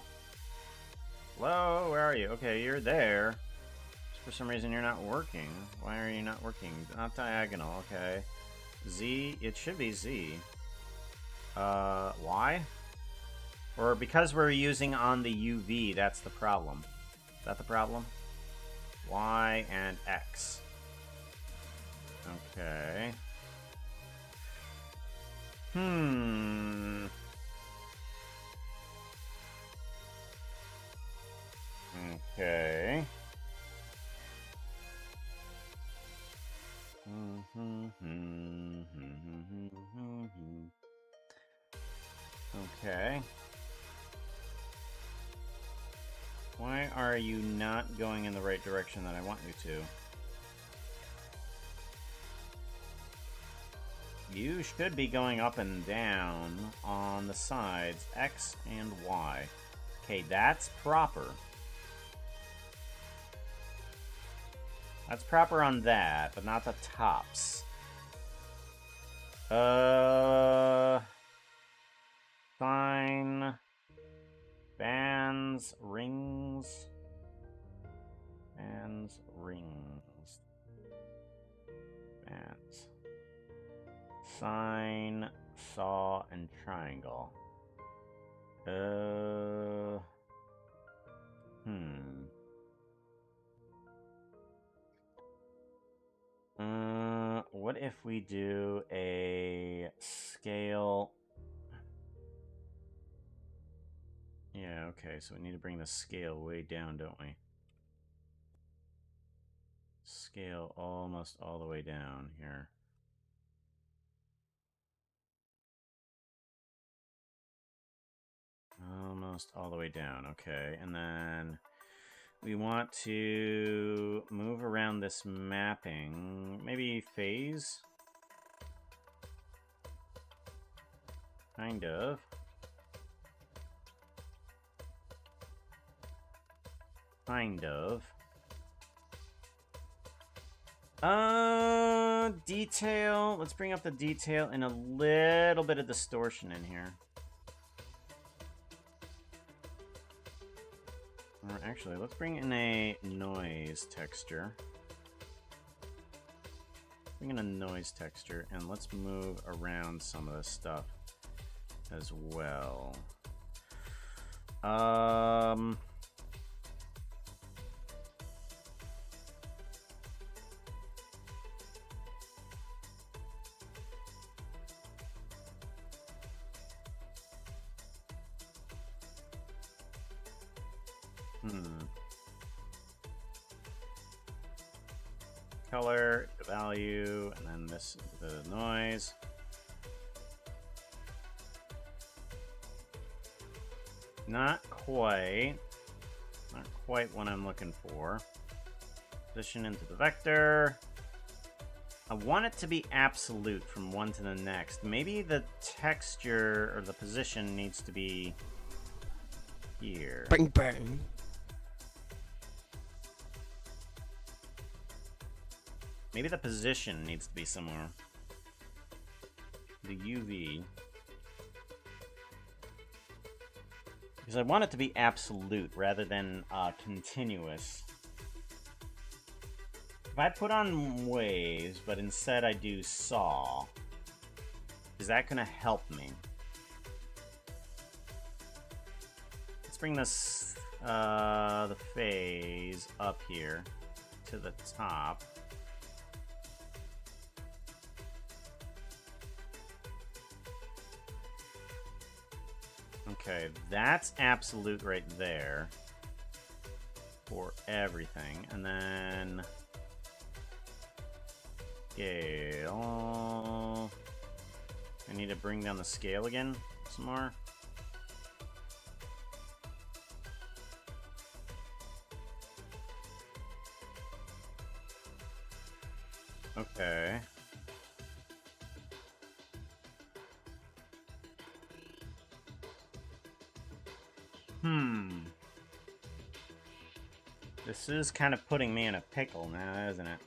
Hello, where are you? Okay, you're there. For some reason you're not working. Why are you not working? Not diagonal, okay. Z, it should be Z. Y? Or because we're using on the UV, that's the problem. Is that the problem? Y and X. Okay. Okay. Okay. Why are you not going in the right direction that I want you to? You should be going up and down on the sides, X and Y. Okay, that's proper. That's proper on that, but not the tops. Fine. Bands, rings. Fans, rings. Fans. Sign, saw, and triangle. What if we do a scale? Yeah, okay, so we need to bring the scale way down, don't we? Scale almost all the way down here. Almost all the way down, okay. And then we want to move around this mapping. Maybe phase? Kind of. Kind of. Detail. Let's bring up the detail and a little bit of distortion in here. Or actually, let's bring in a noise texture. Bring in a noise texture, and let's move around some of this stuff as well. Color, value, and then this, the noise. Not quite what I'm looking for. Position into the vector. I want it to be absolute from one to the next. Maybe the texture or the position needs to be here. Bang bang. Maybe the position needs to be somewhere. The UV. Because I want it to be absolute rather than continuous. If I put on waves, but instead I do saw, is that going to help me? Let's bring this, the phase up here to the top. Okay, that's absolute right there for everything. And then scale. I need to bring down the scale again some more. Okay. This is kind of putting me in a pickle now, isn't it?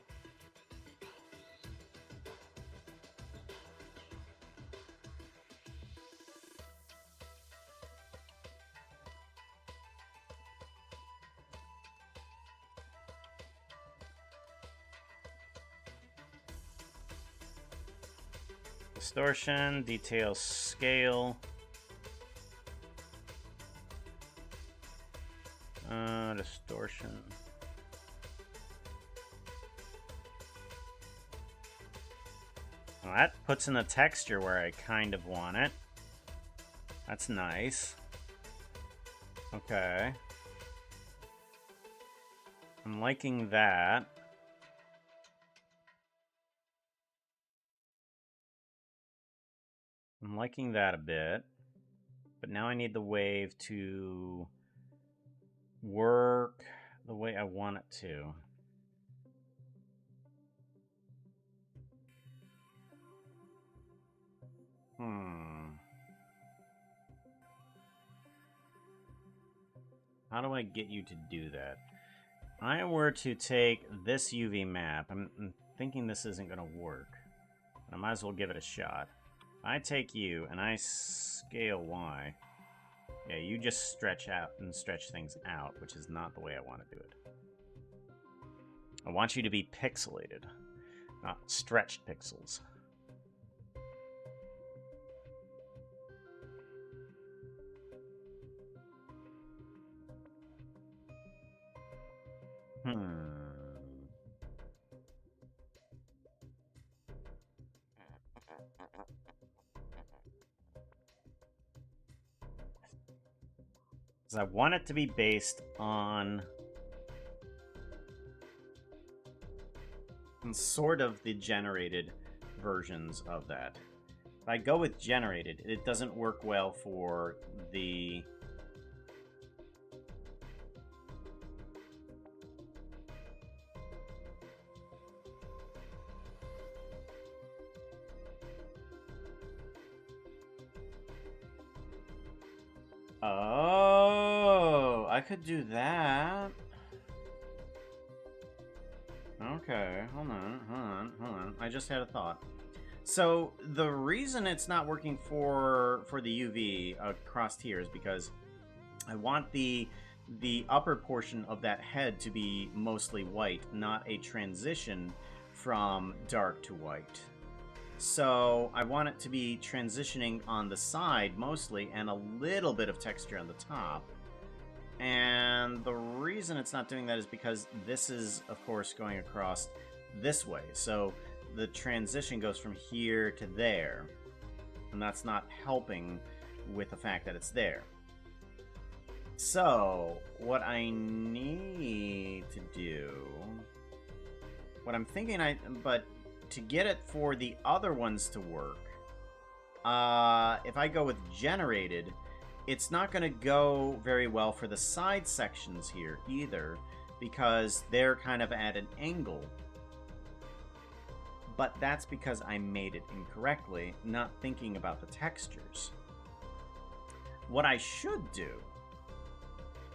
Distortion, detail, scale. Distortion. Well, that puts in the texture where I kind of want it. That's nice. Okay. I'm liking that. I'm liking that a bit. But now I need the wave to work the way I want it to. How do I get you to do that? If I were to take this UV map, I'm thinking this isn't going to work. I might as well give it a shot. If I take you and I scale Y, yeah, you just stretch out and stretch things out, which is not the way I want to do it. I want you to be pixelated, not stretched pixels. Because I want it to be based on sort of the generated versions of that. If I go with generated, it doesn't work well for the... Oh, I could do that. Okay, hold on. I just had a thought. So the reason it's not working for the UV across here is because I want the upper portion of that head to be mostly white, not a transition from dark to white. So I want it to be transitioning on the side mostly, and a little bit of texture on the top. And the reason it's not doing that is because this is, of course, going across this way. So the transition goes from here to there. And that's not helping with the fact that it's there. So what I need to do... What I'm thinking but to get it for the other ones to work, if I go with generated, it's not going to go very well for the side sections here either, because they're kind of at an angle. But that's because I made it incorrectly, not thinking about the textures. What I should do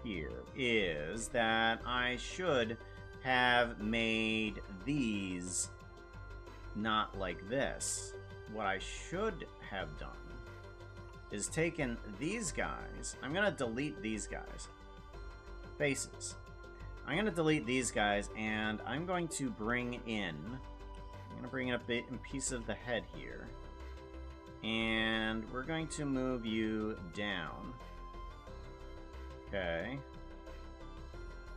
here is that I should have made these not like this. What I should have done is taken these guys. I'm going to delete these guys. Faces. I'm going to delete these guys, and I'm going to bring in... I'm going to bring in a piece of the head here. And we're going to move you down. Okay.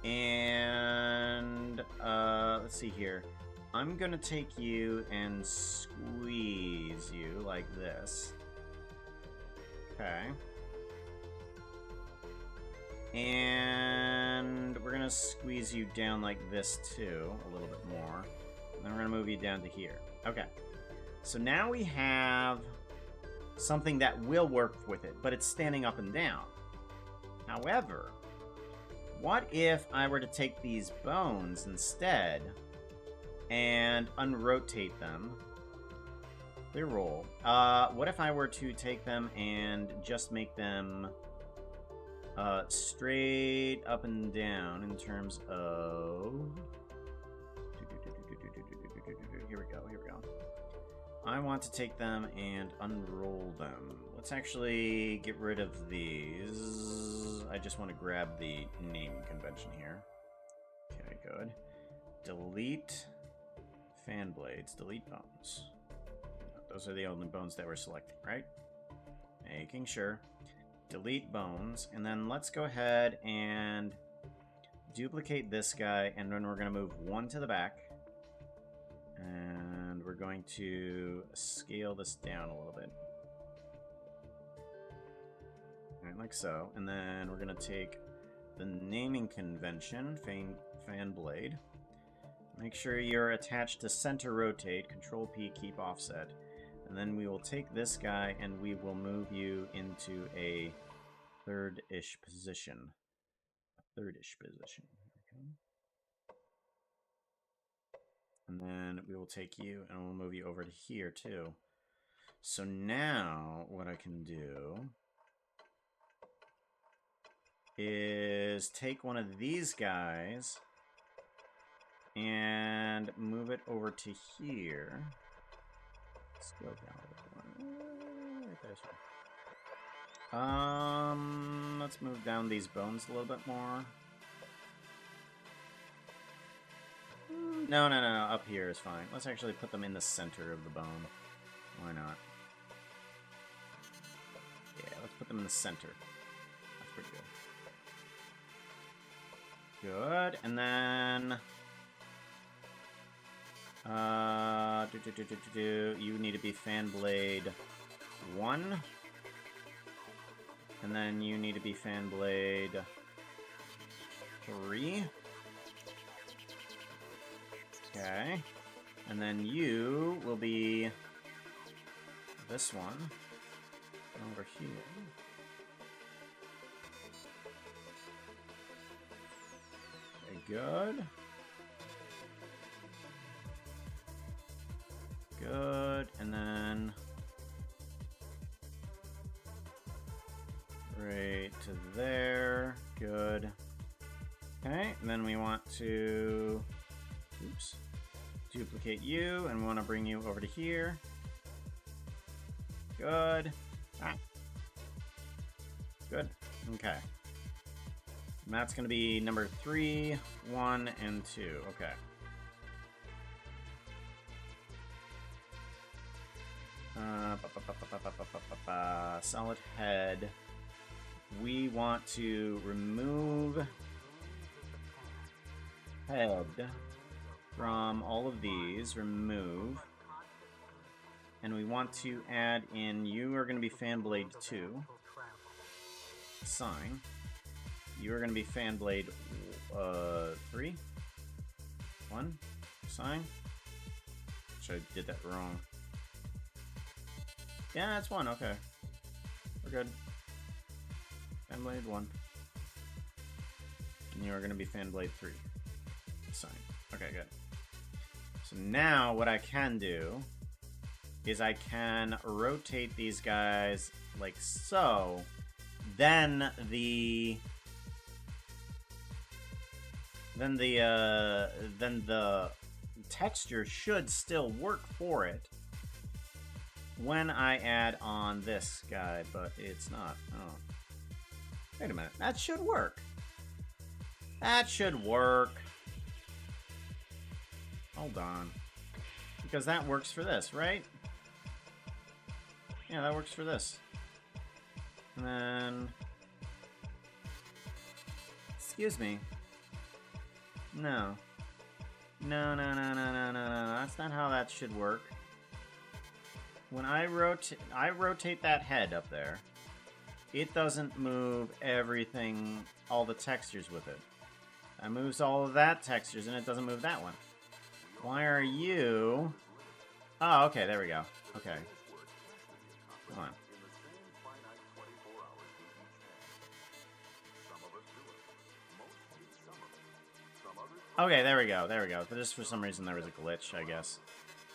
And, let's see here. I'm going to take you and squeeze you like this. Okay. And we're going to squeeze you down like this too, a little bit more. And then we're going to move you down to here. Okay. So now we have something that will work with it, but it's standing up and down. However, what if I were to take these bones instead and unrotate them? Clear roll. What if I were to take them and just make them straight up and down in terms of... Here we go. I want to take them and unroll them. Let's actually get rid of these. I just want to grab the name convention here. Okay, good. Delete fan blades. Delete bones. Those are the only bones that we're selecting, right? Making sure. Delete bones. And then let's go ahead and duplicate this guy. And then we're going to move one to the back. And we're going to scale this down a little bit. Alright, like so. And then we're going to take the naming convention, fan blade. Make sure you're attached to center rotate. Control P, keep offset. And then we will take this guy and we will move you into a third-ish position. Okay. And then we will take you and we'll move you over to here too. So now what I can do is take one of these guys and move it over to here. Scale down a little more. Right there. Let's move down these bones a little bit more. No, no, no, no. Up here is fine. Let's actually put them in the center of the bone. Why not? Yeah, let's put them in the center. That's pretty good. Good, and then... you need to be fan blade 1. And then you need to be fan blade 3. Okay. And then you will be this one over here. Okay, good. Good, and then right to there. Good. Okay, and then we want to duplicate you, and we want to bring you over to here. Good. Good. Okay. And that's going to be number 3, 1, and 2. Okay. Solid head. We want to remove head from all of these. Remove. And we want to add in, you are going to be fan blade 2. Assign. You are going to be fan blade 3. 1. Assign. Actually, I did that wrong. Yeah, that's 1. Okay. We're good. Fan blade 1. And you are going to be fan blade 3. Assign. Okay, good. So now what I can do is I can rotate these guys like so. Then the texture should still work for it when I add on this guy, but it's not. Oh. Wait a minute. That should work. That should work. Hold on. Because that works for this, right? Yeah, that works for this. And then... Excuse me. No. No, no, no, no, no, no, no. That's not how that should work. When I rotate that head up there, it doesn't move everything, all the textures with it. It moves all of that textures, and it doesn't move that one. Why are you... Oh, okay, there we go. Okay. Come on. Okay, there we go, there we go. Just for some reason there was a glitch, I guess.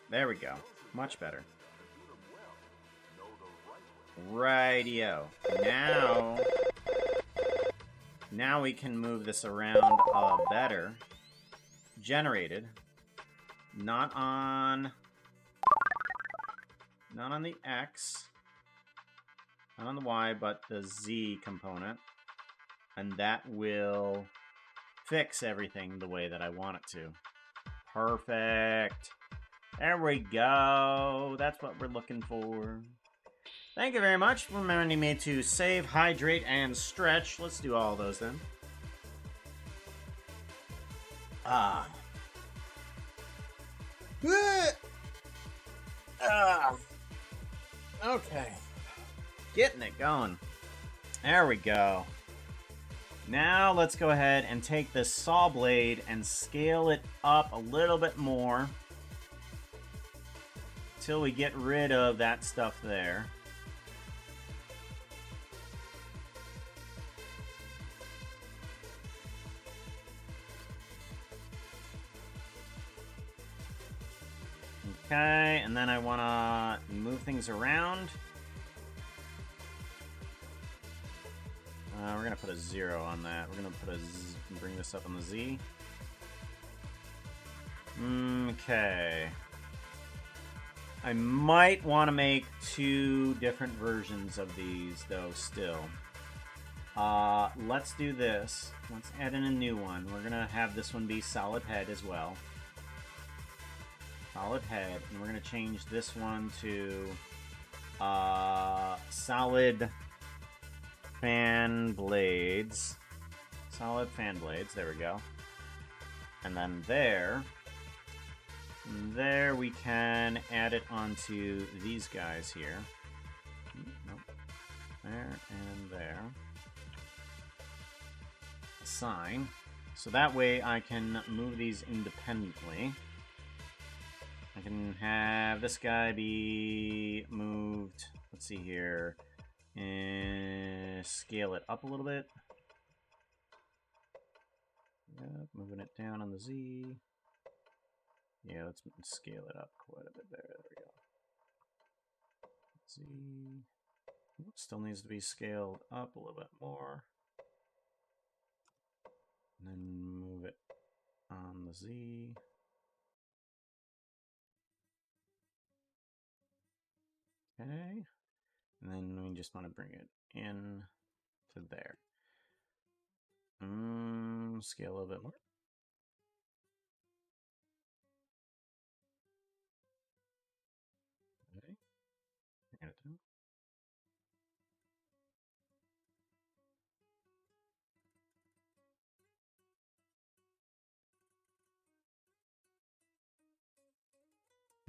There we go. Much better. Rightio. Now we can move this around better. Generated. Not on the X. Not on the Y, but the Z component. And that will fix everything the way that I want it to. Perfect. There we go. That's what we're looking for. Thank you very much for reminding me to save, hydrate, and stretch. Let's do all those then. Okay. Getting it going. There we go. Now let's go ahead and take this saw blade and scale it up a little bit more till we get rid of that stuff there. Okay, and then I want to move things around. We're going to put a 0 on that. We're going to put bring this up on the Z. Okay. I might want to make 2 different versions of these, though, still. Let's do this. Let's add in a new one. We're going to have this one be solid head as well. Solid head. And we're going to change this one to solid fan blades. Solid fan blades. There we go. And then there we can add it onto these guys here. Nope. There and there. Assign. So that way I can move these independently. I can have this guy be moved, let's see here, and scale it up a little bit. Yep, moving it down on the Z. Yeah, let's scale it up quite a bit there. There we go. Z. Oops, still needs to be scaled up a little bit more. And then move it on the Z. Okay. And then we just want to bring it in to there. Scale a little bit more. Okay. Bring it down.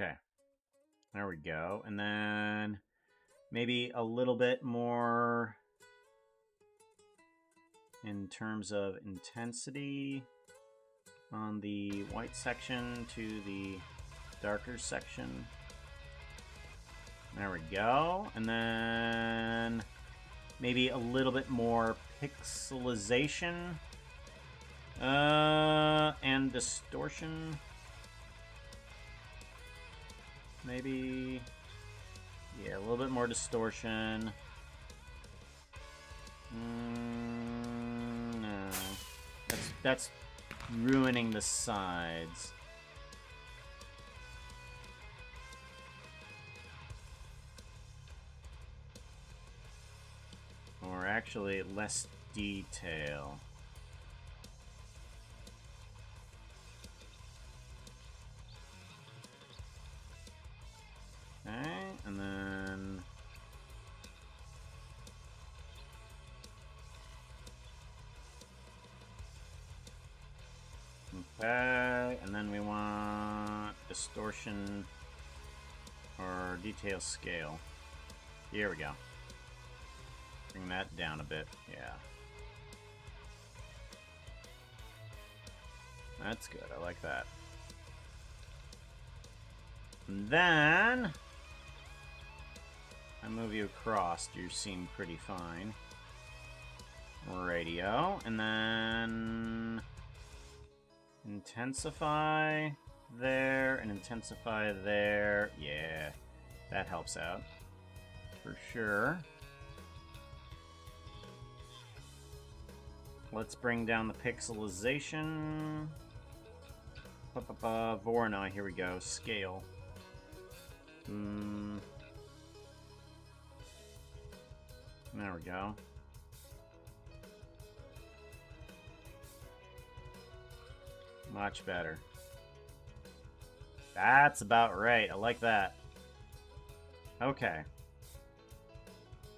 Okay. There we go. And then maybe a little bit more in terms of intensity on the white section to the darker section. There we go. And then maybe a little bit more pixelization and distortion. Maybe, yeah, a little bit more distortion. No, that's ruining the sides. Or actually, less detail. Okay, and then okay, and then we want distortion or detail scale. Here we go. Bring that down a bit. Yeah. That's good. I like that. And then I move you across. You seem pretty fine. Radio. And then intensify there and intensify there. Yeah. That helps out. For sure. Let's bring down the pixelization. Voronoi, here we go. Scale. There we go. Much better. That's about right. I like that. Okay.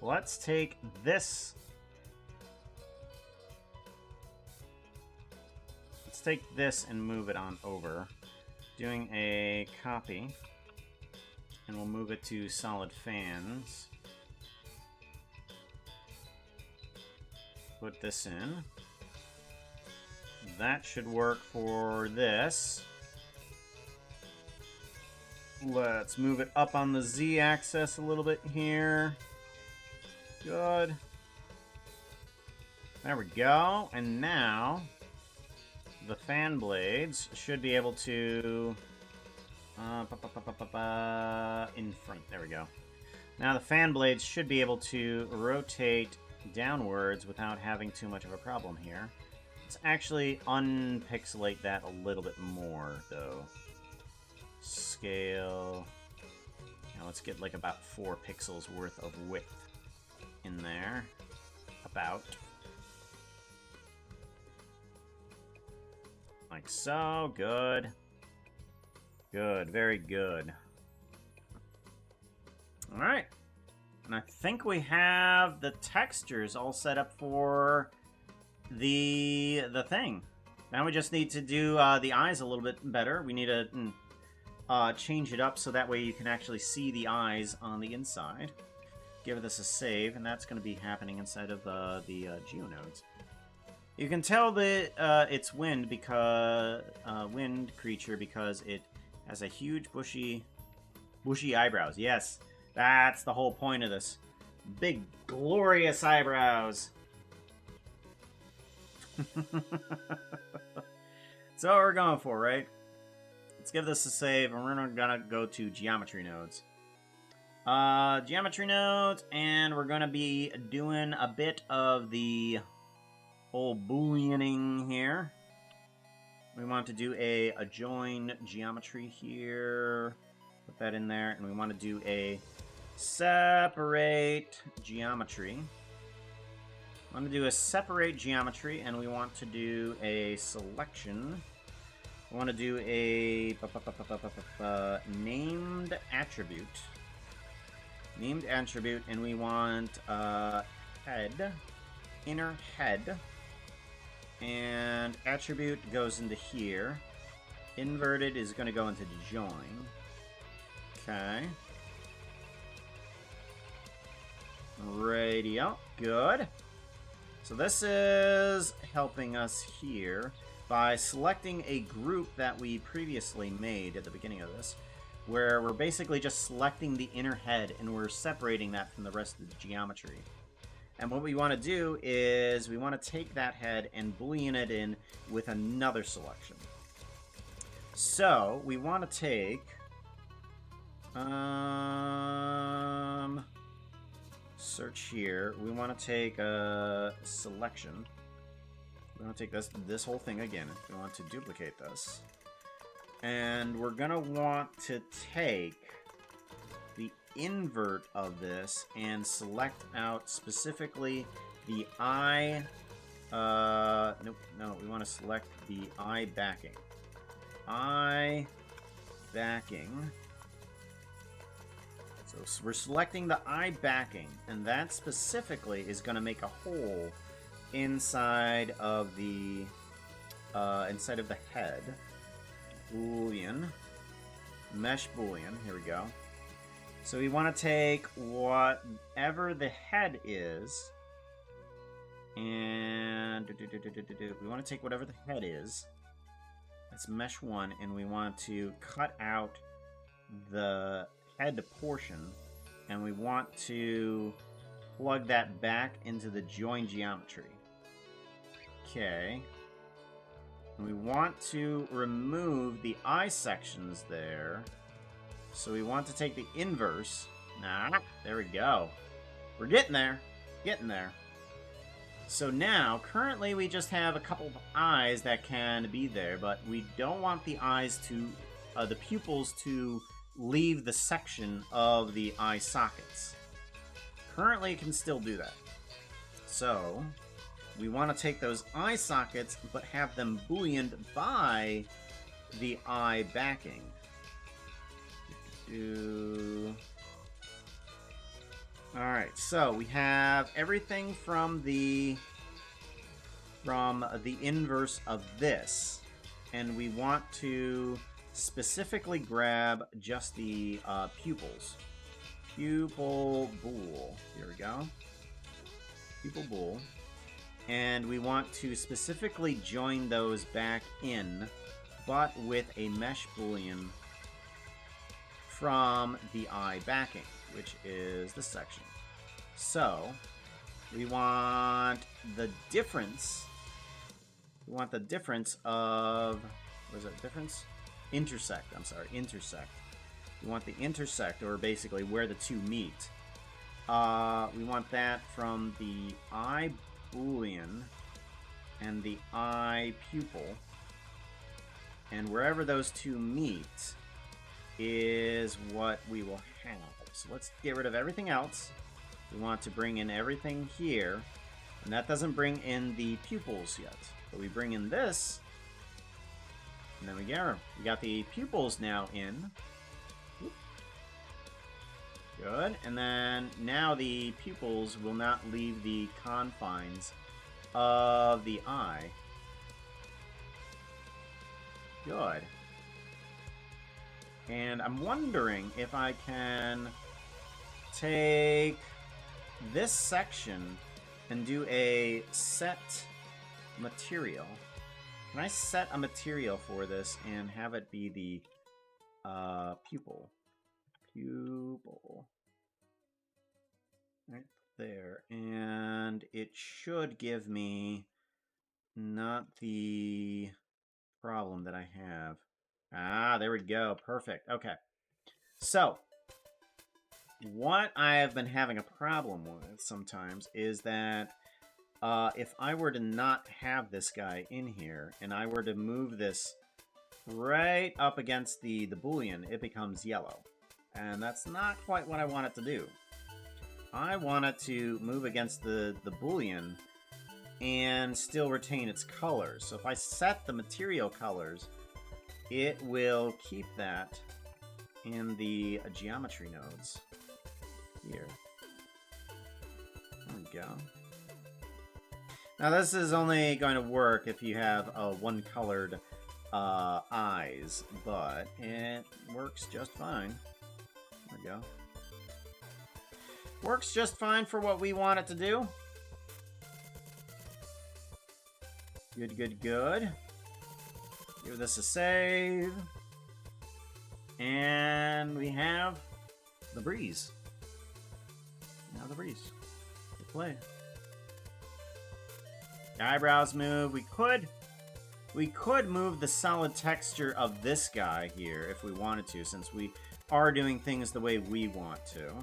Let's take this. Let's take this and move it on over. Doing a copy. And we'll move it to solid fans. Put this in. That should work for this. Let's move it up on the Z-axis a little bit here. Good. There we go. And now the fan blades should be able to in front. There we go. Now the fan blades should be able to rotate downwards without having too much of a problem here. Let's actually unpixelate that a little bit more, though. Scale. Now let's get like about 4 pixels worth of width in there. About. Like so. Good. Good, very good. Alright. And I think we have the textures all set up for the thing. Now we just need to do the eyes a little bit better. We need to change it up so that way you can actually see the eyes on the inside. Give this a save, and that's going to be happening inside of the geonodes. You can tell that it's wind because wind creature because it has a huge bushy eyebrows. Yes, that's the whole point of this. Big glorious eyebrows. That's what we're going for, right? Let's give this a save, and we're gonna go to geometry nodes. Geometry nodes, and we're gonna be doing a bit of the whole booleaning here. We want to do a join geometry here. Put that in there, and we want to do a separate geometry. I want to do a separate geometry, and we want to do a selection. We want to do a named attribute. Named attribute, and we want head, inner head, and attribute goes into here. Inverted is going to go into join. Okay. Radio, good. So this is helping us here by selecting a group that we previously made at the beginning of this, where we're basically just selecting the inner head and we're separating that from the rest of the geometry. And what we want to do is we want to take that head and boolean it in with another selection. So we want to take search here. We want to take a selection. We want to take this whole thing again. We want to duplicate this. And we're going to want to take the invert of this and select out specifically the eye. Nope, no, we want to select the eye backing. Eye backing. So we're selecting the eye backing, and that specifically is going to make a hole inside of the head. Boolean, mesh boolean. Here we go. So we want to take whatever the head is, and we want to take whatever the head is. That's mesh 1, and we want to cut out the head portion, and we want to plug that back into the join geometry. Okay. And we want to remove the eye sections there. So we want to take the inverse. There we go. We're getting there. Getting there. So now, currently we just have a couple of eyes that can be there, but we don't want the eyes to, the pupils to leave the section of the eye sockets. Currently it can still do that. So we want to take those eye sockets but have them booleaned by the eye backing. Alright, so we have everything from the inverse of this, and we want to specifically grab just the pupils. Pupil bool. Here we go. Pupil bool. And we want to specifically join those back in, but with a mesh boolean from the eye backing, which is the section. So we want the difference. We want the difference of, what is that difference? Intersect, I'm sorry, intersect. We want the intersect, or basically where the two meet. We want that from the eye boolean and the eye pupil. And wherever those two meet is what we will have. So let's get rid of everything else. We want to bring in everything here. And that doesn't bring in the pupils yet. But we bring in this. And then we got the pupils now in. Good. And then now the pupils will not leave the confines of the eye. Good. And I'm wondering if I can take this section and do a set material. Can I set a material for this and have it be the pupil? Pupil. Right there. And it should give me not the problem that I have. Ah, there we go. Perfect. Okay. So, what I have been having a problem with sometimes is that if I were to not have this guy in here, and I were to move this right up against the Boolean, it becomes yellow. And that's not quite what I want it to do. I want it to move against the Boolean and still retain its colors. So if I set the material colors, it will keep that in the geometry nodes here. There we go. Now this is only going to work if you have one-colored eyes, but it works just fine. There we go. Works just fine for what we want it to do. Good, good, good. Give this a save. And we have the Breez. Now the Breez. Good play. The eyebrows move. We could move the solid texture of this guy here if we wanted to, since we are doing things the way we want to.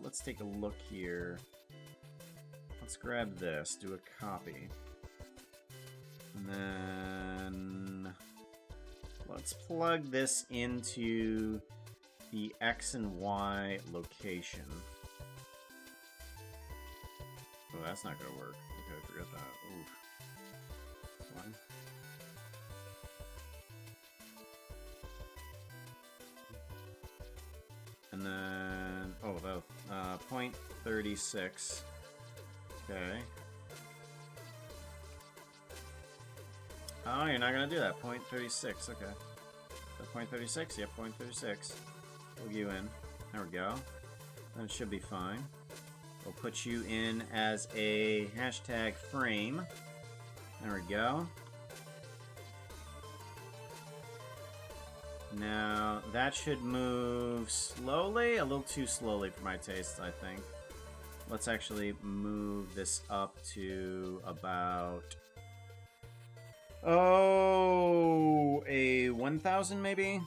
Let's take a look here. Let's grab this, do a copy. And then let's plug this into the X and Y location. Oh, that's not gonna work. Okay, forget that. Oof. One. And then, oh, the 0.36. Okay. Oh, you're not gonna do that. 0.36. Okay. So 0.36. Yep, 0.36. Plug you in. There we go. That should be fine. We'll put you in as a hashtag frame. There we go. Now, that should move slowly. A little too slowly for my taste, I think. Let's actually move this up to about... oh, a 1,000 maybe?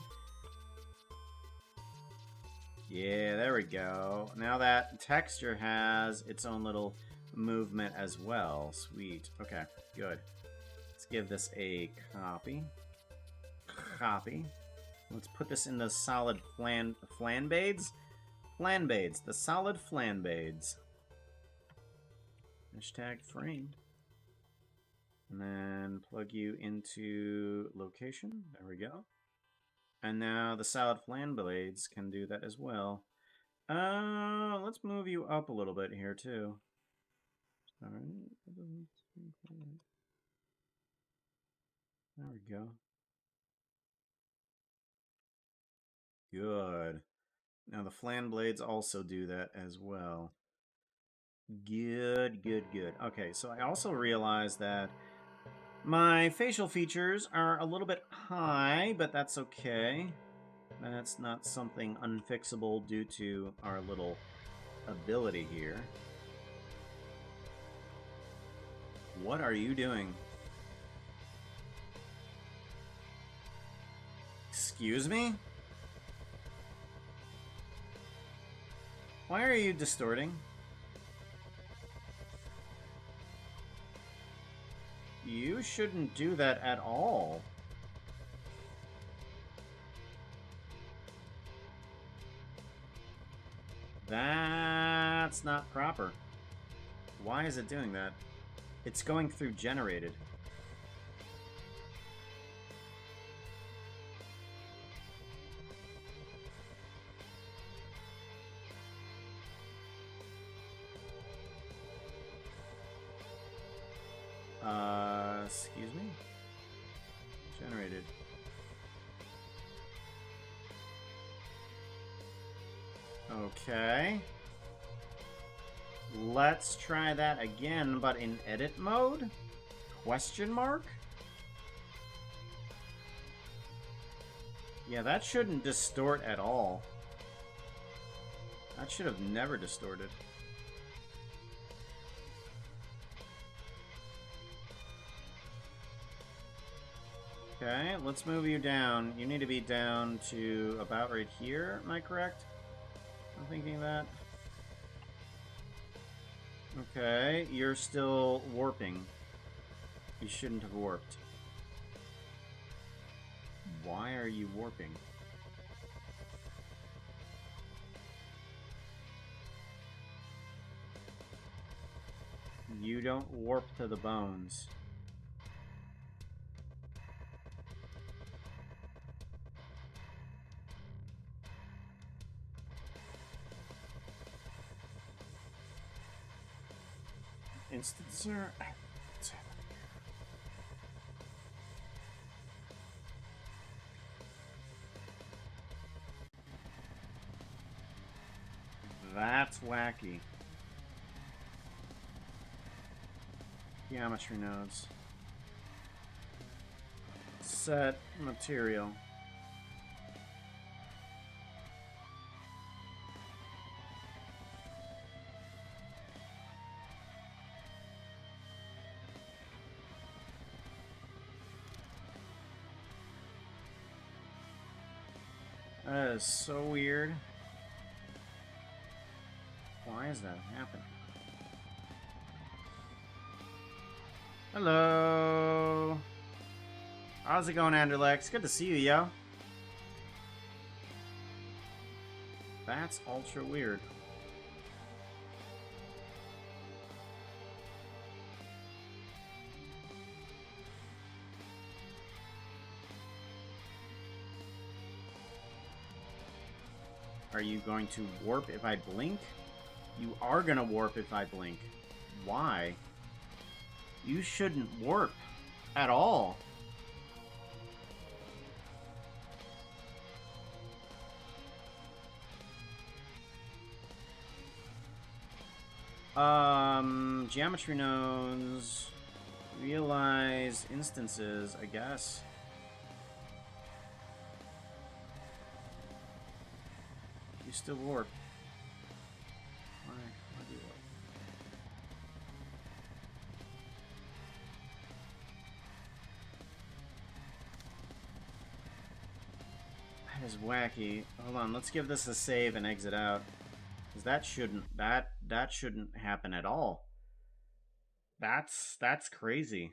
Yeah, there we go. Now that texture has its own little movement as well. Sweet. Okay, good. Let's give this a copy. Copy. Let's put this in the solid flanbades. Flanbades. The solid flanbades. Hashtag framed. And then plug you into location. There we go. And now the solid flan blades can do that as well. Let's move you up a little bit here too. Alright. There we go. Good. Now the flan blades also do that as well. Good, good, good. Okay, so I also realized that my facial features are a little bit high, but that's okay. That's not something unfixable due to our little ability here. What are you doing? Excuse me? Why are you distorting? You shouldn't do that at all. That's not proper. Why is it doing that? It's going through generated. Excuse me? Generated. Okay. Let's try that again, but in edit mode? Question mark? Yeah, that shouldn't distort at all. That should have never distorted. Okay, let's move you down. You need to be down to about right here, am I correct? I'm thinking that. Okay, you're still warping. You shouldn't have warped. Why are you warping? You don't warp to the bones. Instancer. That's wacky. Geometry nodes. Set material. That is so weird. Why is that happening? Hello. How's it going, Anderlex? Good to see you, yo. That's ultra weird. Are you going to warp if I blink? You are gonna warp if I blink. Why? You shouldn't warp at all. Geometry nodes, realize instances, I guess. You still warp. Why do you warp? That is wacky. Hold on, let's give this a save and exit out. Because that shouldn't happen at all. That's crazy.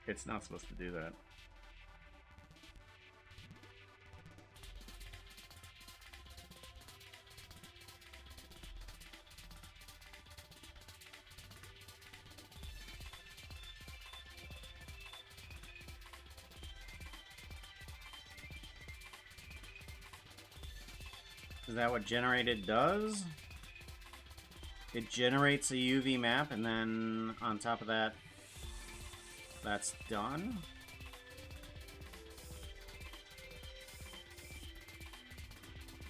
It's not supposed to do that. Is that what generated does? It generates a UV map, and then on top of that, that's done?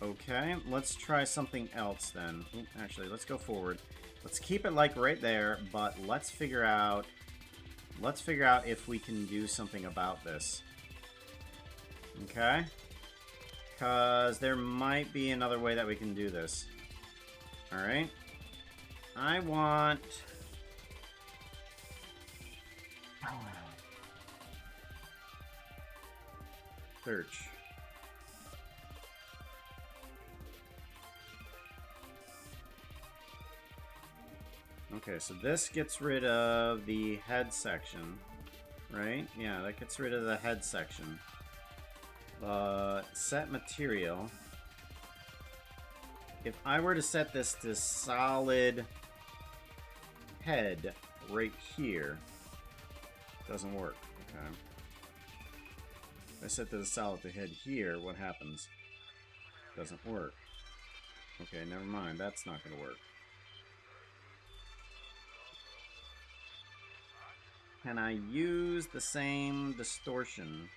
Okay, let's try something else then. Ooh, actually, let's go forward. Let's keep it like right there, but let's figure out if we can do something about this. Okay? Because there might be another way that we can do this. Alright. I want... Search. Okay, so this gets rid of the head section, right? Yeah, that gets rid of the head section. Set material. If I were to set this to solid head right here, doesn't work. Okay. If I set the solid to head here, what happens? Doesn't work. Okay, never mind. That's not going to work. Can I use the same distortion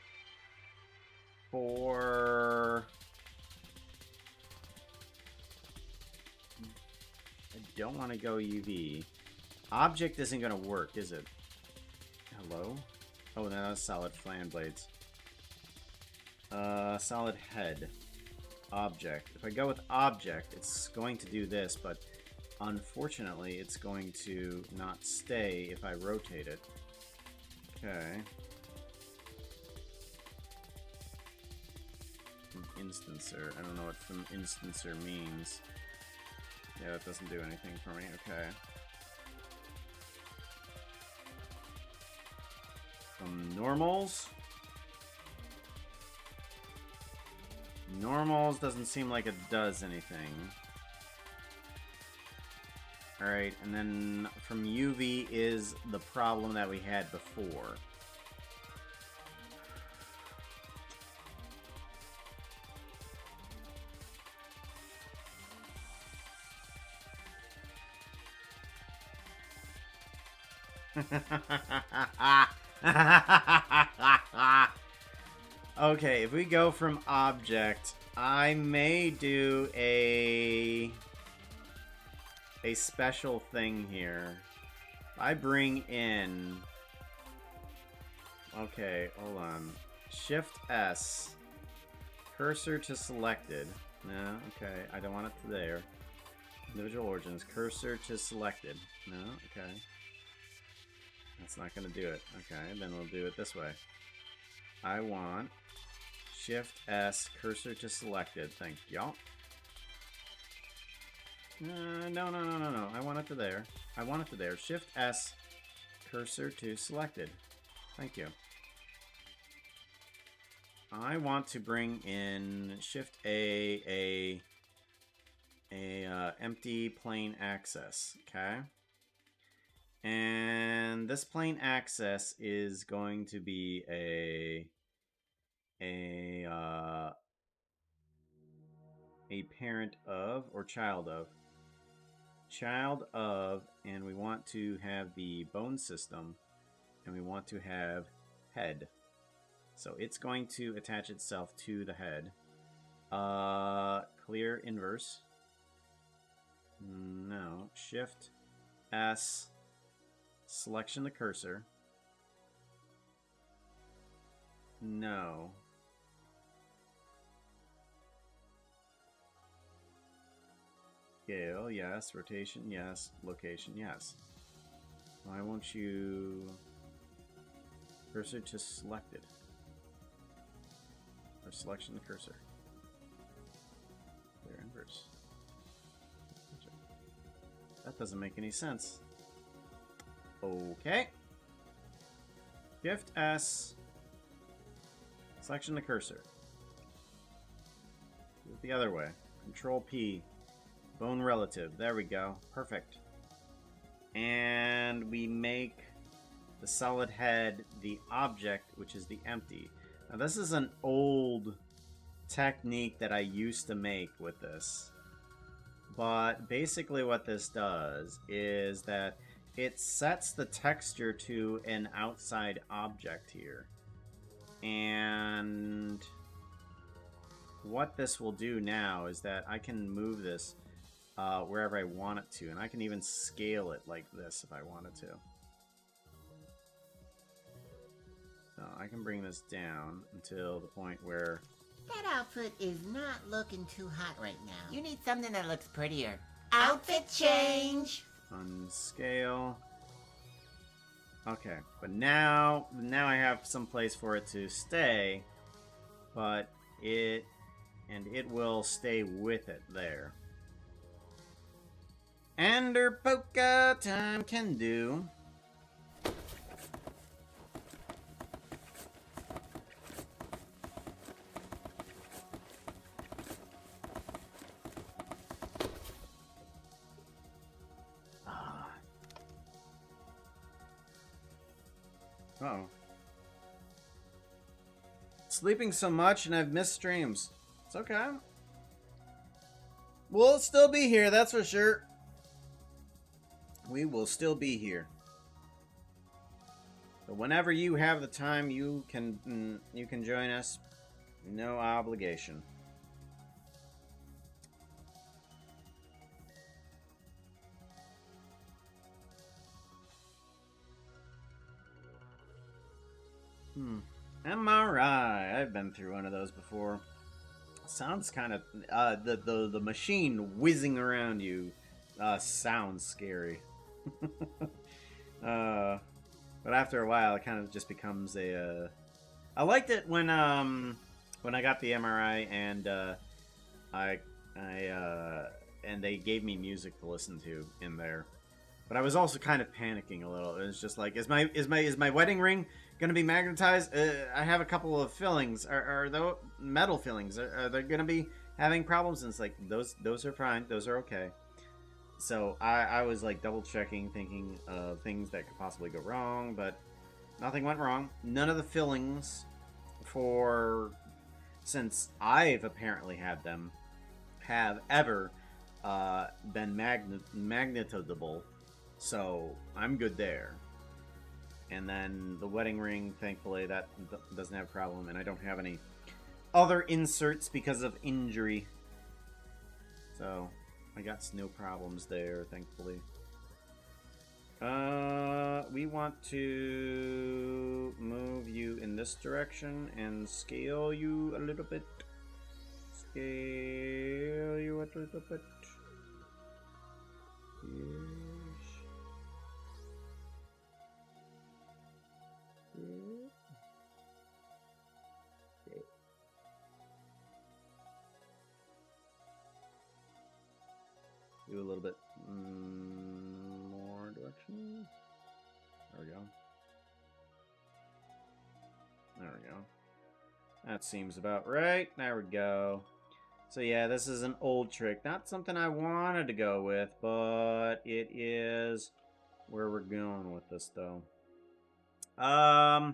for... I don't want to go UV. Object isn't going to work, is it? Hello? Oh, no, that's solid fan blades. Solid head. Object. If I go with object, it's going to do this, but unfortunately, it's going to not stay if I rotate it. Okay. From instancer. I don't know what from instancer means. Yeah, that doesn't do anything for me. Okay. From normals. Normals doesn't seem like it does anything. Alright, and then from UV is the problem that we had before. Okay, if we go from object, I may do a special thing here. I bring in... Okay, hold on. Shift S. Cursor to selected. No, okay, I don't want it to there. Individual origins. Cursor to selected. No, okay. That's not going to do it. Okay, then we'll do it this way. I want Shift S, cursor to selected. Thank y'all. No. I want it to there. I want it to there. Shift S, cursor to selected. Thank you. I want to bring in Shift A empty plane axis. Okay. And this plane axis is going to be a parent of or child of, and we want to have the bone system, and we want to have head. So it's going to attach itself to the head. Clear inverse. No. Shift S. Selection the cursor. No. Scale, yes. Rotation, yes. Location, yes. Why won't you... Cursor to selected. Or selection the cursor. Clear inverse. That doesn't make any sense. Okay. Shift S. Selection the cursor. Do it the other way. Control P. Bone relative. There we go. Perfect. And we make the solid head the object, which is the empty. Now this is an old technique that I used to make with this. But basically what this does is that it sets the texture to an outside object here. And what this will do now is that I can move this wherever I want it to. And I can even scale it like this if I wanted to. So I can bring this down until the point where... That outfit is not looking too hot right now. You need something that looks prettier. Outfit change. Unscale. Okay, but now I have some place for it to stay, but it will stay with it there. Ender polka time can do. Uh-oh. Sleeping so much and I've missed streams. It's okay. We'll still be here, that's for sure. We will still be here. So whenever you have the time, you can join us. No obligation. MRI. I've been through one of those before. Sounds kind of the machine whizzing around you sounds scary. But after a while, it kind of just becomes a. I liked it when I got the MRI and and they gave me music to listen to in there. But I was also kind of panicking a little. It was just like, is my wedding ring gonna be magnetized? I have a couple of fillings. Are those metal fillings? Are they gonna be having problems? And it's like those are fine. Those are okay. So I was like double checking, thinking of things that could possibly go wrong, but nothing went wrong. None of the fillings since I've apparently had them have ever been magnetizable. So I'm good there. And then the wedding ring, thankfully, that doesn't have a problem, and I don't have any other inserts because of injury. So I got no problems there, thankfully. We want to move you in this direction and scale you a little bit. Scale you a little bit. Yes. Okay. Do a little bit more direction. There we go. There we go. That seems about right. There we go. So yeah, this is an old trick. Not something I wanted to go with, but it is where we're going with this, though. I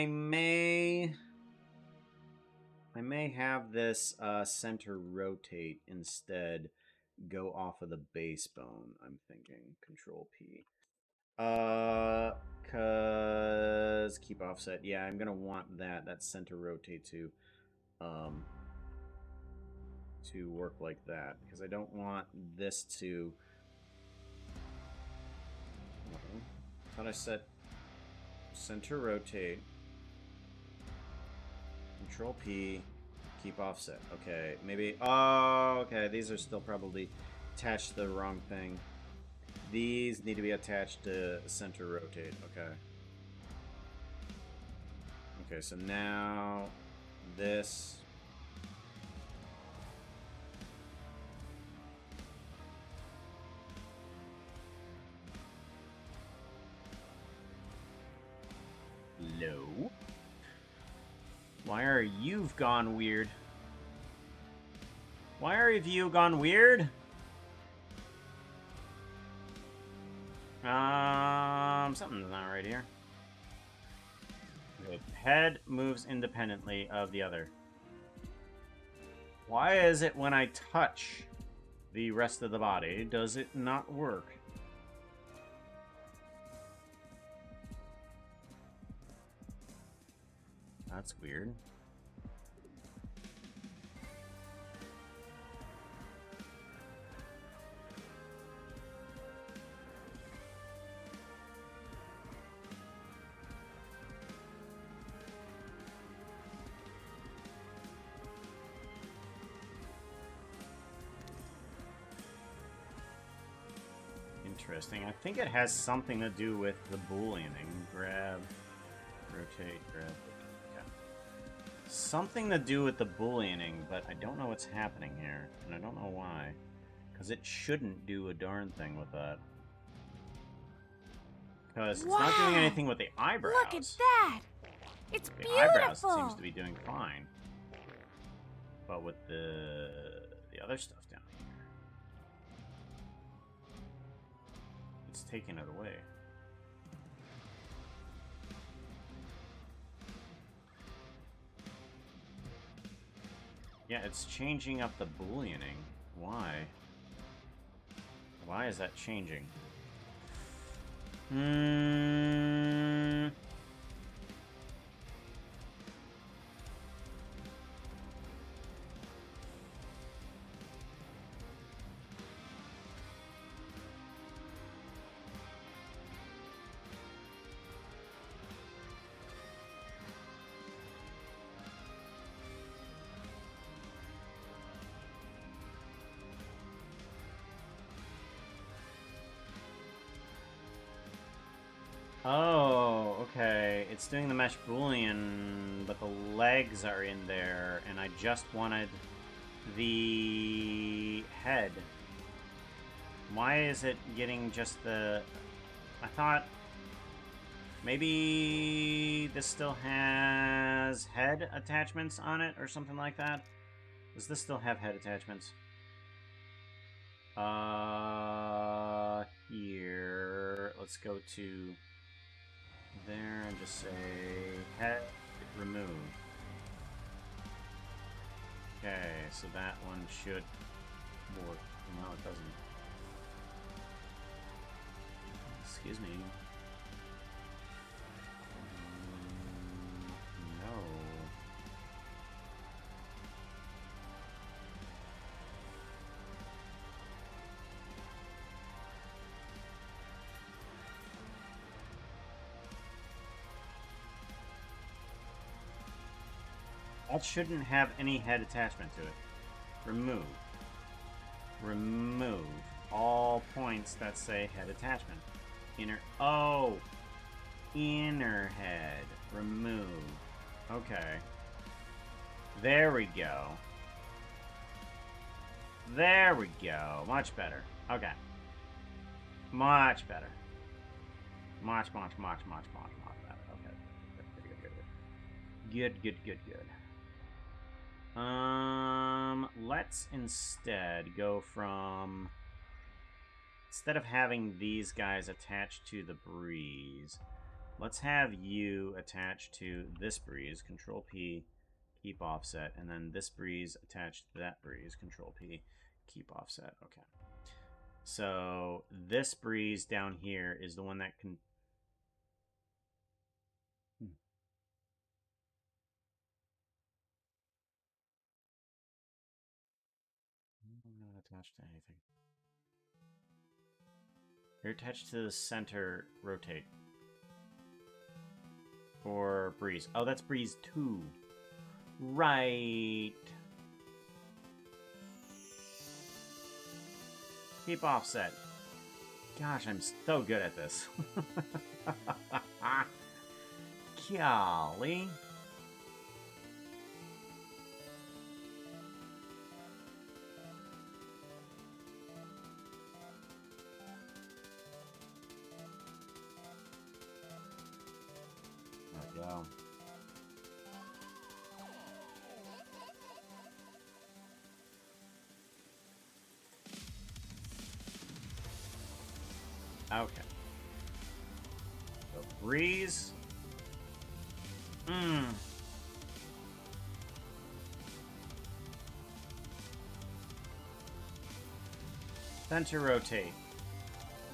may have this center rotate instead go off of the base bone. I'm thinking Control P. Cause keep offset. Yeah, I'm gonna want that center rotate to work like that, because I don't want this to. I thought I set center rotate, Control P, keep offset. Okay, maybe. Oh, okay. These are still probably attached to the wrong thing. These need to be attached to center rotate. Okay. Okay, so now this. Low. Why are you gone weird? Why are you gone weird? Something's not right here. Okay, head moves independently of the other. Why is it when I touch the rest of the body, does it not work? That's weird. Interesting. I think it has something to do with the bullioning. Grab, rotate, grab. Yeah. Something to do with the bullioning, but I don't know what's happening here, and I don't know why. Because it shouldn't do a darn thing with that. Because it's not doing anything with the eyebrows. Look at that! It's The beautiful! eyebrows it seems to be doing fine. But with the other stuff down here, it's taking it away. Yeah, it's changing up the booleaning. Why? Why is that changing? Oh, okay. It's doing the mesh boolean, but the legs are in there, and I just wanted the head. Why is it getting just the... I thought maybe this still has head attachments on it or something like that? Does this still have head attachments? Here. Let's go to there and just say head remove. Okay, so that one should work. No, it doesn't. Excuse me. No. That shouldn't have any head attachment to it. Remove. Remove all points that say head attachment. Inner. Oh! Inner head. Remove. Okay. There we go. There we go. Much better. Okay. Much better. Much better. Okay. Good. Let's instead go from... Instead of having these guys attached to the Breez, let's have you attached to this Breez, Control P, keep offset, and then this Breez attached to that Breez, Control P, keep offset. Okay. So this Breez down here is the one that can... I'm not attached to anything. You're attached to the center rotate. For Breez. Oh, that's Breez 2. Right. Keep offset. Gosh, I'm so good at this. Golly. There we go. Okay. So Breez. Center rotate.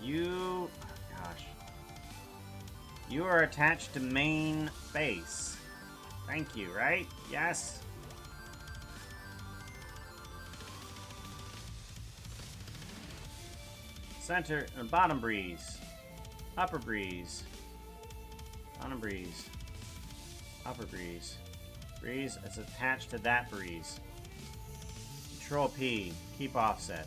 You... Gosh. You are attached to main base. Thank you, right? Yes. Center... bottom Breez. Upper Breez. Bottom Breez. Upper Breez. Breez is attached to that Breez. Control P. Keep offset.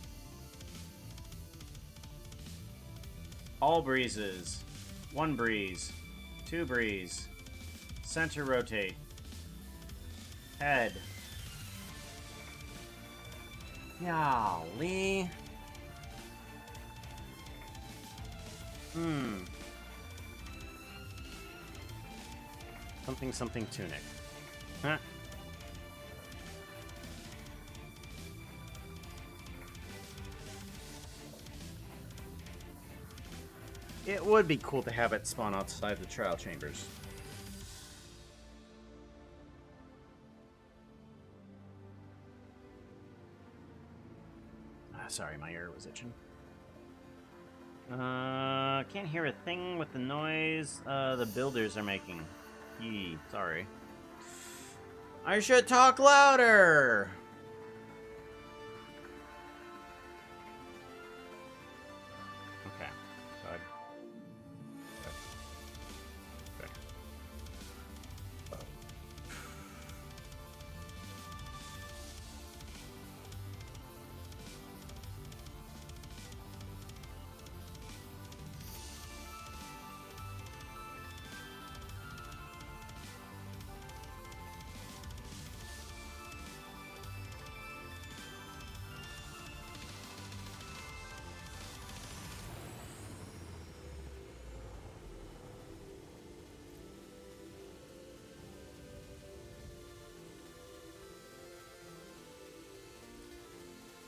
All Breezes. One Breez. Two Breez. Center rotate. Head. Golly. Hmm. Something tunic. Huh. It would be cool to have it spawn outside the trial chambers. Sorry, my ear was itching. Can't hear a thing with the noise the builders are making. Yee, sorry. I should talk louder! Okay. Good. Good.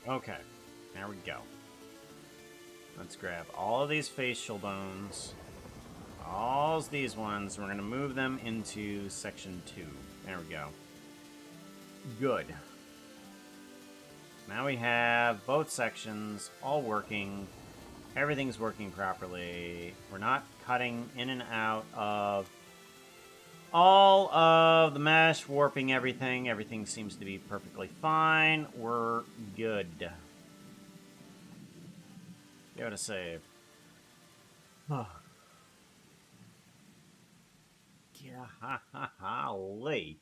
Okay, there we go. Let's grab all of these facial bones, all of these ones, and we're going to move them into section 2. There we go. Good. Now we have both sections all working. Everything's working properly. We're not cutting in and out of all of the mesh, warping everything. Everything seems to be perfectly fine. We're good. Give it a save. Yeah, golly.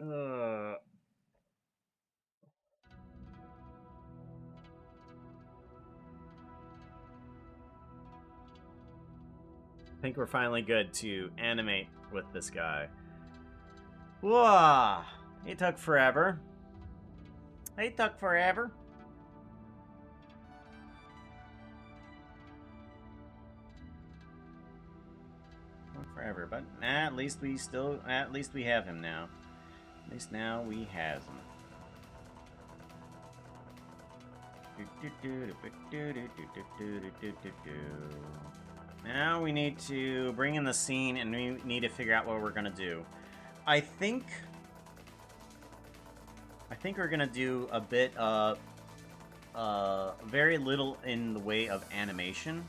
uh. I think we're finally good to animate with this guy. Whoa! It took forever. It took forever. Took forever, but at least we have him now. At least now we have him. Now we need to bring in the scene, and we need to figure out what we're gonna do. I think we're gonna do a bit of very little in the way of animation.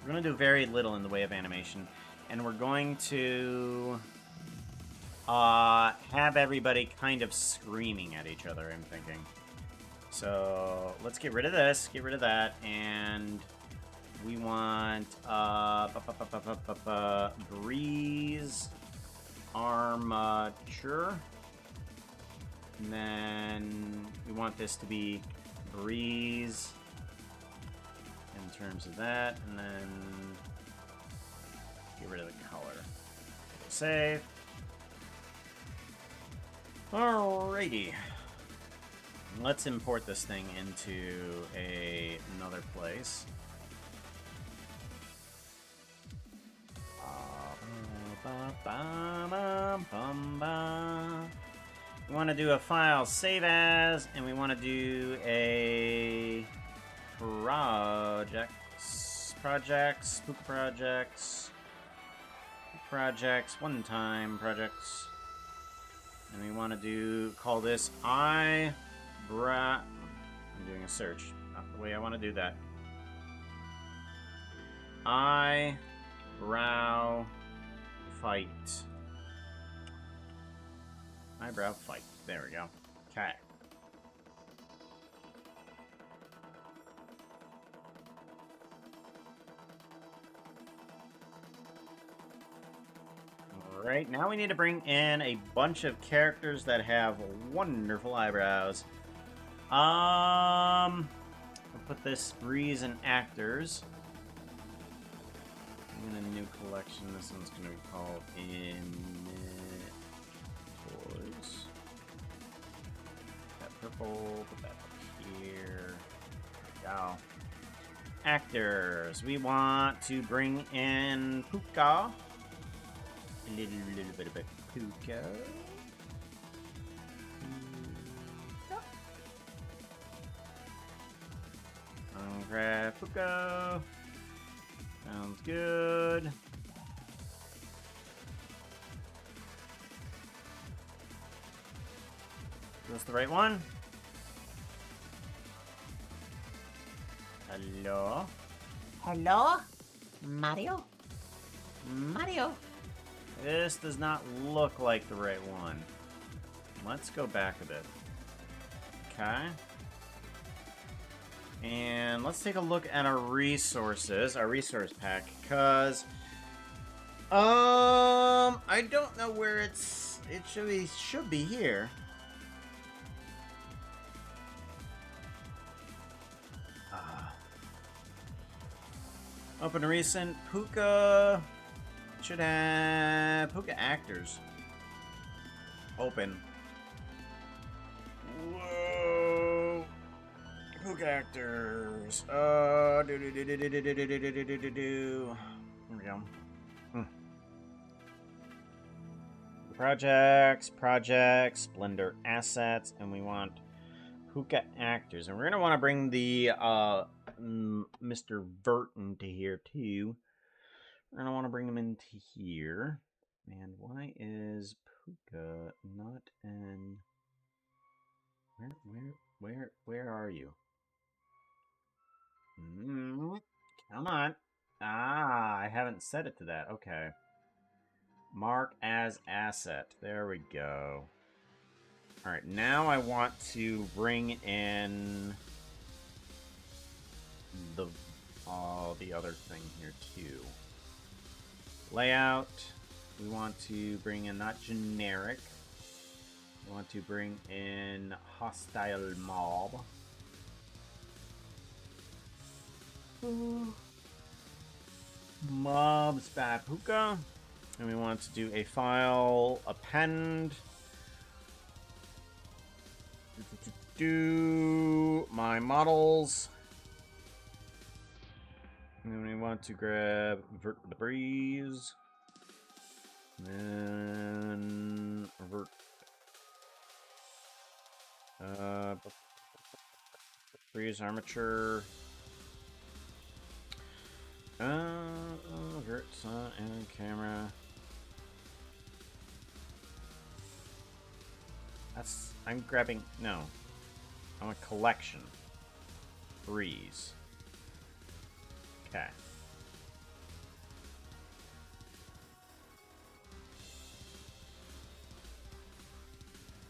We're gonna do very little in the way of animation, and we're going to have everybody kind of screaming at each other, I'm thinking. So let's get rid of this, get rid of that, and we want Breez armature. And then we want this to be Breez in terms of that, and then get rid of the color. Save. Alrighty. Let's import this thing into another place. We want to do a file save as, and we want to do a projects, one-time projects, and we want to call this I'm doing a search, not the way I want to do that. Eyebrow fight. Eyebrow fight. There we go. Okay. Alright, now we need to bring in a bunch of characters that have wonderful eyebrows. I'll put this Breez in actors. In a new collection, this one's going to be called Toys. That purple, put that up here. go. Actors. We want to bring in Puka. A little bit of Puka. Okay, Puka. Sounds good. Is this the right one? Hello? Hello? Mario? Mario? This does not look like the right one. Let's go back a bit. Okay. And let's take a look at our resources, our resource pack, because I don't know where it should be here. Open recent Puka should have Puka actors. Open. Whoa. Puka actors. Here we go. Projects, Blender assets, and we want Puka actors. And we're gonna want to bring the Mr. Vert into here too. We're gonna want to bring him into here. And why is Puka not in? Where are you? Come on. Ah, I haven't set it to that. Okay. Mark as asset. There we go. Alright, now I want to bring in the other thing here too. Layout. We want to bring in not generic. We want to bring in hostile mob. Mobs by Puka. And we want to do a file append. Do my models. And then we want to grab the Breez. And vert. Breez armature. Vert sun and camera. I'm grabbing. No. I want collection. Breez. Okay.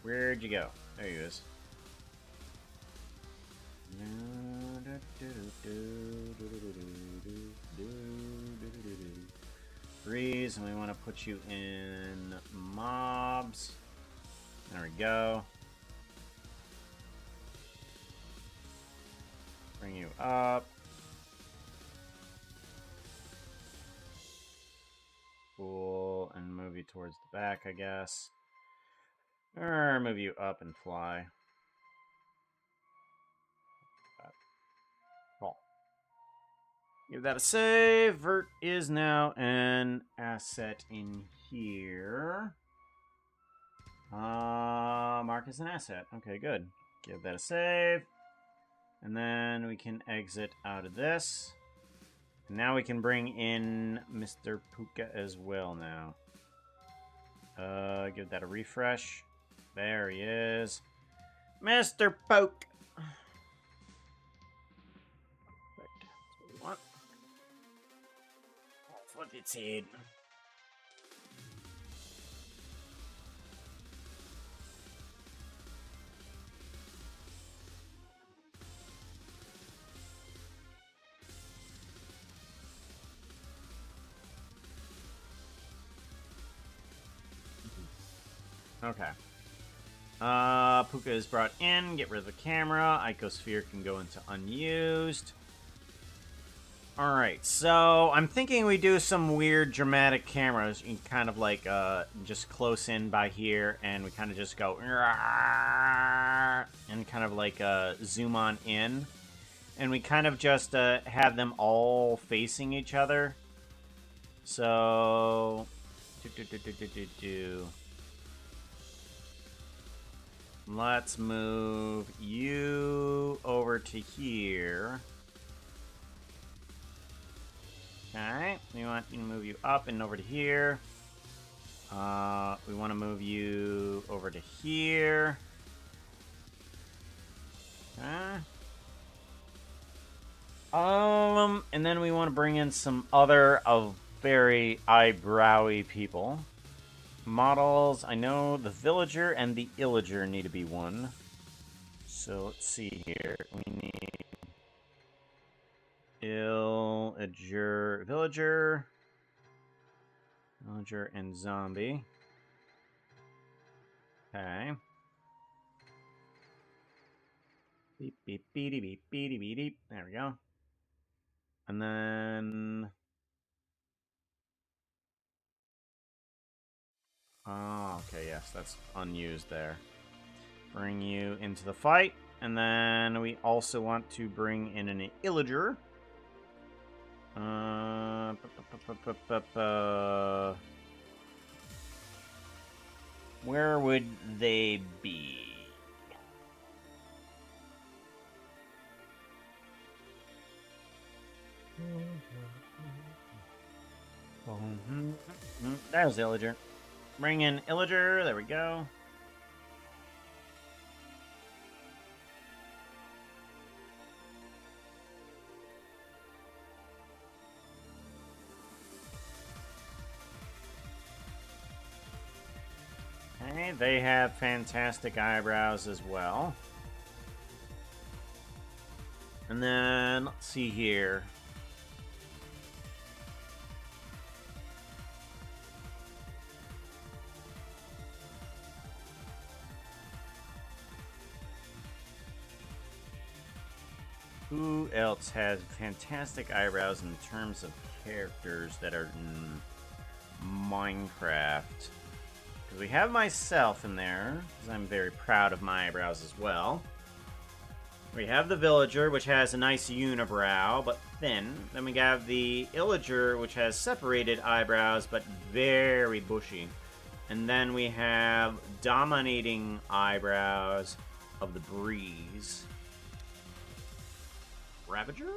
Where'd you go? There he is. Breez, and we want to put you in mobs. There we go. Bring you up. Cool, and move you towards the back, I guess. Or move you up and fly. Cool. Give that a save. Vert is now an asset in here. Mark is an asset. Okay, good. Give that a save. And then we can exit out of this. And now we can bring in Mr. Puka as well now. Give that a refresh. There he is. Mr. Poke. Perfect. That's what we want. That's what it said. Okay. Puka is brought in. Get rid of the camera. Icosphere can go into unused. Alright, so I'm thinking we do some weird dramatic cameras. You can kind of like just close in by here, and we kind of just go and kind of like zoom on in. and we kind of just have them all facing each other. So, let's move you over to here. Okay, we want you to move you up and over to here. We want to move you over to here. Okay. And then we want to bring in some other very eyebrowy people. Models, I know the villager and the illager need to be one. So let's see here. We need villager, and zombie. Okay. Beep beep beep beep beep beep beep. There we go. And then oh, okay, yes, that's unused there. Bring you into the fight. And then we also want to bring in an illager. Where would they be? There's the illager. Bring in illager. There we go. Okay, they have fantastic eyebrows as well. And then, let's see here. Who else has fantastic eyebrows in terms of characters that are in Minecraft? Because we have myself in there, because I'm very proud of my eyebrows as well. We have the villager, which has a nice unibrow, but thin. Then we have the illager, which has separated eyebrows, but very bushy. And then we have dominating eyebrows of the Breez. Ravager?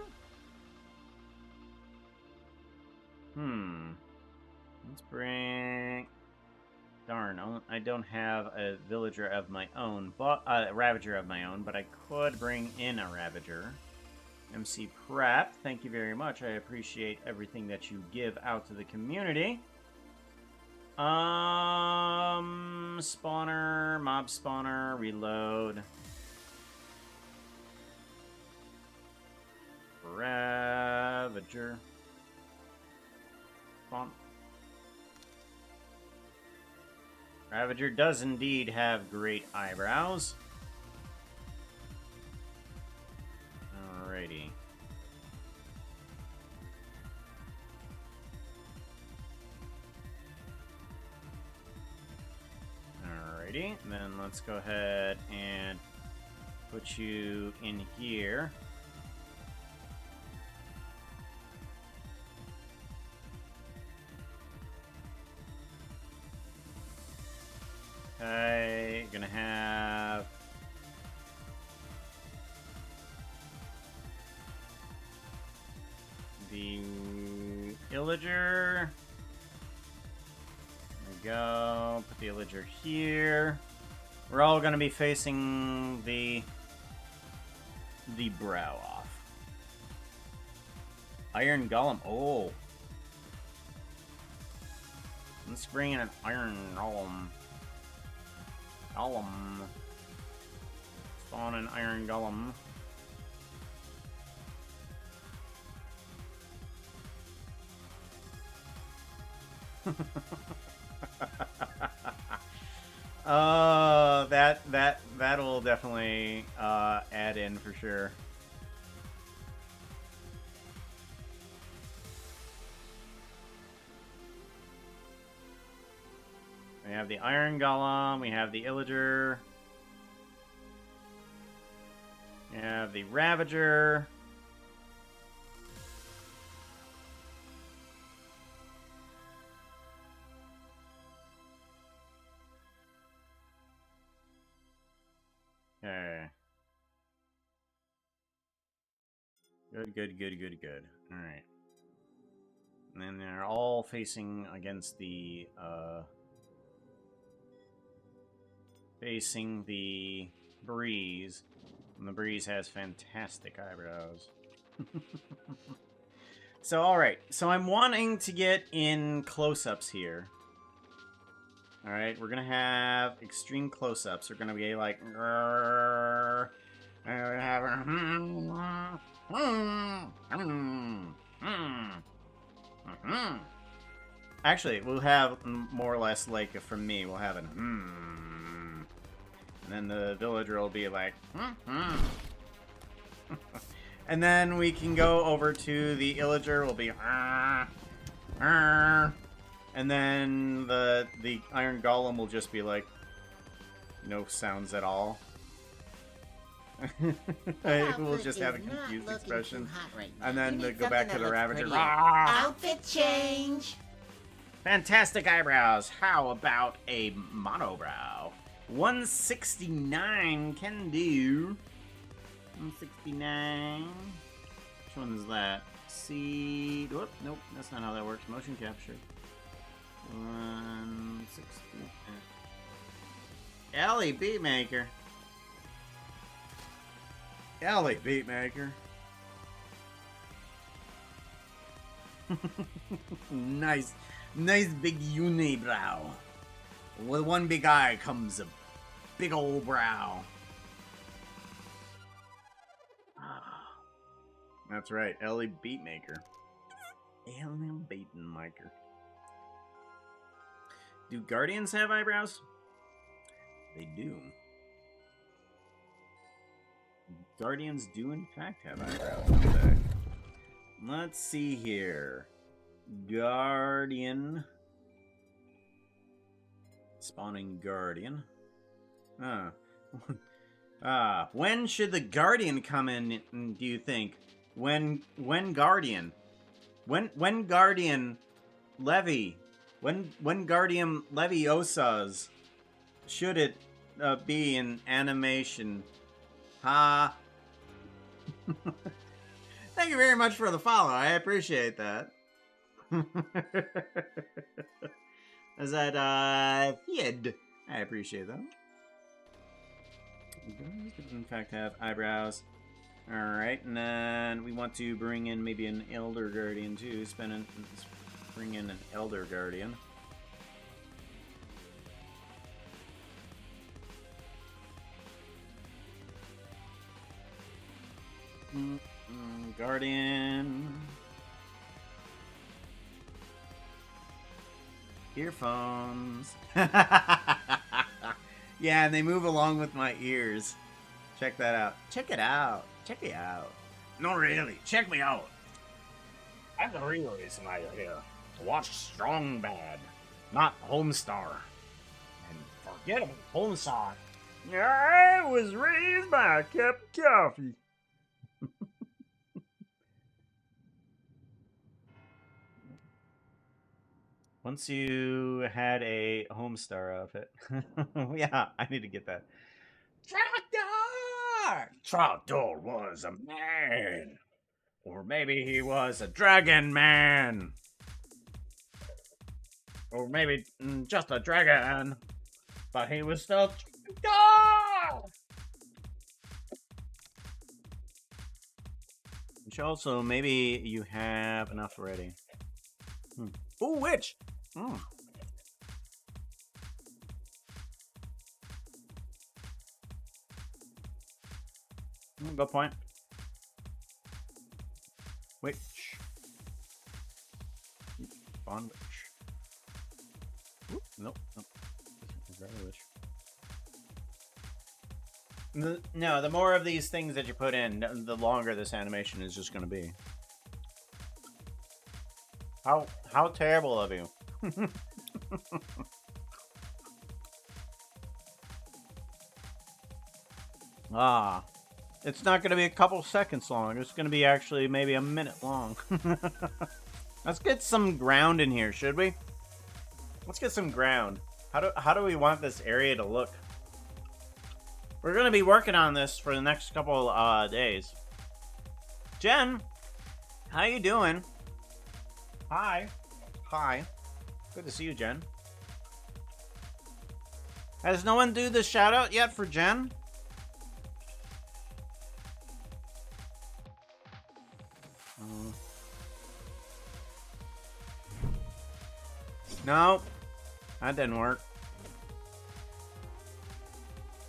Let's bring... Darn, I don't have a villager of my own, but a Ravager of my own, but I could bring in a Ravager. MC Prep, thank you very much. I appreciate everything that you give out to the community. Spawner, mob spawner, reload. Ravager. Spawn. Ravager does indeed have great eyebrows. Alrighty. Alrighty, then let's go ahead and put you in here. Okay, gonna have the illager. There we go. Put the illager here. We're all gonna be facing the brow off. Iron Golem. Oh. Let's bring in an Iron Golem. Spawn an Iron Golem. That will definitely add in for sure. We have the Iron Golem, we have the Illager, we have the Ravager, Good, good, good, good, good. All right. And then they're all facing against the Breeze. And the Breeze has fantastic eyebrows. So, alright. So I'm wanting to get in close-ups here. Alright, we're gonna have extreme close-ups. We're gonna be like... We're gonna have... Actually, we'll have more or less like from me. We'll have an and then the villager will be like and then we can go over to the illager. Will be and then the iron golem will just be like no sounds at all. We'll just have a confused expression, and then go back to the ravager. Outfit change. Fantastic eyebrows. How about a monobrow? 169 can do. 169. Which one is that? See. Whoop, nope, that's not how that works. Motion capture. 160. Ellie Beatmaker. Ellie Beatmaker. Nice. Nice big unibrow. With one big eye comes a big old brow. That's right, Ellie Beatmaker. Ellie Beatmaker. Do Guardians have eyebrows? They do. Guardians do in fact have eyebrows, don't they? Let's see here. Guardian. Spawning Guardian. When should the Guardian come in, do you think? When Guardian? When Guardian Levy? When Guardian Leviosas? Should it be in animation? Ha! Thank you very much for the follow. I appreciate that. Is that Fied? I appreciate that. In fact, have eyebrows. Alright, and then we want to bring in maybe an Elder Guardian too. Bring in an Elder Guardian. Guardian. Earphones. Yeah, and they move along with my ears. Check that out. Check it out. Check it out. No, really. Check me out. I'm the real reason I'm here. To watch Strong Bad, not Homestar. And forget about Homestar. I was raised by a cup of coffee. Once you had a Homestar outfit. Yeah, I need to get that. Tractor! Tractor was a man. Or maybe he was a dragon man. Or maybe just a dragon. But he was still Tractor! Which also, maybe you have enough already. Ooh, witch! Oh. Good point. Witch. Spawn witch. Oop, nope, nope. Is that a witch? No, the more of these things that you put in, the longer this animation is just going to be. How terrible of you. It's not going to be a couple seconds long. It's going to be actually maybe a minute long. Let's get some ground in here, should we? Let's get some ground. How do we want this area to look? We're going to be working on this for the next couple days. Jen, how you doing? Hi. Hi. Good to see you, Jen. Has no one do the shout out yet for Jen? No, that didn't work.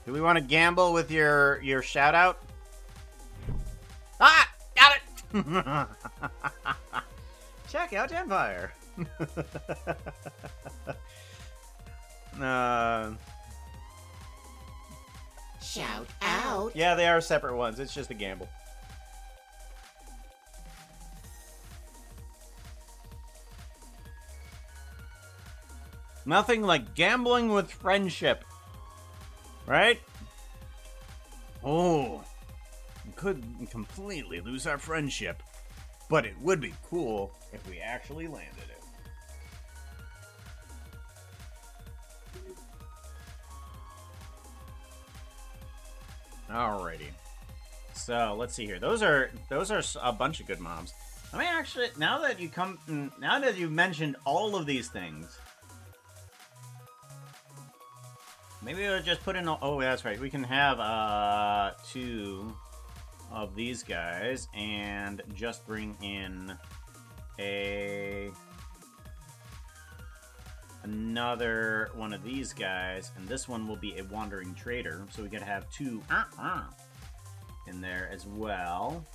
Do we want to gamble with your shout out? Ah, got it. Check out Empire. Shout out. Yeah, they are separate ones. It's just a gamble. Nothing like gambling with friendship. Right? Oh. We could completely lose our friendship. But it would be cool if we actually landed it. Alrighty. So, let's see here. Those are a bunch of good mobs. I mean, actually, now that you mentioned all of these things, maybe we'll just put in. Oh, that's right. We can have 2 of these guys and just bring in another one of these guys, and this one will be a wandering trader, so we could have 2 in there as well.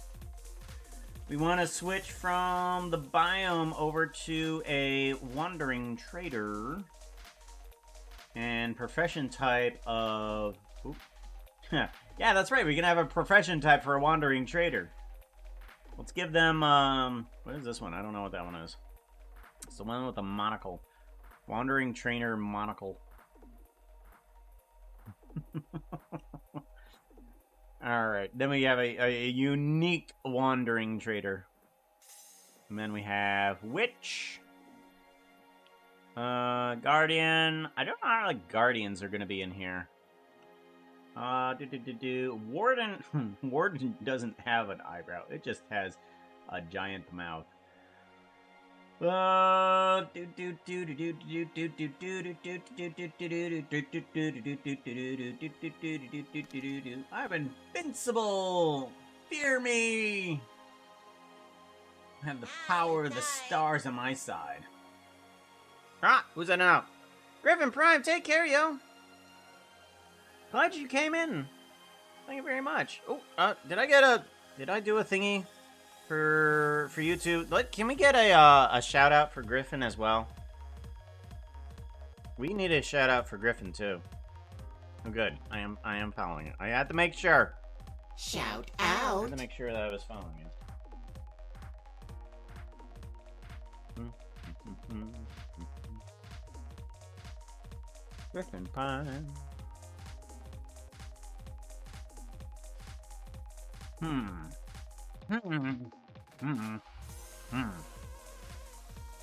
We want to switch from the biome over to a wandering trader and profession type of... yeah, that's right. We can have a profession type for a wandering trader. Let's give them... what is this one? I don't know what that one is. It's the one with the monocle. Wandering trainer monocle. Alright, then we have a unique wandering trader. And then we have Witch. Guardian. I don't know how like Guardians are going to be in here. Warden. Warden doesn't have an eyebrow. It just has a giant mouth. I'm invincible! Fear me! I have the power of the stars on my side. Ah, who's that now? Griffin Prime, take care, yo! Glad you came in. Thank you very much. Oh, did I do a thingy for you two? Can we get a shout out for Griffin as well? We need a shout out for Griffin too. Oh, good. I am following it. I had to make sure. Shout I out. had to make sure that I was following it. Griffin Prime.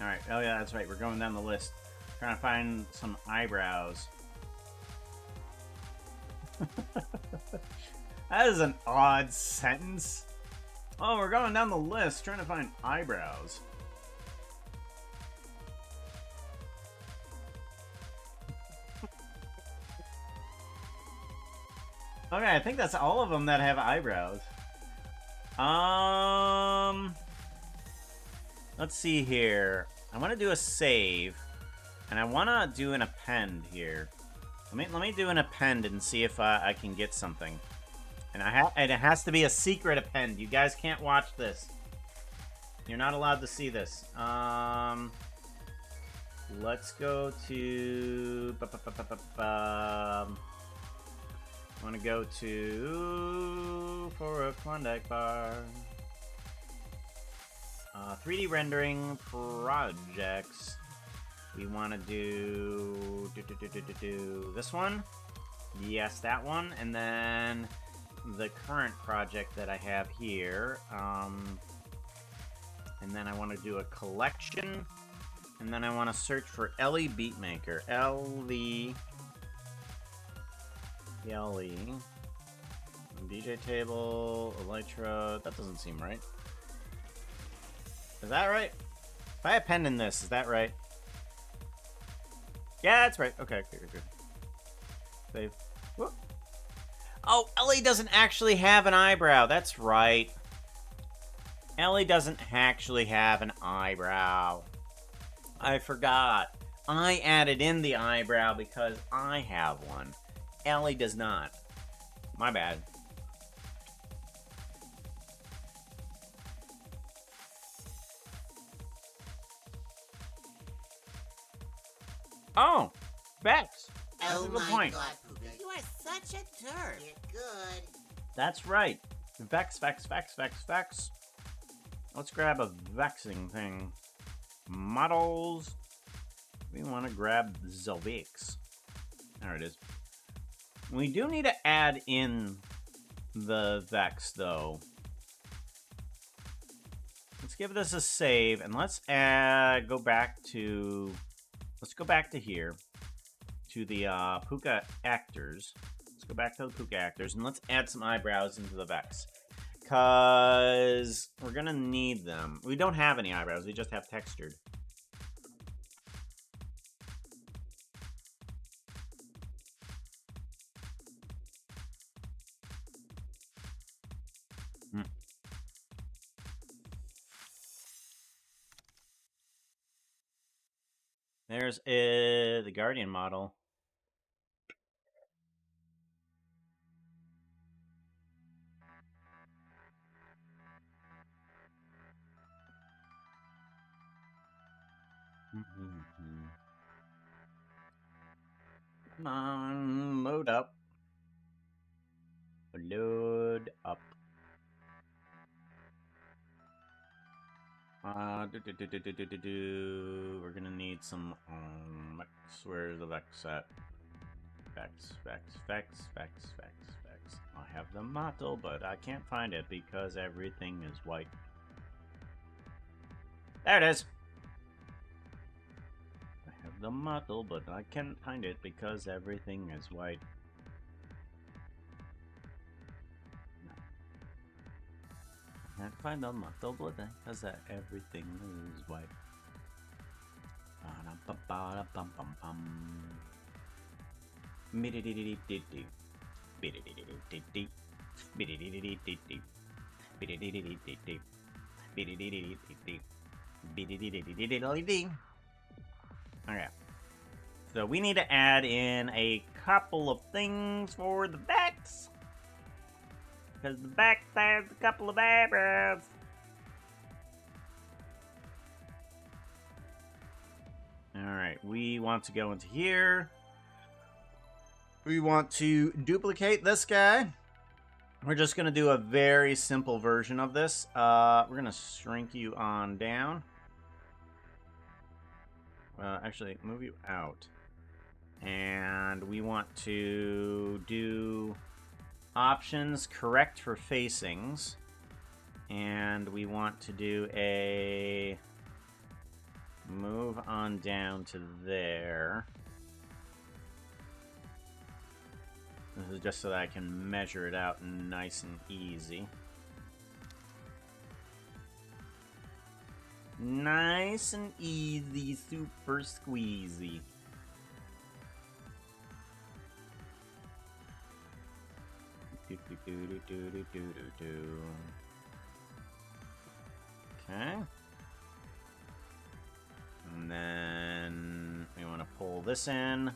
Alright, oh yeah, that's right. We're going down the list. Trying to find some eyebrows. That is an odd sentence. Oh, we're going down the list trying to find eyebrows. Okay, I think that's all of them that have eyebrows. Let's see here. I want to do a save, and I want to do an append here. Let me do an append and see if I can get something. And it has to be a secret append. You guys can't watch this. You're not allowed to see this. Let's go to. I want to go to for a Klondike bar. 3D rendering projects. We want to do this one. Yes, that one. And then the current project that I have here. And then I want to do a collection. And then I want to search for Ellie Beatmaker. Ellie DJ table, elytra. That doesn't seem right. Is that right? If I append in this, is that right? Yeah, that's right. Okay, good. Save. Whoop. Oh, Ellie doesn't actually have an eyebrow. That's right. Ellie doesn't actually have an eyebrow. I forgot. I added in the eyebrow because I have one. Ellie does not. My bad. Oh, Vex. That's Oh a good my point. god, Puka. You are such a turd. You're good. That's right. Vex. Let's grab a vexing thing. Models. We want to grab Zelvix. There it is. We do need to add in the Vex, though. Let's give this a save, and let's go back to... Let's go back to here. To the Puka actors. Let's go back to the Puka actors, and let's add some eyebrows into the Vex. Because we're going to need them. We don't have any eyebrows, we just have textured. There's the Guardian model. Come on, load up. Load up. We're gonna need some Vex. Where's the Vex at? Vex. I have the model, but I can't find it because everything is white. There it is. I have the model, but I can't find it because everything is white. I can't find the model, but because everything is white. Okay. So we need to add in a couple of things for the Vex. Because the Vex has a couple of eyebrows. Alright, we want to go into here. We want to duplicate this guy. We're just going to do a very simple version of this. We're going to shrink you on down. Actually, move you out. And we want to do options correct for facings. And we want to do a move on down to there. This is just so that I can measure it out nice and easy. Nice and easy, super squeezy. Okay. And then we want to pull this in.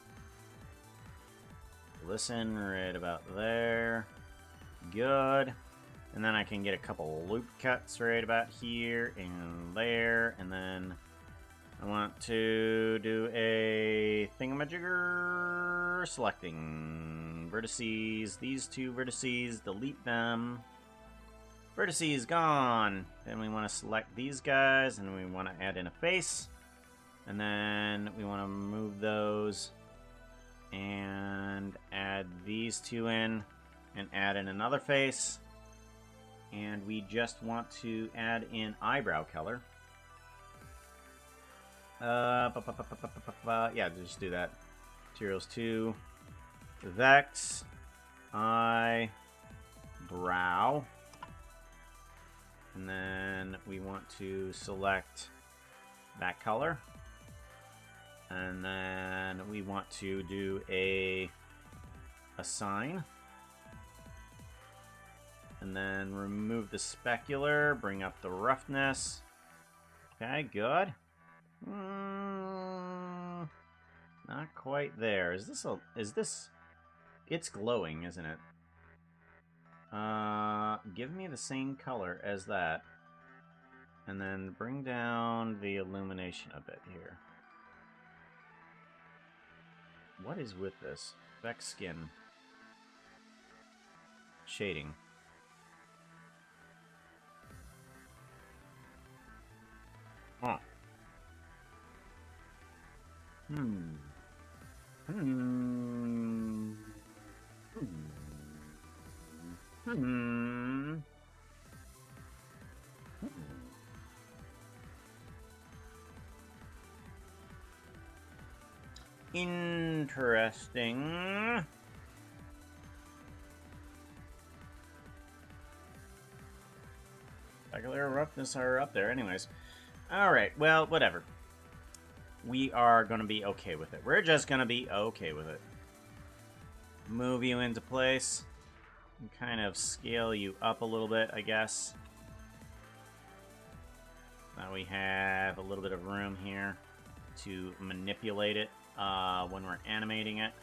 Pull this in right about there. Good. And then I can get a couple loop cuts right about here and there. And then I want to do a thingamajigger selecting vertices. These two vertices, delete them. Vertices gone. Then we want to select these guys and we want to add in a face. And then we want to move those and add these two in and add in another face. And we just want to add in eyebrow color. Yeah, just do that. Materials 2, Vex, brow. And then we want to select that color. And then we want to do a sign. And then remove the specular, bring up the roughness. Okay, good. Not quite there. Is this... It's glowing, isn't it? Give me the same color as that. And then bring down the illumination a bit here. What is with this? Vex skin. Shading. Huh. Interesting. Specular roughness are up there anyways. Alright, well, whatever. We are going to be okay with it. We're just going to be okay with it. Move you into place. And kind of scale you up a little bit, I guess. Now we have a little bit of room here to manipulate it when we're animating it.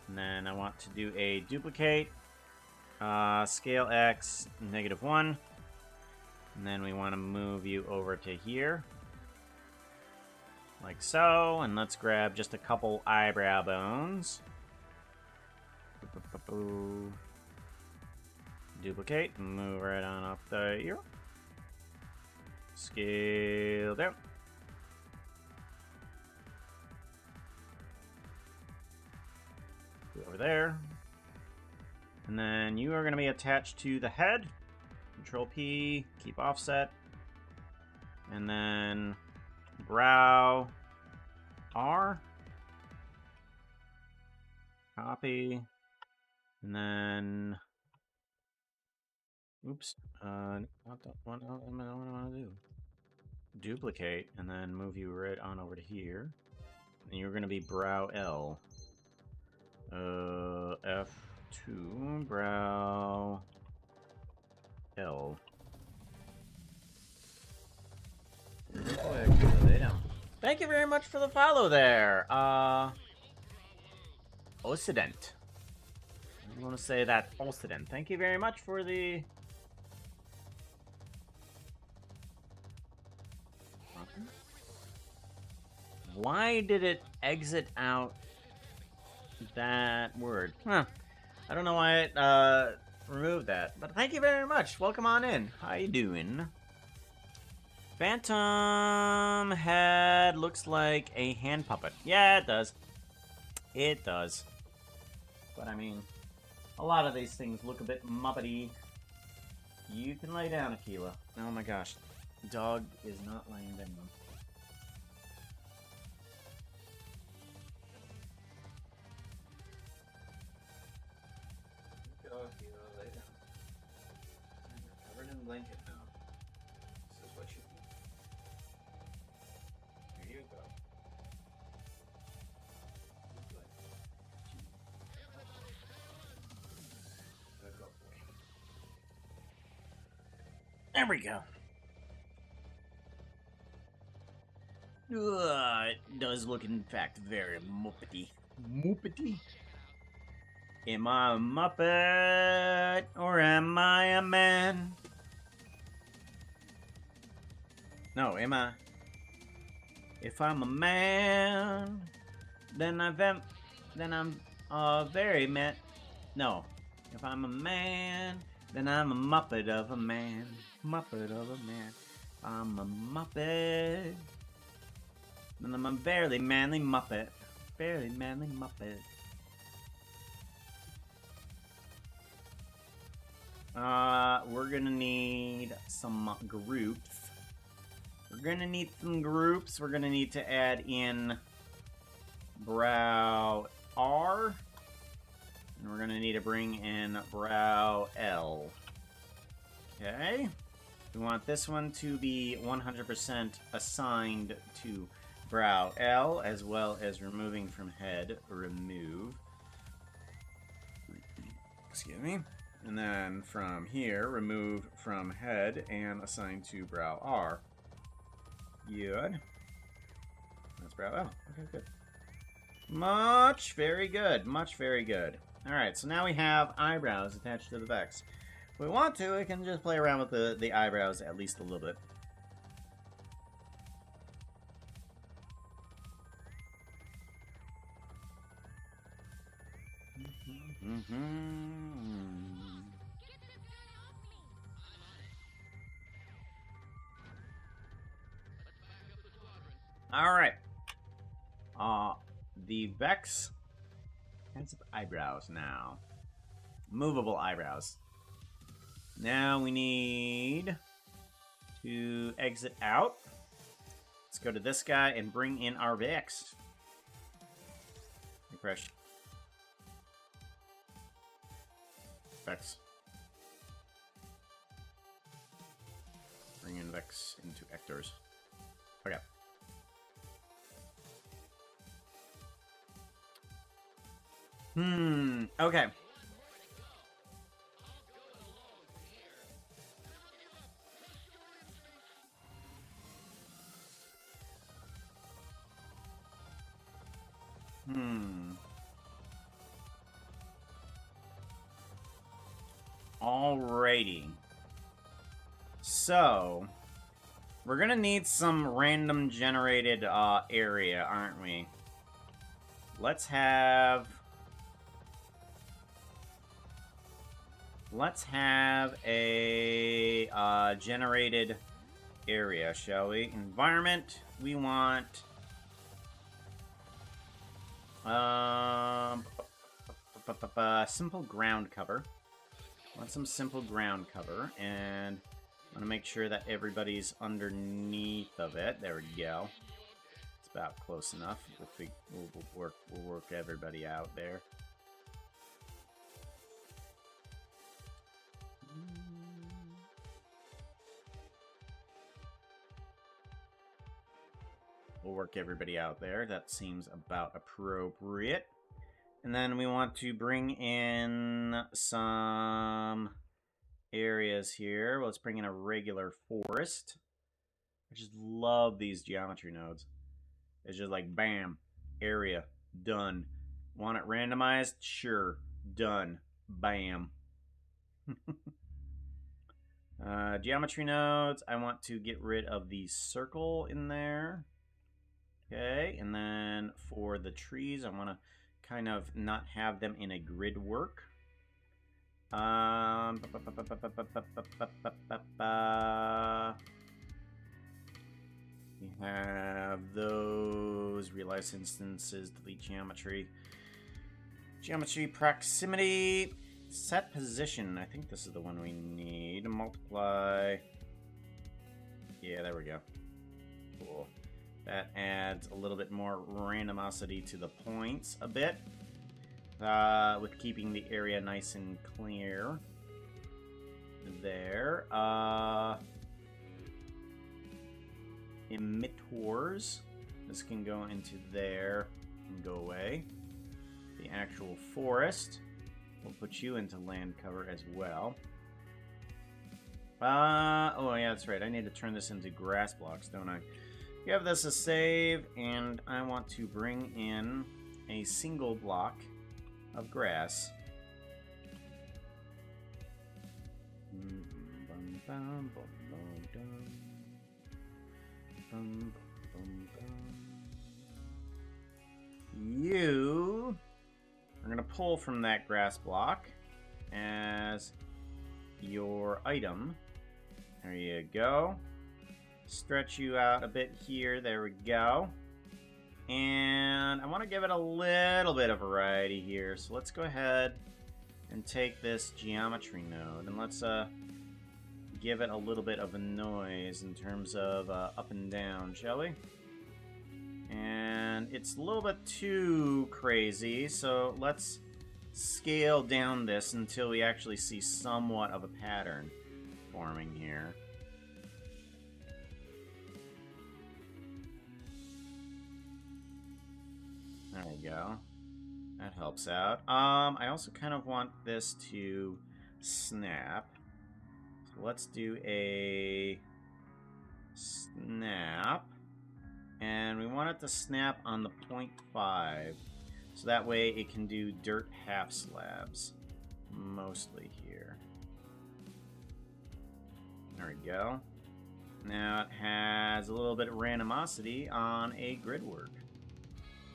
And then I want to do a duplicate. Scale X, -1. And then we want to move you over to here. Like so. And let's grab just a couple eyebrow bones. Duplicate. Move right on up there. Scale down. Over there. And then you are going to be attached to the head. Control P, keep offset. And then brow R. Copy. And then oops. What do I want to do? Duplicate and then move you right on over to here. And you're going to be brow L. F2 brow L. Thank you very much for the follow there. Occident. I want to say that Occident. Thank you very much for the... Why did it exit out that word? Huh. I don't know why it removed that. But thank you very much. Welcome on in. How you doing? Phantom head looks like a hand puppet. Yeah, it does. It does. But I mean, a lot of these things look a bit muppety. You can lay down, Aquila. Oh my gosh. Dog is not laying down. Blanket now. This is what you need. Here you go. Good boy. There we go. It does look, in fact, very muppety. Muppety? Am I a Muppet or am I a man? No, am I? If I'm a man, then I'm a very man. No, if I'm a man, then I'm a Muppet of a man. Muppet of a man. I'm a Muppet. Then I'm a barely manly Muppet. Barely manly Muppet. We're gonna need some groups. We're gonna need some groups. We're gonna need to add in brow R. And we're going to need to bring in brow L. Okay. We want this one to be 100% assigned to brow L, as well as removing from head, remove. Excuse me. And then from here, remove from head and assign to brow R. Good. That's brow L. Okay, good. Much very good. Much very good. Alright, so now we have eyebrows attached to the Vex. If we want to, we can just play around with the eyebrows at least a little bit. Alright. The Vex has eyebrows now. Movable eyebrows. Now we need to exit out. Let's go to this guy and bring in our Vex. Refresh. Vex. Bring in Vex into Ectors. Okay. Okay. Alrighty. So, we're gonna need some random generated area, aren't we? Let's have a generated area, shall we? Environment, we want simple ground cover. I want some simple ground cover, and I want to make sure that everybody's underneath of it. There we go. It's about close enough. We'll work everybody out there. We'll work everybody out there. That seems about appropriate. And then we want to bring in some areas here. Well, let's bring in a regular forest. I just love these geometry nodes. It's just like, bam, area, done. Want it randomized? Sure, done, bam. Geometry nodes, I want to get rid of the circle in there. Okay, and then for the trees, I want to kind of not have them in a grid work. We have those. Realize instances, delete geometry. Geometry proximity. Set position. I think this is the one we need. Multiply. Yeah, there we go. Cool. That adds a little bit more randomosity to the points a bit. With keeping the area nice and clear. There. Emittors. This can go into there and go away. The actual forest. We'll put you into land cover as well. Oh yeah, that's right. I need to turn this into grass blocks, don't I? Give this a save, and I want to bring in a single block of grass. You are going to pull from that grass block as your item. There you go. Stretch you out a bit here. There we go. And I want to give it a little bit of variety here. So let's go ahead and take this geometry node and let's give it a little bit of a noise in terms of up and down, shall we? And it's a little bit too crazy, so let's scale down this until we actually see somewhat of a pattern forming here. There we go. That helps out. I also kind of want this to snap. So let's do a snap. And we want it to snap on the 0.5. So that way it can do dirt half slabs. Mostly here. There we go. Now it has a little bit of randomosity on a grid work.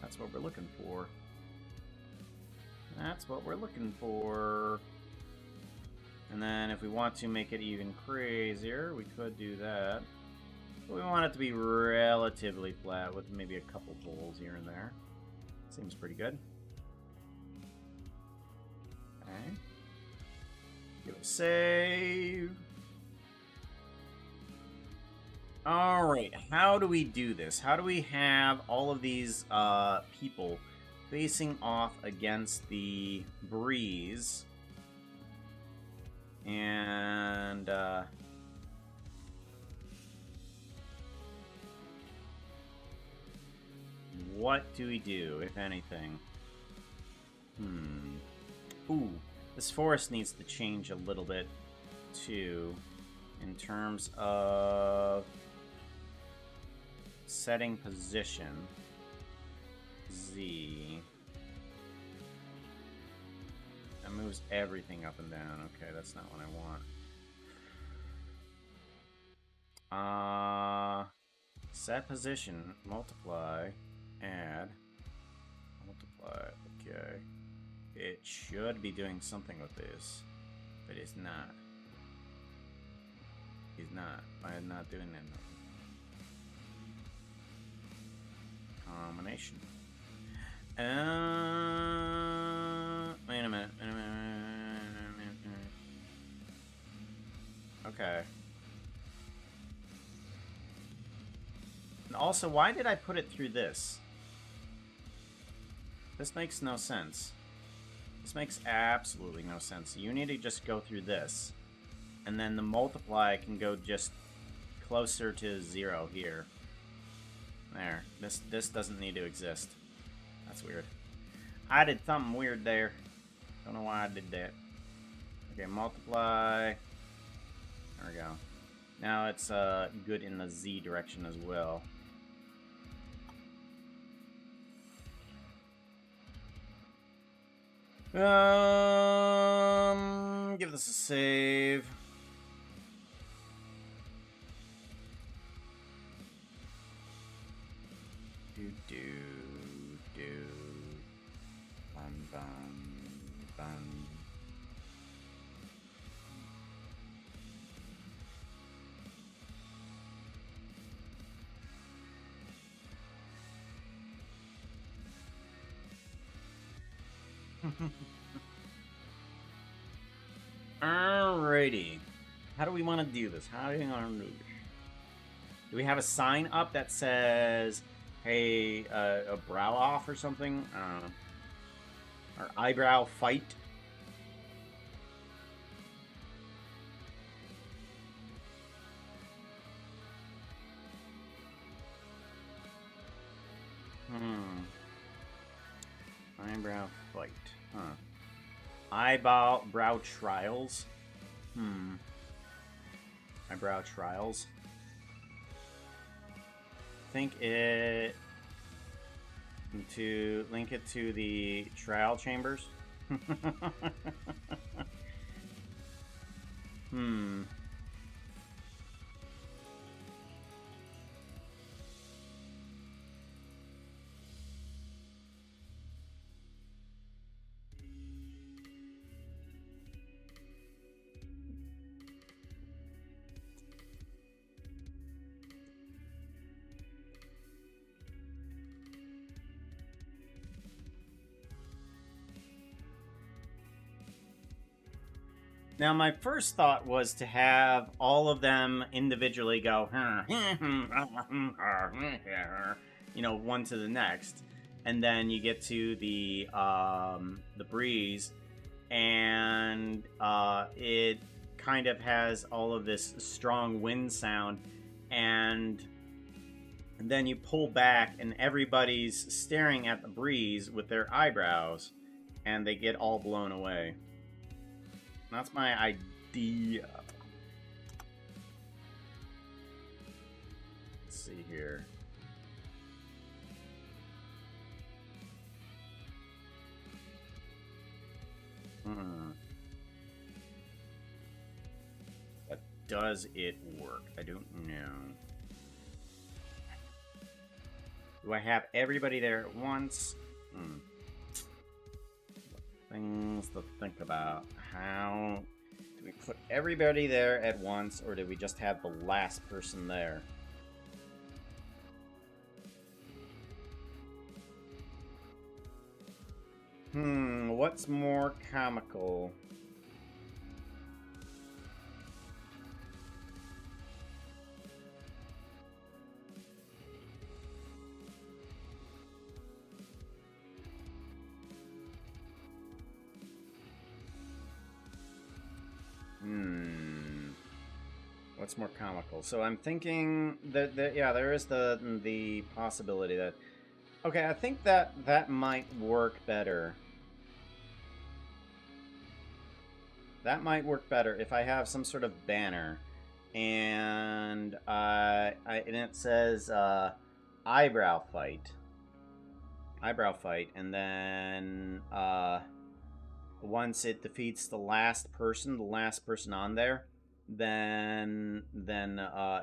That's what we're looking for. That's what we're looking for. And then if we want to make it even crazier, we could do that. But we want it to be relatively flat with maybe a couple holes here and there. Seems pretty good. Okay. Give it a save. Alright, how do we do this? How do we have all of these people facing off against the Breez? And what do we do, if anything? Ooh, this forest needs to change a little bit, too, in terms of setting position. Z. That moves everything up and down. Okay, that's not what I want. Set position, multiply, add, multiply, okay. It should be doing something with this, but it's not. It's not. Why is it not doing that? Combination. Wait a minute. Okay. And also, why did I put it through this? This makes no sense. This makes absolutely no sense. You need to just go through this. And then the multiply can go just closer to 0 here. There. This doesn't need to exist. That's weird. I did something weird there. Don't know why I did that. Okay, multiply. There we go. Now it's good in the Z direction as well. Give this a save. Bum, bum, bum. Alrighty. How do we want to do this? How do we want to do this? Do we have a sign up that says, hey, a brow off or something? Or eyebrow fight? Eyebrow fight. Huh. Eyebrow trials? Eyebrow trials? Think it... to link it to the trial chambers? Now, my first thought was to have all of them individually go, you know, one to the next. and then you get to the Breez, and it kind of has all of this strong wind sound, and then you pull back, and everybody's staring at the Breez with their eyebrows, and they get all blown away. That's my idea. Let's see here. But does it work? I don't know. Do I have everybody there at once? Things to think about. How do we put everybody there at once, or do we just have the last person there? What's more comical? What's more comical? So I'm thinking that yeah, there is the possibility that, okay, I think that might work better. That might work better if I have some sort of banner, and and it says eyebrow fight, and then once it defeats the last person on there, then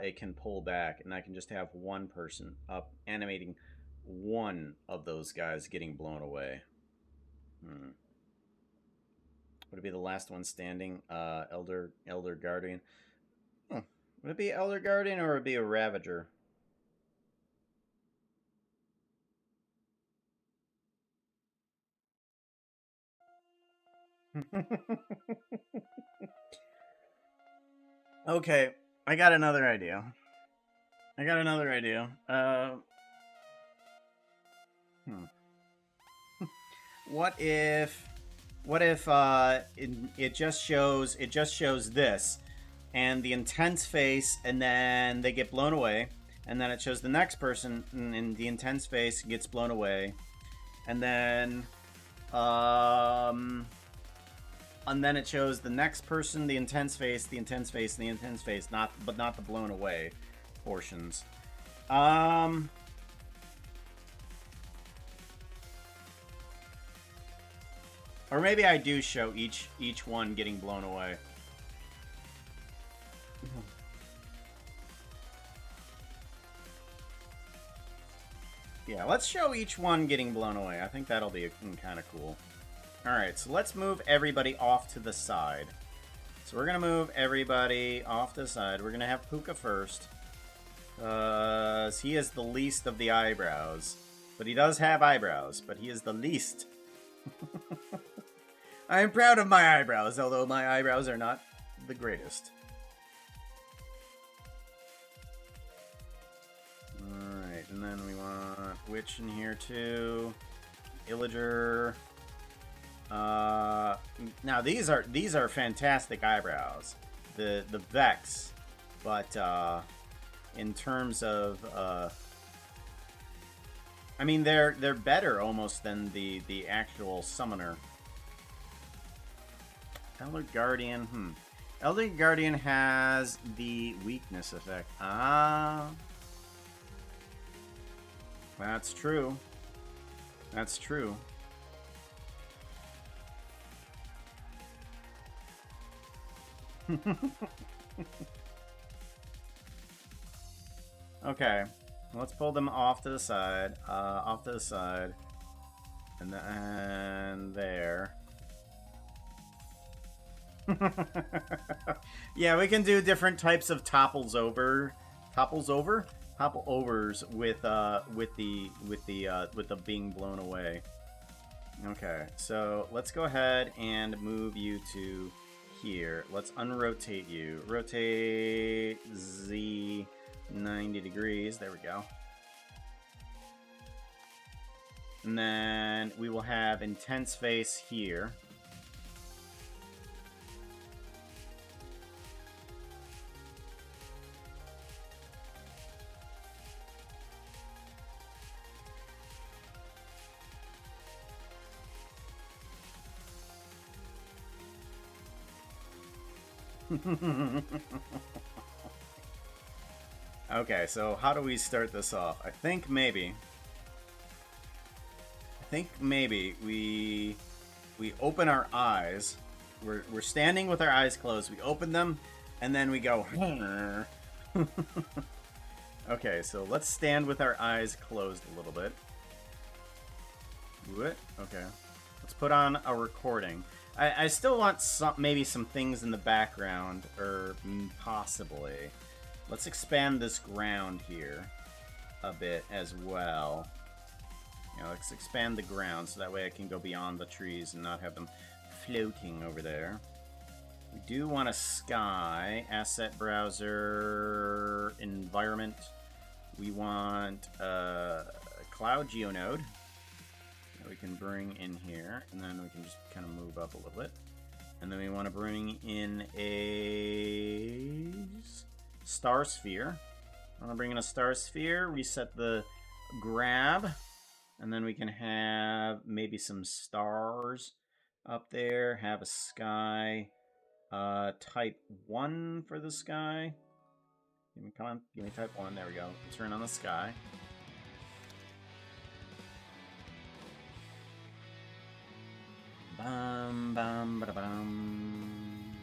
it can pull back, and I can just have one person up animating one of those guys getting blown away. Would it be the last one standing? Elder Guardian. Would it be Elder Guardian, or would it be a Ravager? Okay, I got another idea. What if it just shows this, and the intense face, and then they get blown away, and then it shows the next person, and the intense face gets blown away, and then it shows the next person, the intense face, not the blown away portions. Or maybe I do show each one getting blown away. Yeah, let's show each one getting blown away. I think that'll be kind of cool. Alright, so let's move everybody off to the side. So we're going to move everybody off to the side. We're going to have Puka first. He is the least of the eyebrows. But he does have eyebrows, but he is the least. I am proud of my eyebrows, although my eyebrows are not the greatest. Alright, and then we want Witch in here too. Illager. Now these are fantastic eyebrows. The Vex. But in terms of I mean they're better almost than the actual summoner. Elder Guardian, Elder Guardian has the weakness effect. Ah. That's true. That's true. Okay. Let's pull them off to the side. And then there. Yeah, we can do different types of topples overs with the being blown away. Okay, so let's go ahead and move you to here. Let's unrotate you. Rotate Z 90 degrees. There we go. And then we will have intense face here. Okay, so how do we start this off? I think maybe we open our eyes. We're standing with our eyes closed. We open them, and then we go. Okay, so let's stand with our eyes closed a little bit. Do it. Okay. Let's put on a recording. I still want maybe some things in the background, or possibly. Let's expand this ground here a bit as well. Let's expand the ground so that way I can go beyond the trees and not have them floating over there. We do want a sky, asset browser, environment. We want a cloud geonode that we can bring in here, and then we can just kind of move up a little bit. And then we want to bring in a star sphere. I want to bring in a star sphere, reset the grab, and then we can have maybe some stars up there, have a sky, type 1 for the sky. Come on, give me type 1, there we go. Turn on the sky. Bum, bum, ba-da-bum.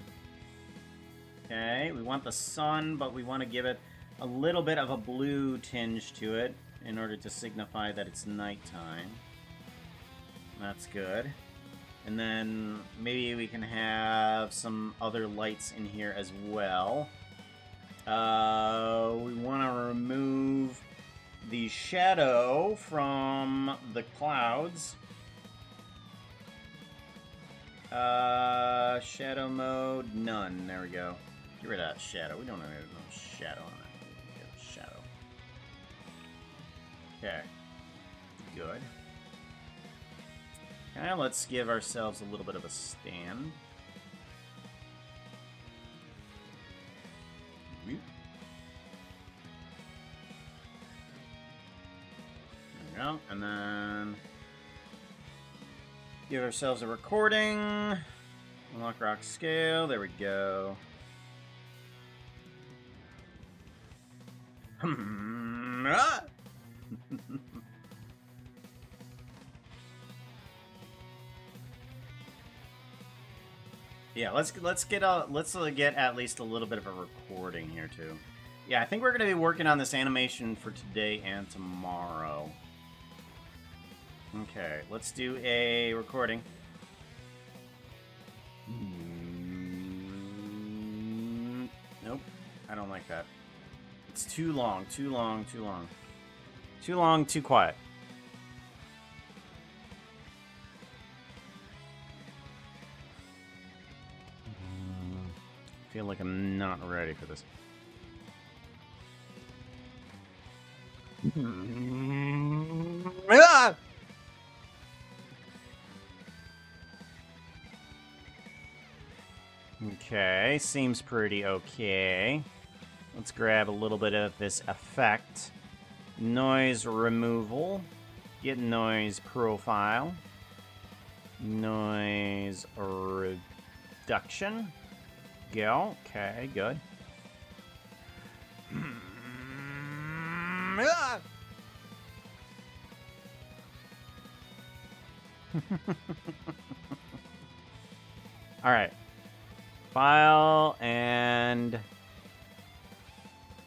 Okay, we want the sun, but we want to give it a little bit of a blue tinge to it in order to signify that it's nighttime. That's good. And then maybe we can have some other lights in here as well. We want to remove the shadow from the clouds. Shadow mode, none. There we go. Get rid of that shadow. We don't need no shadow on it. Get a shadow. Okay. Good. Okay, let's give ourselves a little bit of a stand. There we go. And then give ourselves a recording. Unlock rock scale. There we go. Yeah, let's get at least a little bit of a recording here too. Yeah, I think we're gonna be working on this animation for today and tomorrow. Okay, let's do a recording. Nope, I don't like that. It's too long, too long, too long. Too long, too quiet. I feel like I'm not ready for this. Okay, seems pretty okay. Let's grab a little bit of this effect. Noise removal. Get noise profile. Noise reduction. Go. Okay, good. All right. File and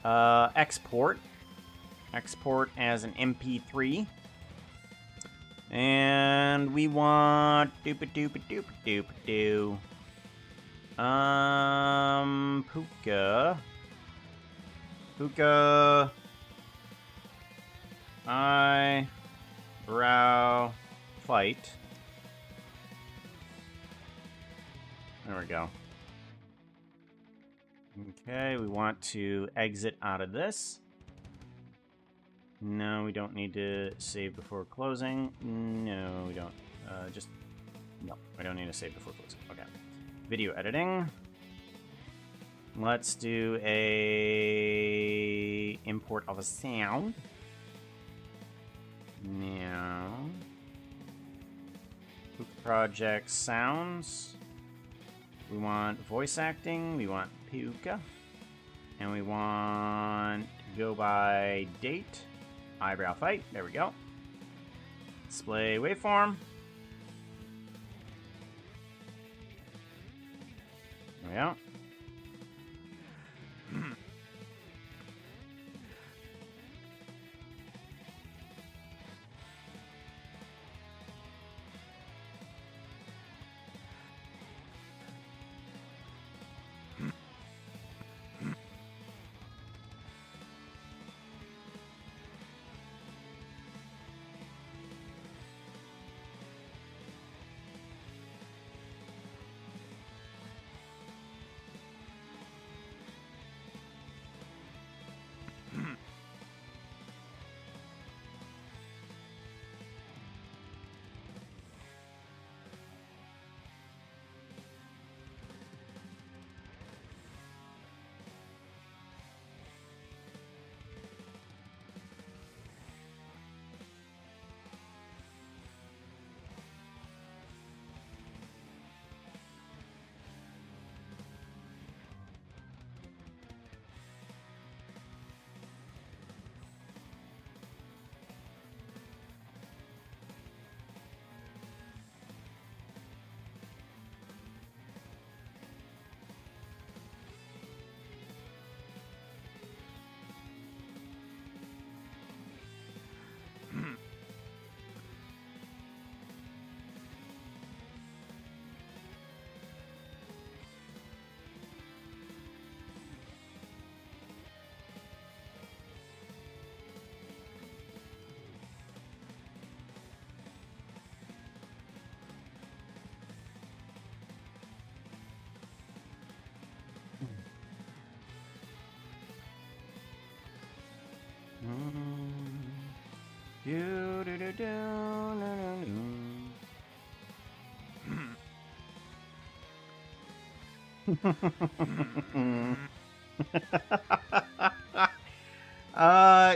export. Export as an MP3. And we want Puka. Puka. Eyebrow fight. There we go. Okay, we want to exit out of this. No, we don't need to save before closing. No, we don't. No, we don't need to save before closing. Okay. Video editing. Let's do a import of a sound. Now. Project sounds. We want voice acting. We want Puka. And we want go by date. Eyebrow fight. There we go. Display waveform. There we go.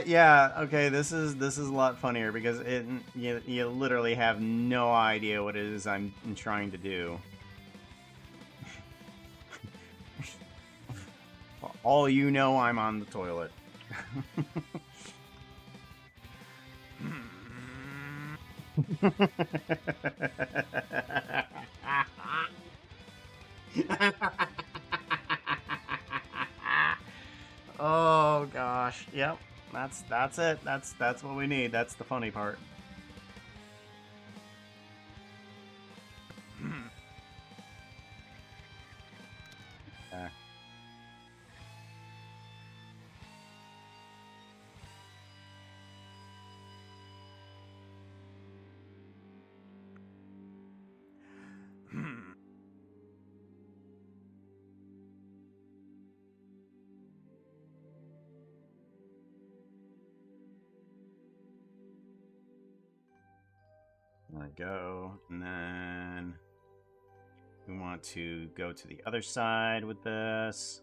Yeah, okay, this is a lot funnier because you literally have no idea what it is I'm trying to do. All you know, I'm on the toilet. Oh gosh, yep. That's it. That's what we need. That's the funny part. Okay. There we go. And then we want to go to the other side with this.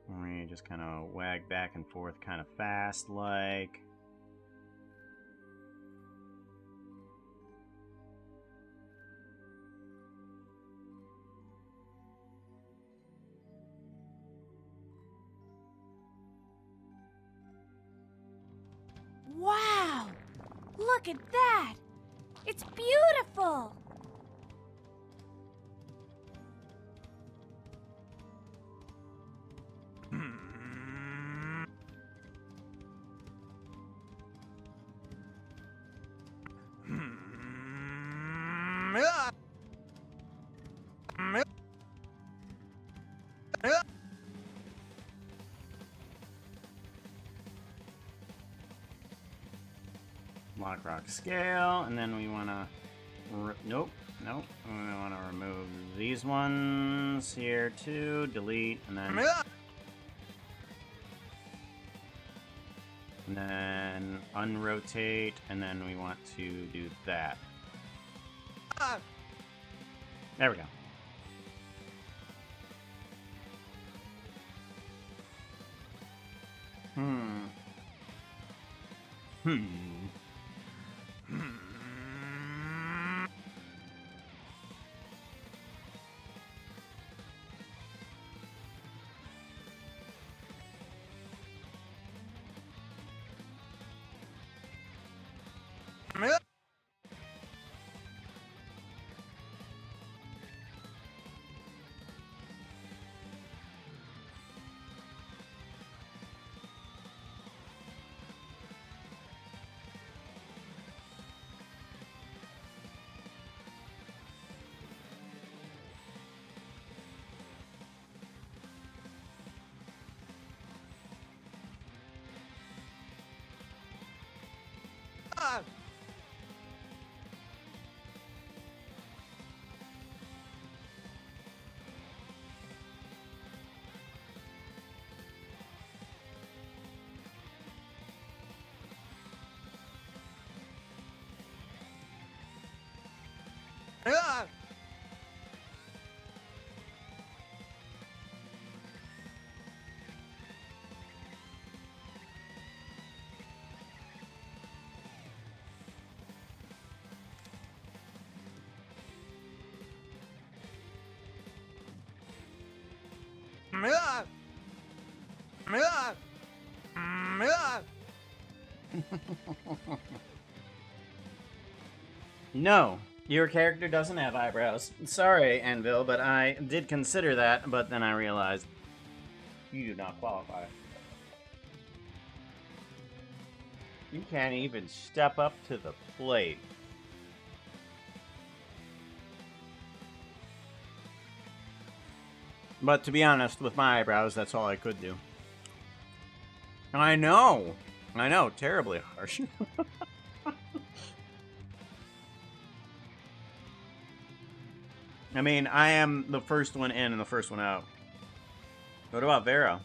We just kind of wag back and forth kind of fast like. Wow! Look at that! It's beautiful! Lock rock scale, and then we want to nope. We want to remove these ones here too, delete, and then then unrotate, and then we want to do that. There we go. Hmm. No, your character doesn't have eyebrows. Sorry, Anvil, but I did consider that, but then I realized you do not qualify. You can't even step up to the plate. But to be honest, with my eyebrows, that's all I could do. I know, terribly harsh. I mean, I am the first one in and the first one out. What about Vera?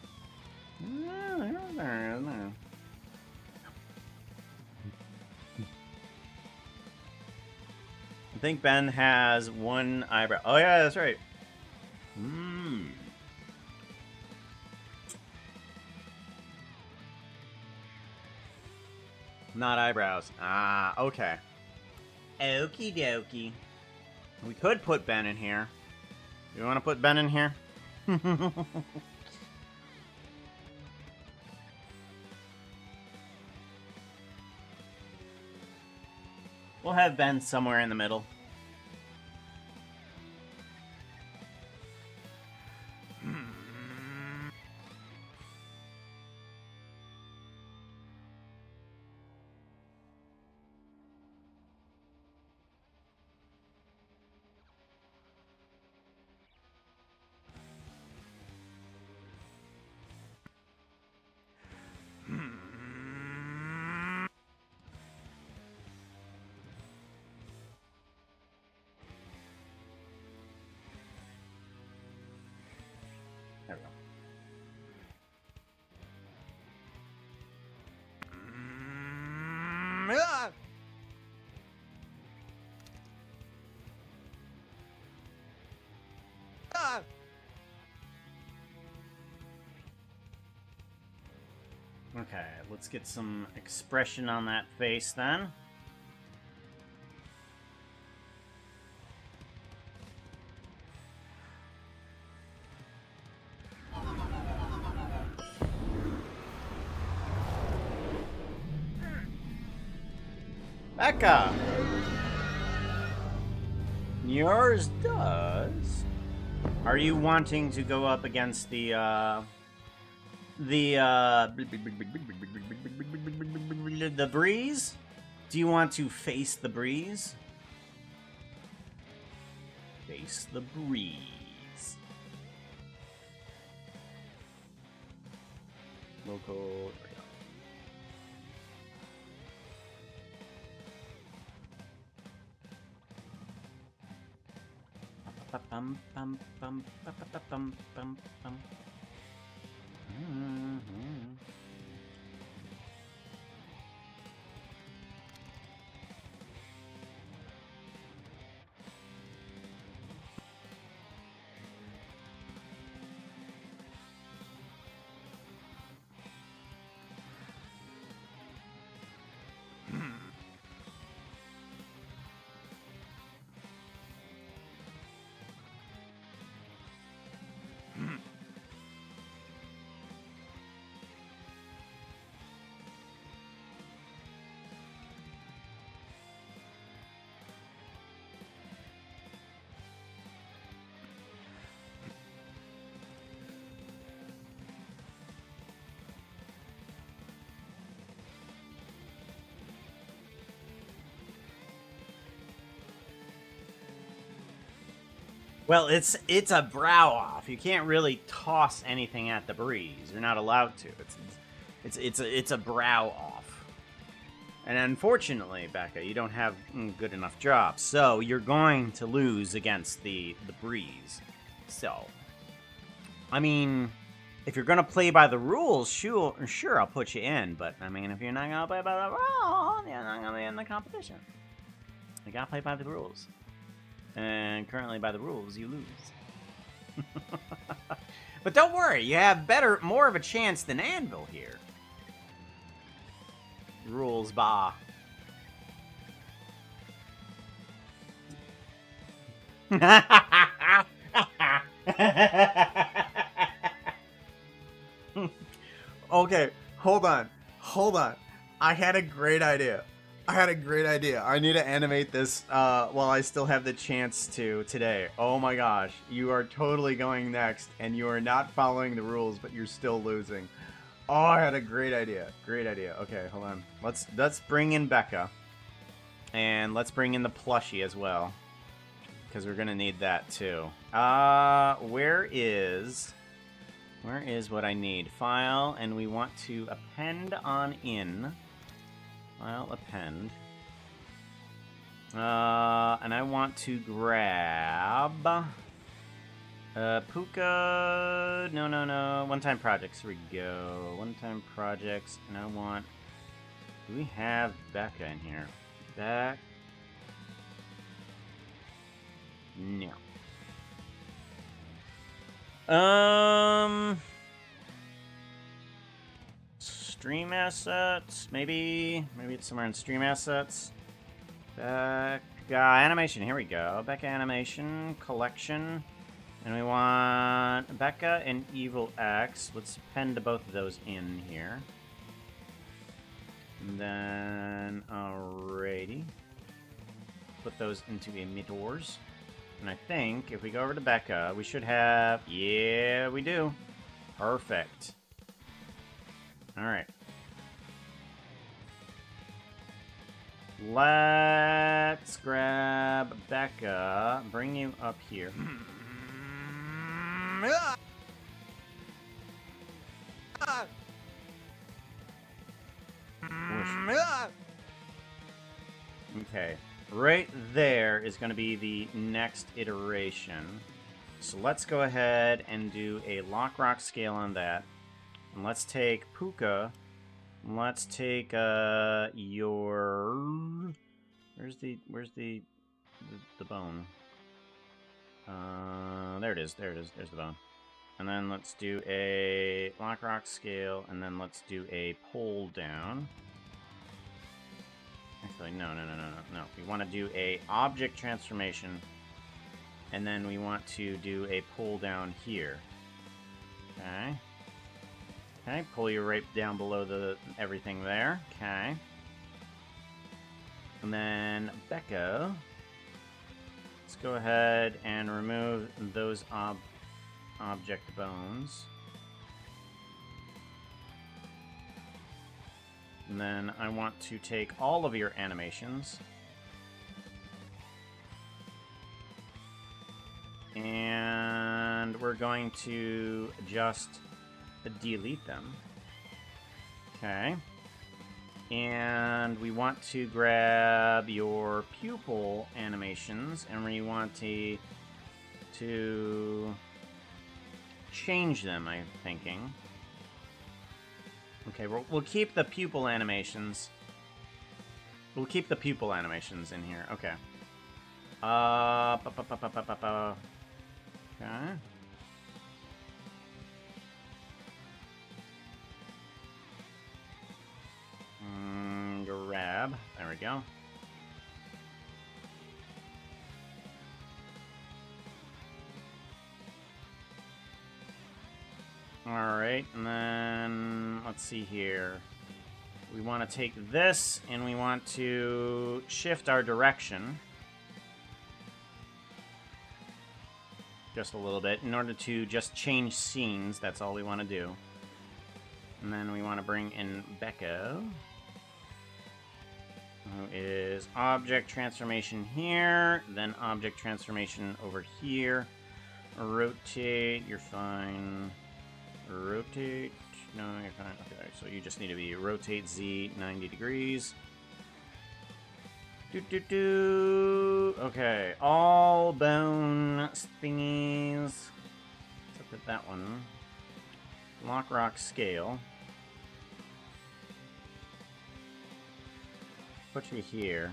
I think Ben has one eyebrow. Oh yeah, that's right. Not eyebrows. Ah, okay. Okie dokie. We could put Ben in here. You want to put Ben in here? We'll have Ben somewhere in the middle. There we go. Okay, let's get some expression on that face then. Becca! Yours does. Are you wanting to go up against the Breez? Do you want to face the Breez? Face the Breez. Local. Bum, bum, bum, bum, bum, bum, bum. Well, it's a brow off. You can't really toss anything at the Breeze. You're not allowed to. It's a brow off. And unfortunately, Becca, you don't have good enough jobs, so you're going to lose against the Breeze. So, I mean, if you're gonna play by the rules, sure, I'll put you in. But I mean, if you're not gonna play by the rules, you're not gonna be in the competition. You gotta play by the rules. And currently, by the rules, you lose. But don't worry, you have more of a chance than Anvil here. Rules, bah. Okay, hold on. I had a great idea. I need to animate this while I still have the chance to today. Oh my gosh, you are totally going next, and you are not following the rules, but you're still losing. Oh, I had a great idea. Okay, hold on. Let's bring in Becca, and let's bring in the plushie as well, because we're gonna need that too. Where is what I need? File, and we want to append on in. File, append. And I want to grab Puka. No. One-time projects. Here we go. One-time projects, and I want. Do we have Becca in here? No. Stream assets. Maybe it's somewhere in stream assets. Becca animation. Here we go. Becca animation collection, and we want Becca and Evil X. Let's append both of those in here. And then, alrighty. Put those into emitters. And I think if we go over to Becca, we should have. Yeah, we do. Perfect. Alright. Let's grab Becca. Bring you up here. Okay. Right there is going to be the next iteration. So let's go ahead and do a lock rock scale on that. And let's take Puka. Let's take your where's the bone? There it is. There's the bone. And then let's do a lock rock scale, and then let's do a pull down. Actually, no. We want to do a object transformation, and then we want to do a pull down here. Okay. Okay, pull you right down below the everything there. Okay. And then Becca. Let's go ahead and remove those object bones. And then I want to take all of your animations. And we're going to just delete them. Okay. And we want to grab your pupil animations, and we want to change them, I'm thinking. Okay, we'll keep the pupil animations. We'll keep the pupil animations in here. Okay. Okay. Grab. There we go. Alright, and then let's see here. We want to take this and we want to shift our direction just a little bit in order to just change scenes. That's all we want to do. And then we want to bring in Becca, who is object transformation here, then object transformation over here. rotate. You're fine. Rotate. No, you're fine. Okay, so you just need to be rotate Z 90 degrees. Okay, all bone thingies. Except for that one. Lock rock scale. Put you here.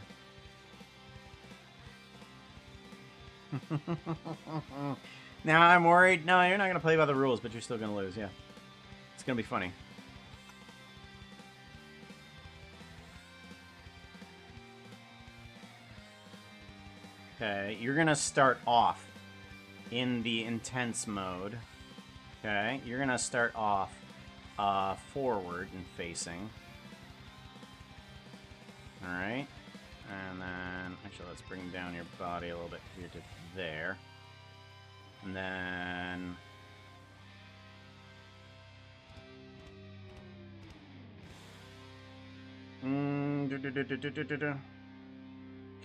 Now I'm worried. No, you're not gonna play by the rules, but you're still gonna lose. Yeah, it's gonna be funny. Okay, you're gonna start off in the intense mode. Okay, you're gonna start off forward and facing. Alright, and then, actually let's bring down your body a little bit here to there. And then...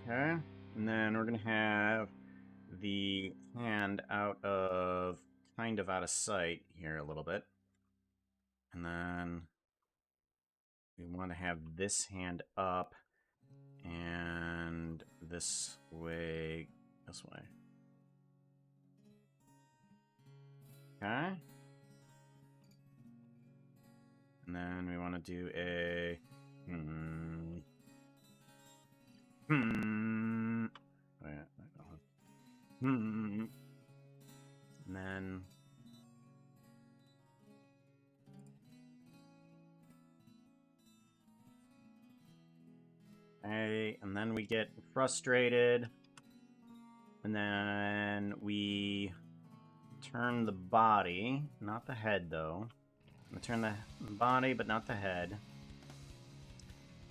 Okay, and then we're gonna have the hand kind of out of sight here a little bit. And then we want to have this hand up and this way. Okay. And then we want to do a... Oh, yeah. And then... Okay, and then we get frustrated. And then we turn the body, not the head though. I'm gonna turn the body, but not the head.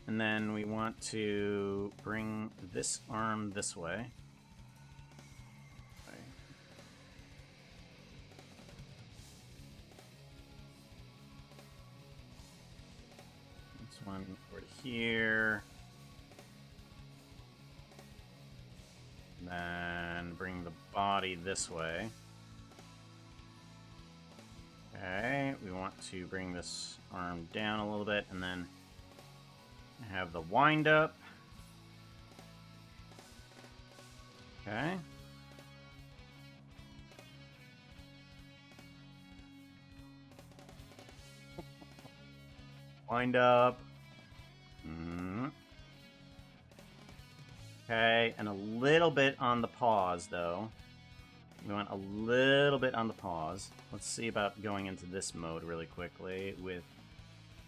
And then we want to bring this arm this way. Okay. This one over here. And then bring the body this way. Okay, we want to bring this arm down a little bit and then have the wind up. Okay. Wind up. Okay, and a little bit on the pause though. We want a little bit on the pause. Let's see about going into this mode really quickly with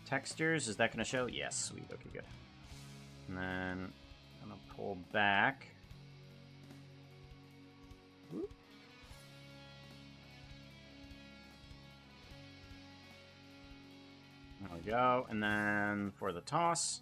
textures. Is that going to show? Yes, sweet. Okay, good. And then I'm going to pull back. Whoop. There we go. And then for the toss.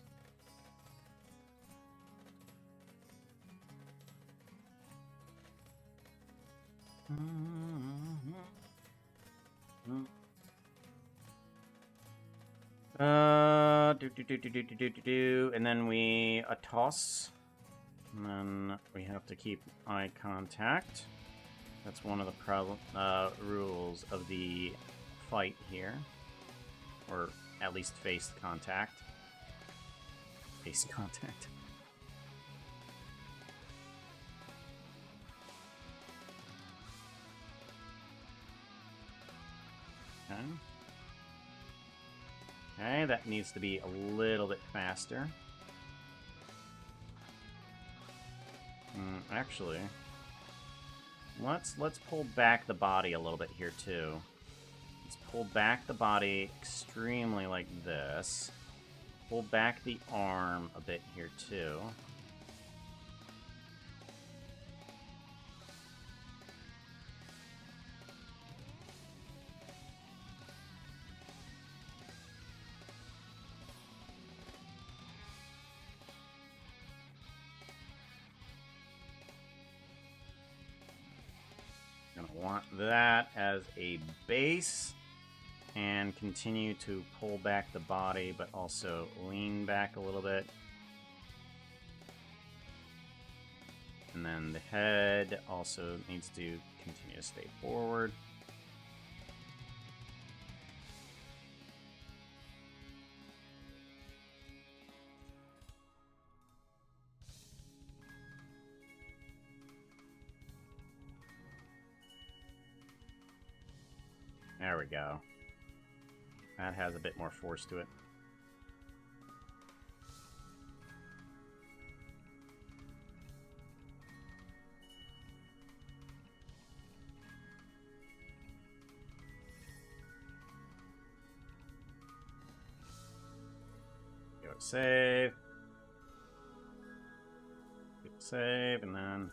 And then we a toss, and then we have to keep eye contact. That's one of the rules of the fight here, or at least face contact. Face contact. Okay. Okay, that needs to be a little bit faster. Actually, let's pull back the body a little bit here too. Let's pull back the body extremely like this. Pull back the arm a bit here too. Want that as a base and continue to pull back the body, but also lean back a little bit. And then the head also needs to continue to stay forward. There we go. That has a bit more force to it. Go save. Go save, and then...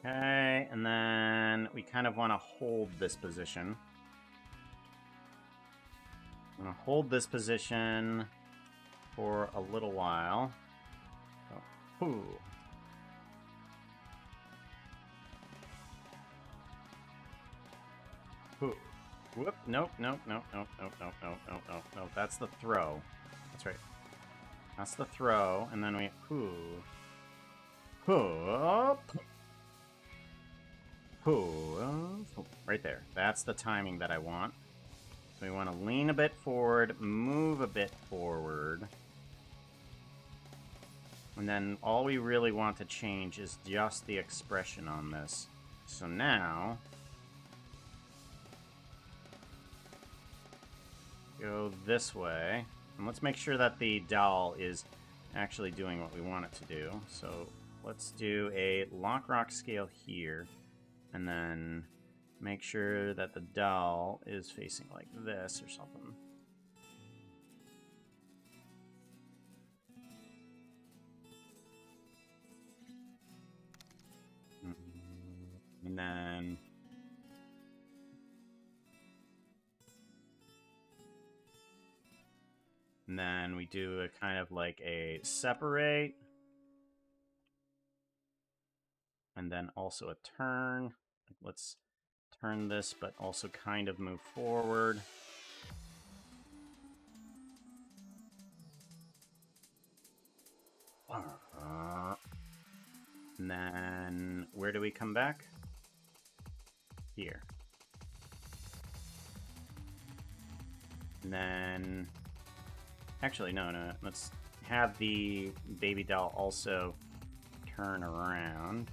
Okay, and then we kind of want to hold this position. I'm going to hold this position for a little while. So, ooh. Ooh. Whoop. Nope, nope, nope, nope, nope, nope, nope, nope, nope, nope. That's the throw. That's right. That's the throw, and then we... Ooh. Ooh. Right there. That's the timing that I want. So we want to lean a bit forward, move a bit forward. And then all we really want to change is just the expression on this. So now... go this way. And let's make sure that the doll is actually doing what we want it to do. So let's do a lock rock scale here. And then make sure that the doll is facing like this or something. And then we do a kind of like a separate. And then also a turn. Let's turn this, but also kind of move forward. And then where do we come back? Here. And then... actually, no. Let's have the baby doll also turn around.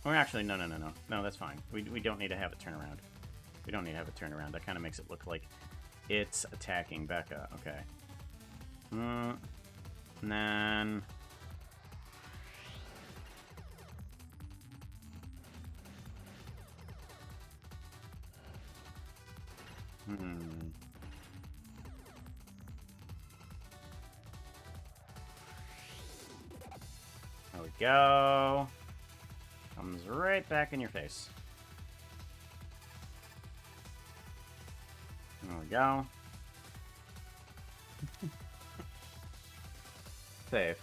Or actually, no. No, that's fine. We don't need to have it turn around. We don't need to have it turn around. That kind of makes it look like it's attacking Becca. Okay. And then... There we go. Comes right back in your face. There we go. Save.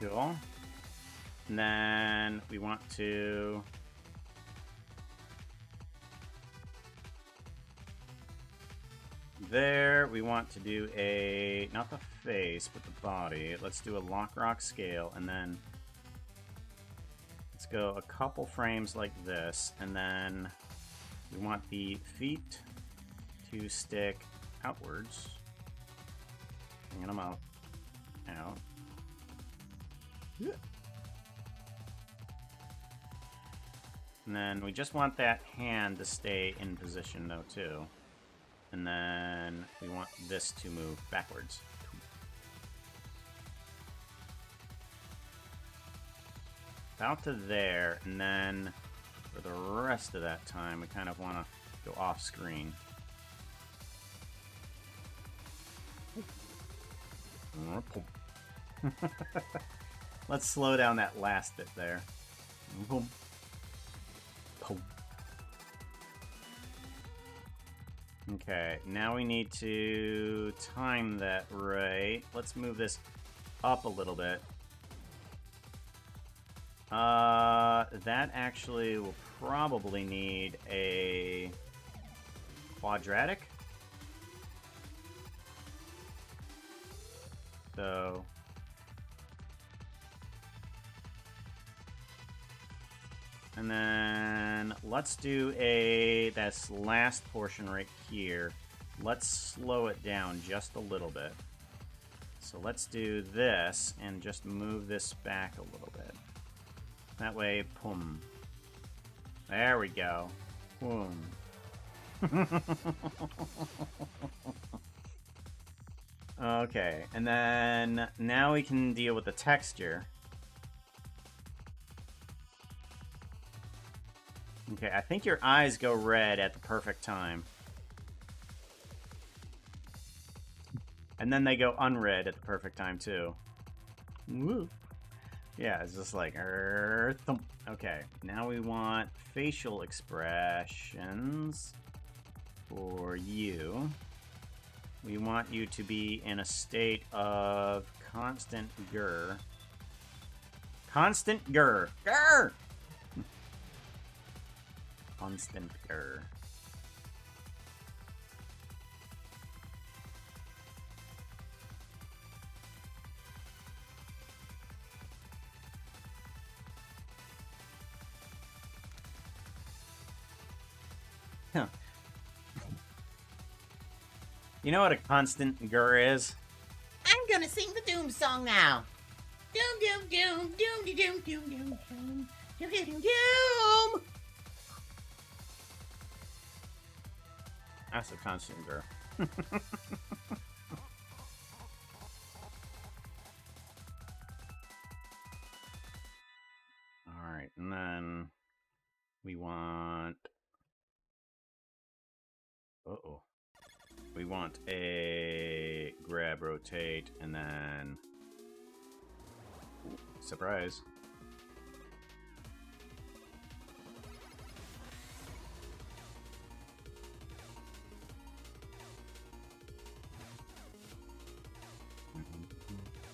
Cool. And then we want to... there, we want to do a... not the face, but the body. Let's do a lock rock scale, and then... let's go a couple frames like this, and then we want the feet to stick outwards. Bringing them out. Yeah. And then we just want that hand to stay in position, though, too. And then we want this to move backwards. Out to there, and then for the rest of that time, we kind of want to go off screen. Let's slow down that last bit there. Okay, now we need to time that right. Let's move this up a little bit. That actually will probably need a quadratic. So and then let's do this last portion right here. Let's slow it down just a little bit. So let's do this and just move this back a little bit. That way, boom. There we go. Boom. Okay, and then now we can deal with the texture. Okay, I think your eyes go red at the perfect time. And then they go unred at the perfect time, too. Woo. Yeah, it's just like... thump. Okay, now we want facial expressions for you. We want you to be in a state of constant grr. Constant grr. Grr! Constant grr. Huh. You know what a constant grr is? I'm gonna sing the Doom song now. Doom, doom, doom, doom, doom, doom, doom, doom, doom, doom, doom, doom. That's a constant grr. Alright, and then we want... Uh-oh. We want a grab, rotate, and then... Ooh, surprise.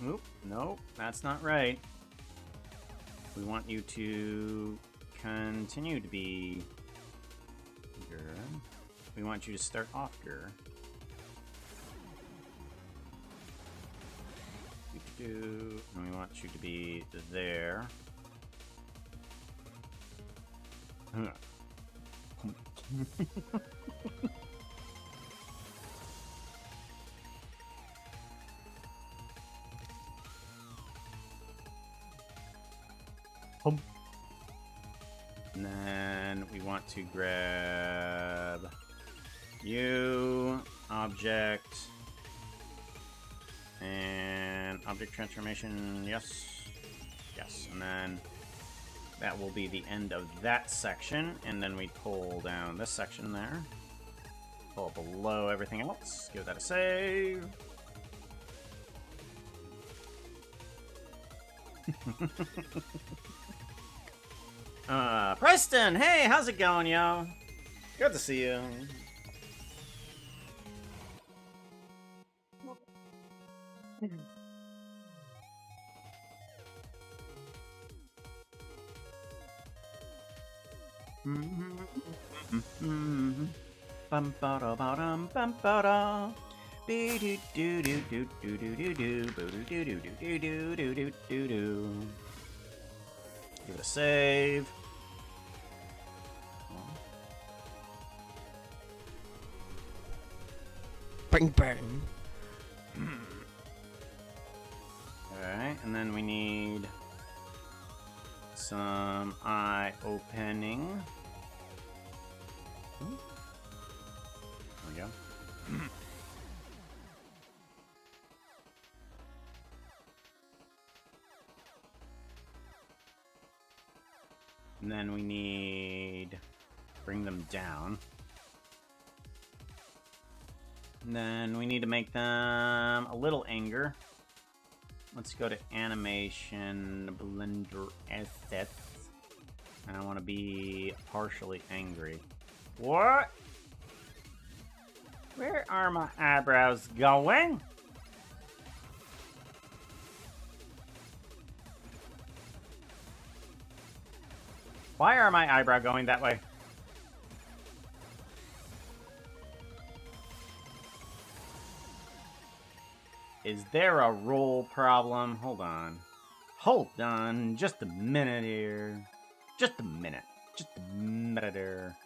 Oop, nope, that's not right. We want you to continue to be grr. We want you to start off grr. And we want you to be there. And then we want to grab you, object, and object transformation, yes. Yes, and then that will be the end of that section, and then we pull down this section there. Pull below everything else, give that a save. Preston, hey, how's it going, yo? Good to see you. Bum ba da ba dum bum ba da. Be do do do do do do do do do do do do do do do do do. Give it a save. Bring burn. Alright, and then we need some eye opening. There we go. And then we need bring them down. And then we need to make them a little anger. Let's go to animation, Blender assets. And I want to be partially angry. What? Where are my eyebrows going? Why are my eyebrow going that way? Is there a roll problem? Hold on. Hold on. Just a minute here. Just a minute. Just a minute here.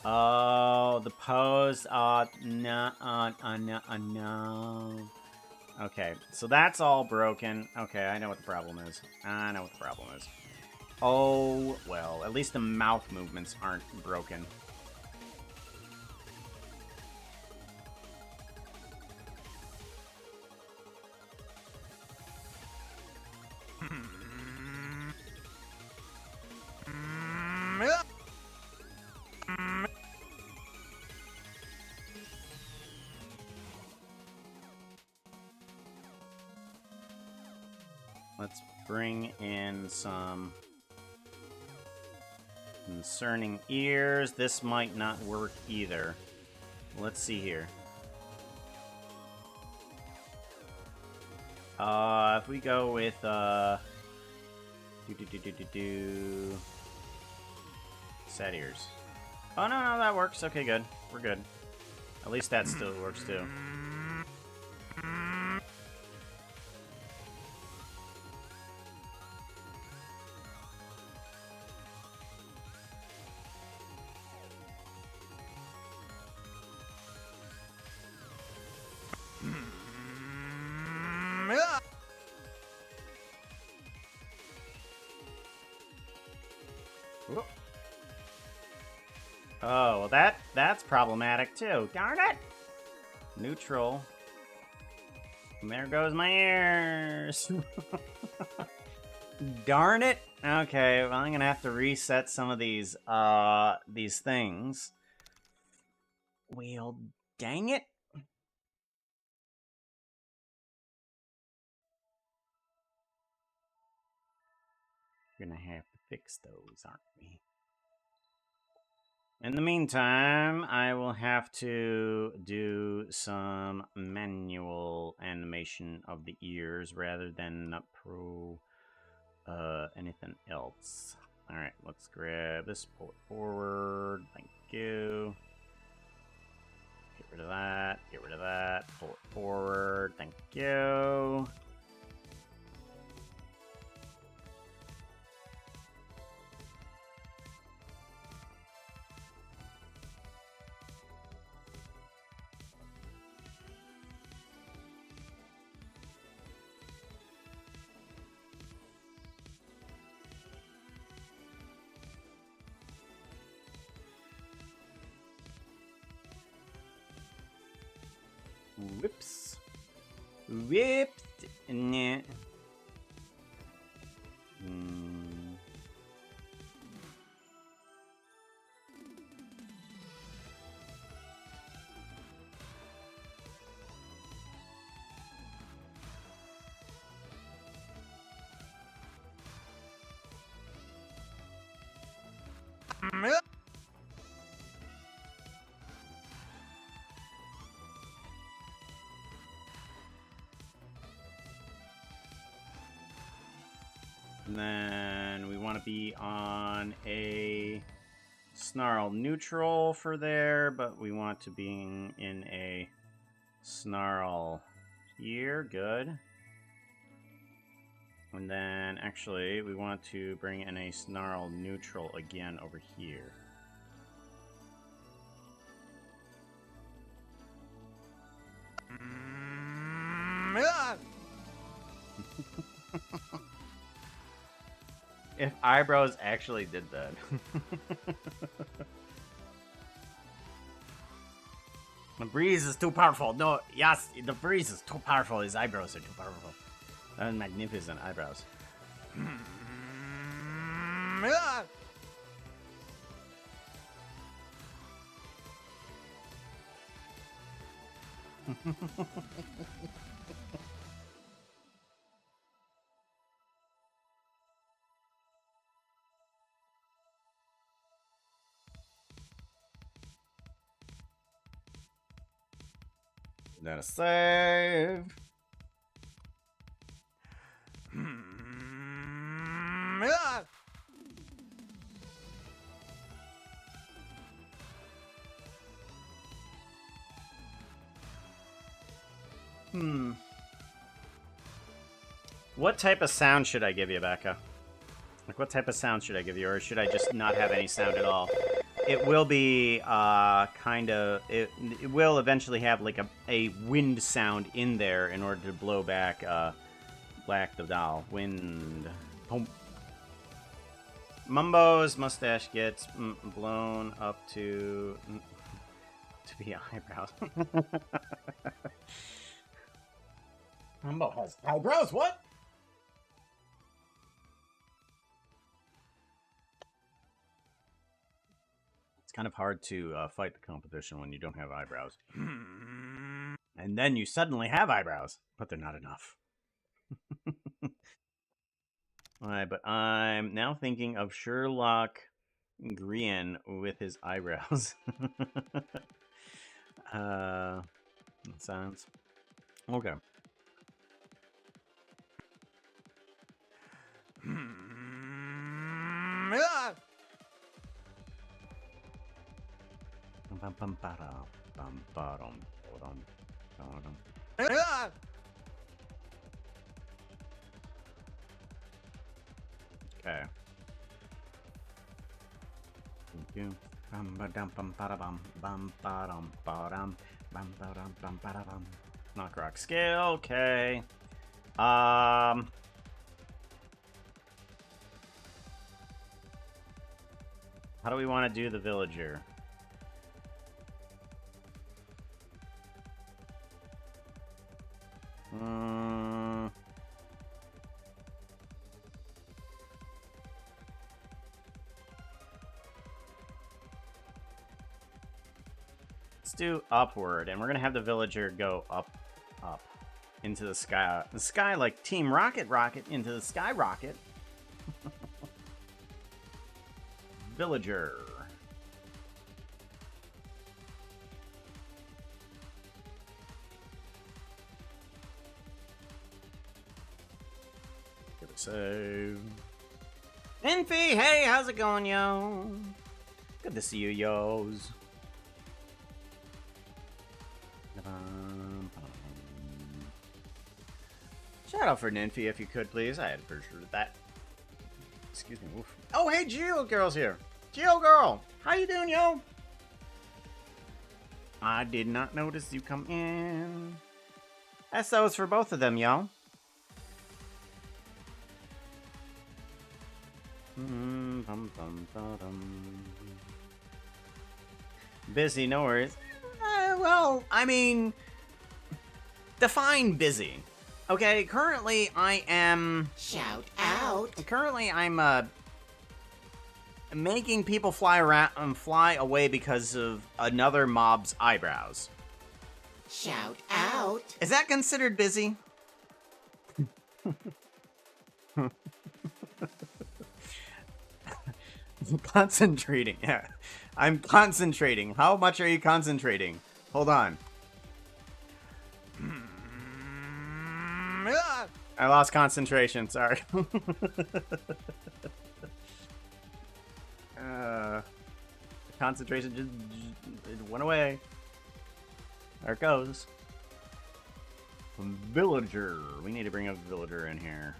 Oh, the pose. No, no. Okay, so that's all broken. Okay, I know what the problem is. I know what the problem is. Oh, well, at least the mouth movements aren't broken. Let's bring in some concerning ears. This might not work either. Let's see here. If we go with, sad ears. Oh, no, that works. Okay, good. We're good. At least that still works, too. Oh, well that's problematic too. Darn it! Neutral. And there goes my ears. Darn it. Okay, well I'm gonna have to reset some of these things. Well, dang it. We're gonna have to fix those, aren't we? In the meantime, I will have to do some manual animation of the ears rather than anything else. Alright, let's grab this, pull it forward, thank you. Get rid of that, pull it forward, thank you. Whoops. Whoops. Nah. And then we want to be on a snarl neutral for there, but we want to be in a snarl here. Good. And then actually we want to bring in a snarl neutral again over here. If eyebrows actually did that. The Breez is too powerful. No, yes, the Breez is too powerful. His eyebrows are too powerful. That is magnificent eyebrows. Then a save. What type of sound should I give you, Becca? Like, what type of sound should I give you, or should I just not have any sound at all? It will be, kind of... It will eventually have, like, a wind sound in there in order to blow back, Black the Doll. Wind. Boom. Mumbo's mustache gets blown up to be eyebrows. Mumbo has eyebrows, what? It's kind of hard to fight the competition when you don't have eyebrows. And then you suddenly have eyebrows, but they're not enough. Alright, but I'm now thinking of Sherlock Green with his eyebrows. Sounds okay. Okay. Thank you. Knock rock scale. Okay. How do we want to do the villager? Let's do upward, and we're gonna have the villager go up into the sky. The sky, like Team Rocket into the sky rocket. Villager. Give it a save. Infy, hey, how's it going, yo? Good to see you, yos. Shout out for Ninfy if you could, please. I had appreciated that. Excuse me. Oof. Oh, hey, Geo Girl's here. Geo Girl, how you doing, yo? I did not notice you come in. SOs for both of them, yo. Busy, no worries. Well, I mean, define busy. Okay, currently I am... Shout out. Currently I'm, making people fly around, fly away because of another mob's eyebrows. Shout out. Is that considered busy? Concentrating, yeah. I'm concentrating. How much are you concentrating? Hold on. I lost concentration, sorry. Concentration just it went away. There it goes. Villager. We need to bring a villager in here.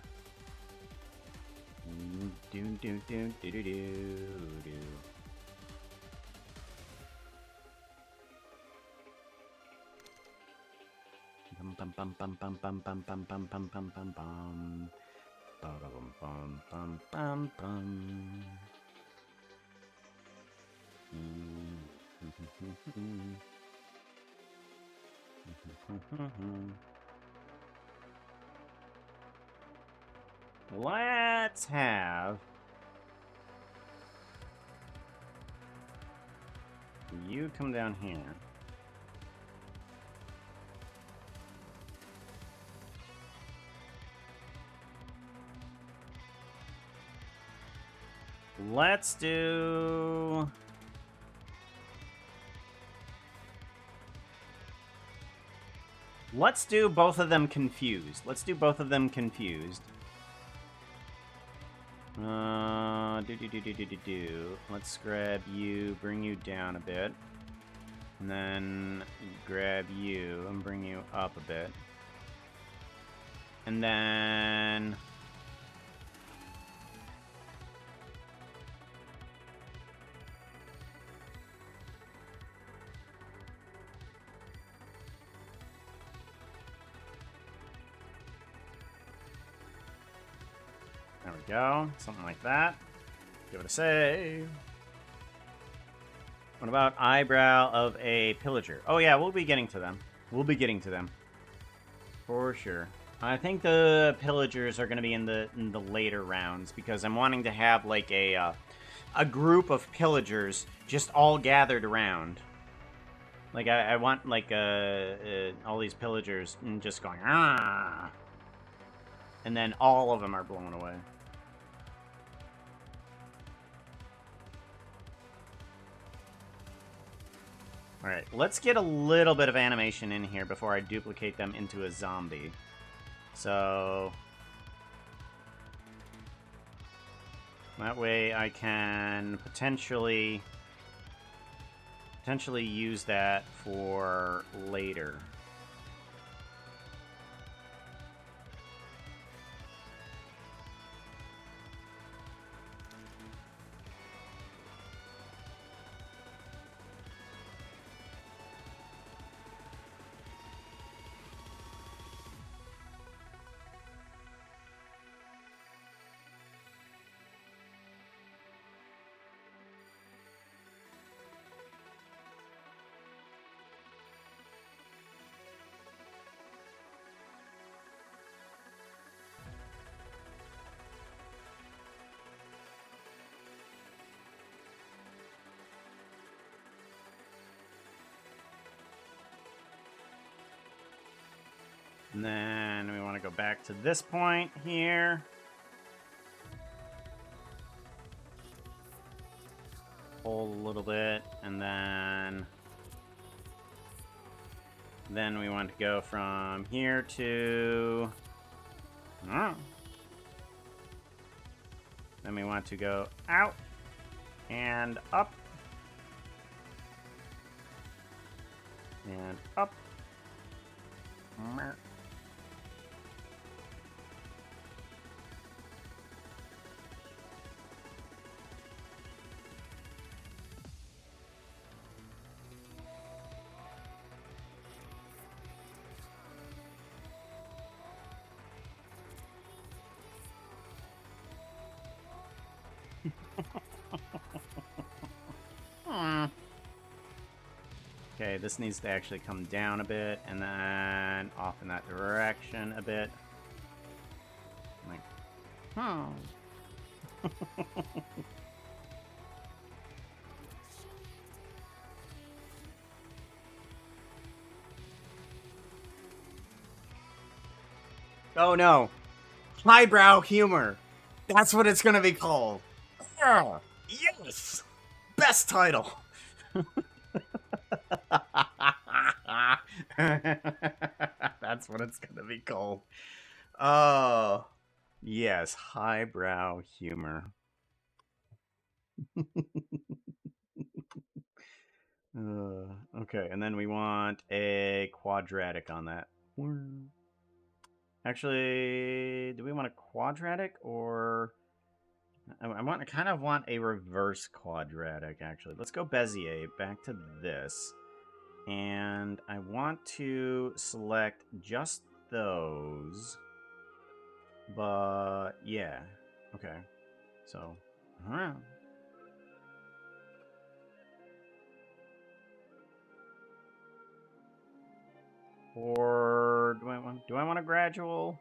Do do do do do do do. Bum bum bum bum bum bum bum bum bum bum bum bum bum. Bum bum bum bum bum. Let's have you come down here. Let's do... Let's do both of them confused. Let's do both of them confused. Let's grab you, bring you down a bit. And then grab you and bring you up a bit. And then... There we go. Something like that. Give it a save. What about eyebrow of a pillager? Oh yeah, we'll be getting to them. We'll be getting to them. For sure. I think the pillagers are going to be in the later rounds because I'm wanting to have like a group of pillagers just all gathered around. Like I want like all these pillagers just going ah, and then all of them are blown away. All right, let's get a little bit of animation in here before I duplicate them into a zombie. So that way I can potentially use that for later. And then we want to go back to this point here. Hold a little bit, and then we want to go from here to... Then we want to go out and up. And up. Okay, this needs to actually come down a bit, and then off in that direction a bit. Like, Oh no! Highbrow humor! That's what it's gonna be called! Yes! Best title! That's what it's gonna be called. Oh, yes, highbrow humor. Okay, and then we want a quadratic on that. Actually, do we want a quadratic or... I kind of want a reverse quadratic, actually. Let's go Bezier, back to this. And I want to select just those. But, yeah. Okay. So, Or do I want a gradual?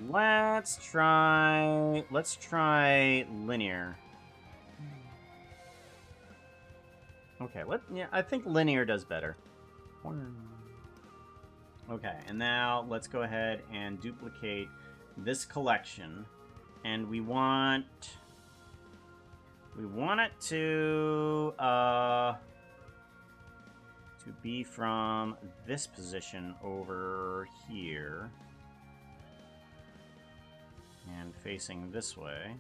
Let's try linear. Okay, I think linear does better. Okay, and now let's go ahead and duplicate this collection. And we want it to be from this position over here and facing this way.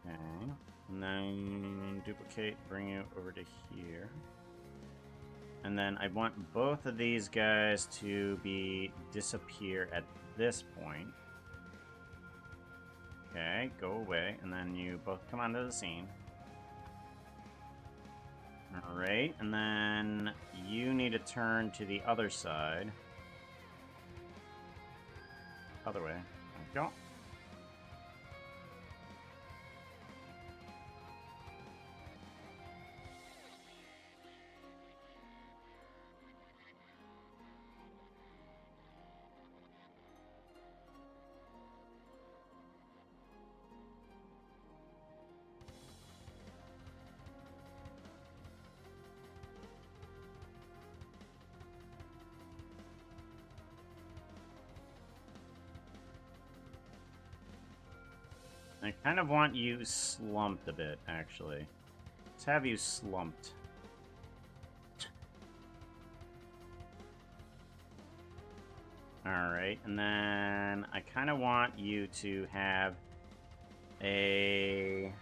Okay. And then duplicate, bring you over to here. And then I want both of these guys to disappear at this point. Okay, go away, and then you both come onto the scene. Alright, and then you need to turn to the other side. Other way. There we go. I kind of want you slumped a bit, actually. Let's have you slumped. Alright, and then I kind of want you to have a...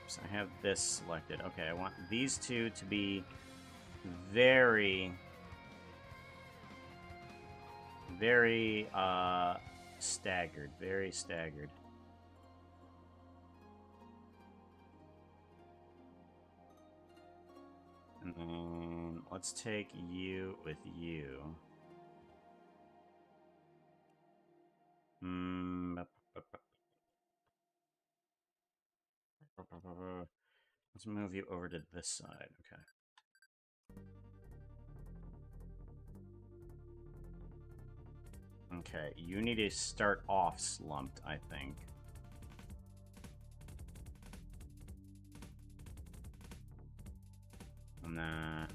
Oops, I have this selected. Okay, I want these two to be very, staggered. Very staggered. And then let's take you with you. Let's move you over to this side. Okay. Okay, you need to start off slumped, I think. And then...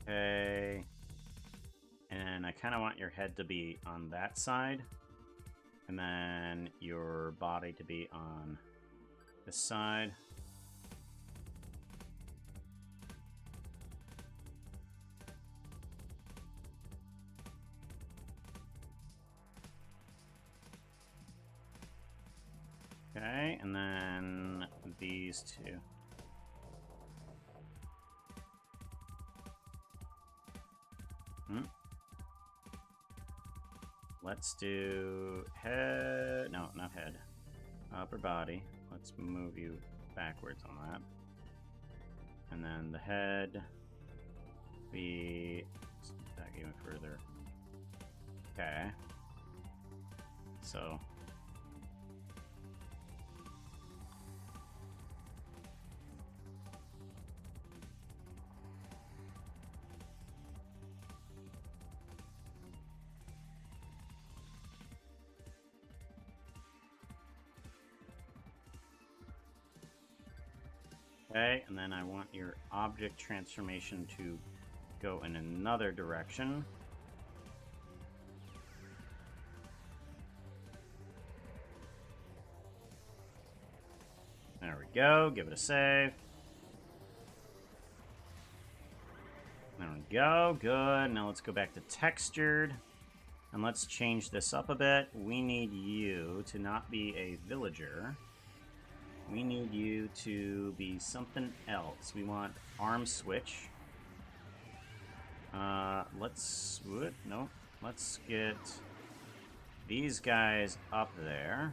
Okay. And I kind of want your head to be on that side. And then your body to be on this side. Okay, and then these two. Let's do head. No, not head. Upper body. Let's move you backwards on that. And then the head. Back even further. Okay. So. Okay, and then I want your object transformation to go in another direction. There we go. Give it a save. There we go. Good. Now let's go back to textured. And let's change this up a bit. We need you to not be a villager. We need you to be something else. We want arm switch. Let's get these guys up there.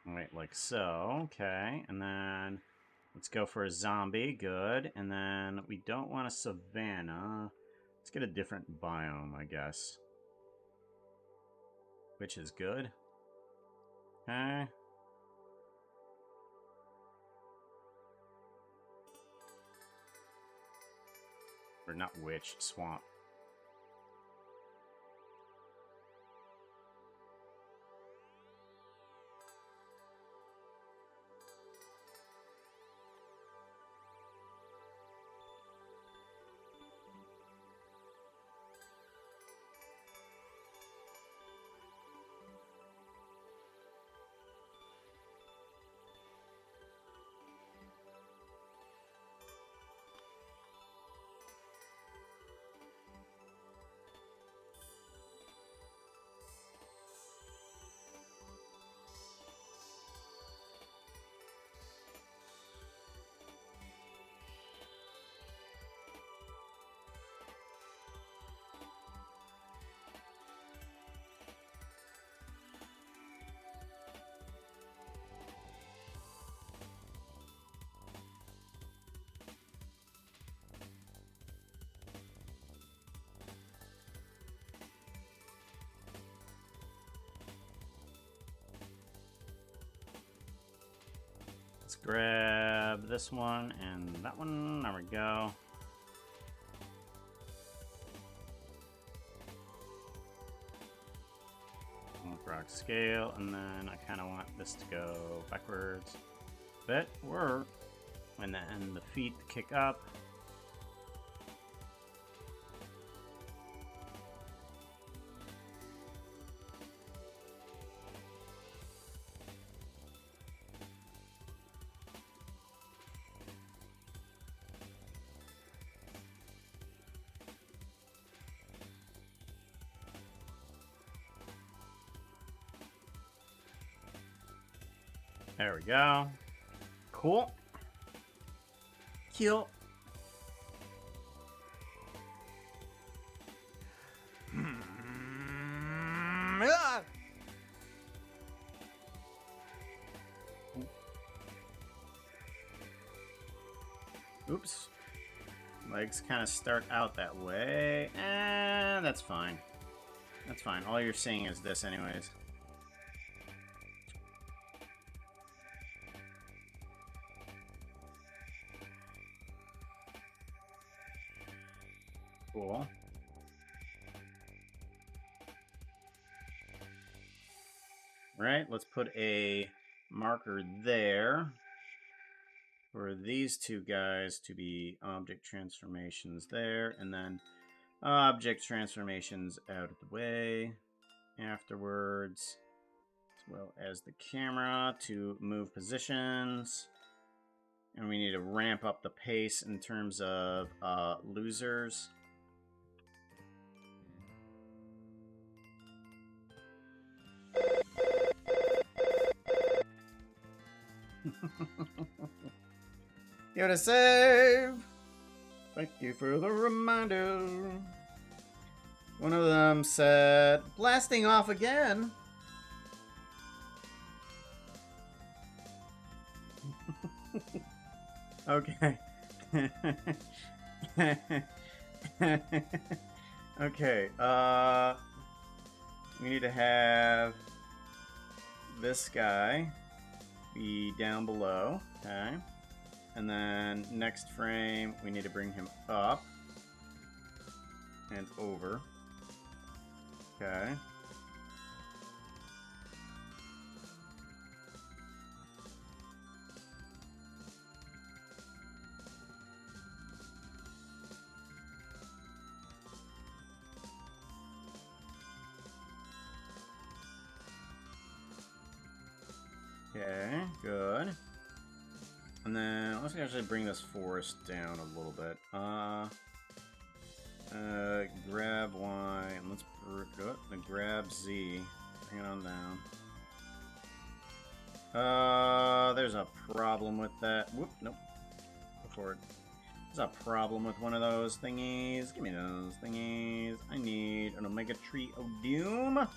Right, like so. Okay, and then let's go for a zombie. Good. And then we don't want a savanna. Let's get a different biome, I guess. Which is good. Okay. Or not witch, swamp. grab this one and that one. There we go. Rock scale, and then I kind of want this to go backwards a bit, or and then the feet kick up. There we go. Cool. Cool. Oops. Legs kind of start out that way. And that's fine. That's fine. All you're seeing is this anyways. Cool. Right, let's put a marker there for these two guys to be object transformations there, and then object transformations out of the way afterwards, as well as the camera to move positions. And we need to ramp up the pace in terms of losers. Give it a save. Thank you for the reminder. One of them said, blasting off again. Okay. Okay, we need to have this guy be down below, okay? And then next frame, we need to bring him up and over, okay? Okay, good. And then let's actually bring this forest down a little bit. Grab Y and let's grab Z. Bring it on down. There's a problem with that. Whoop, nope. Go forward. There's a problem with one of those thingies. Give me those thingies. I need an Omega Tree of Doom.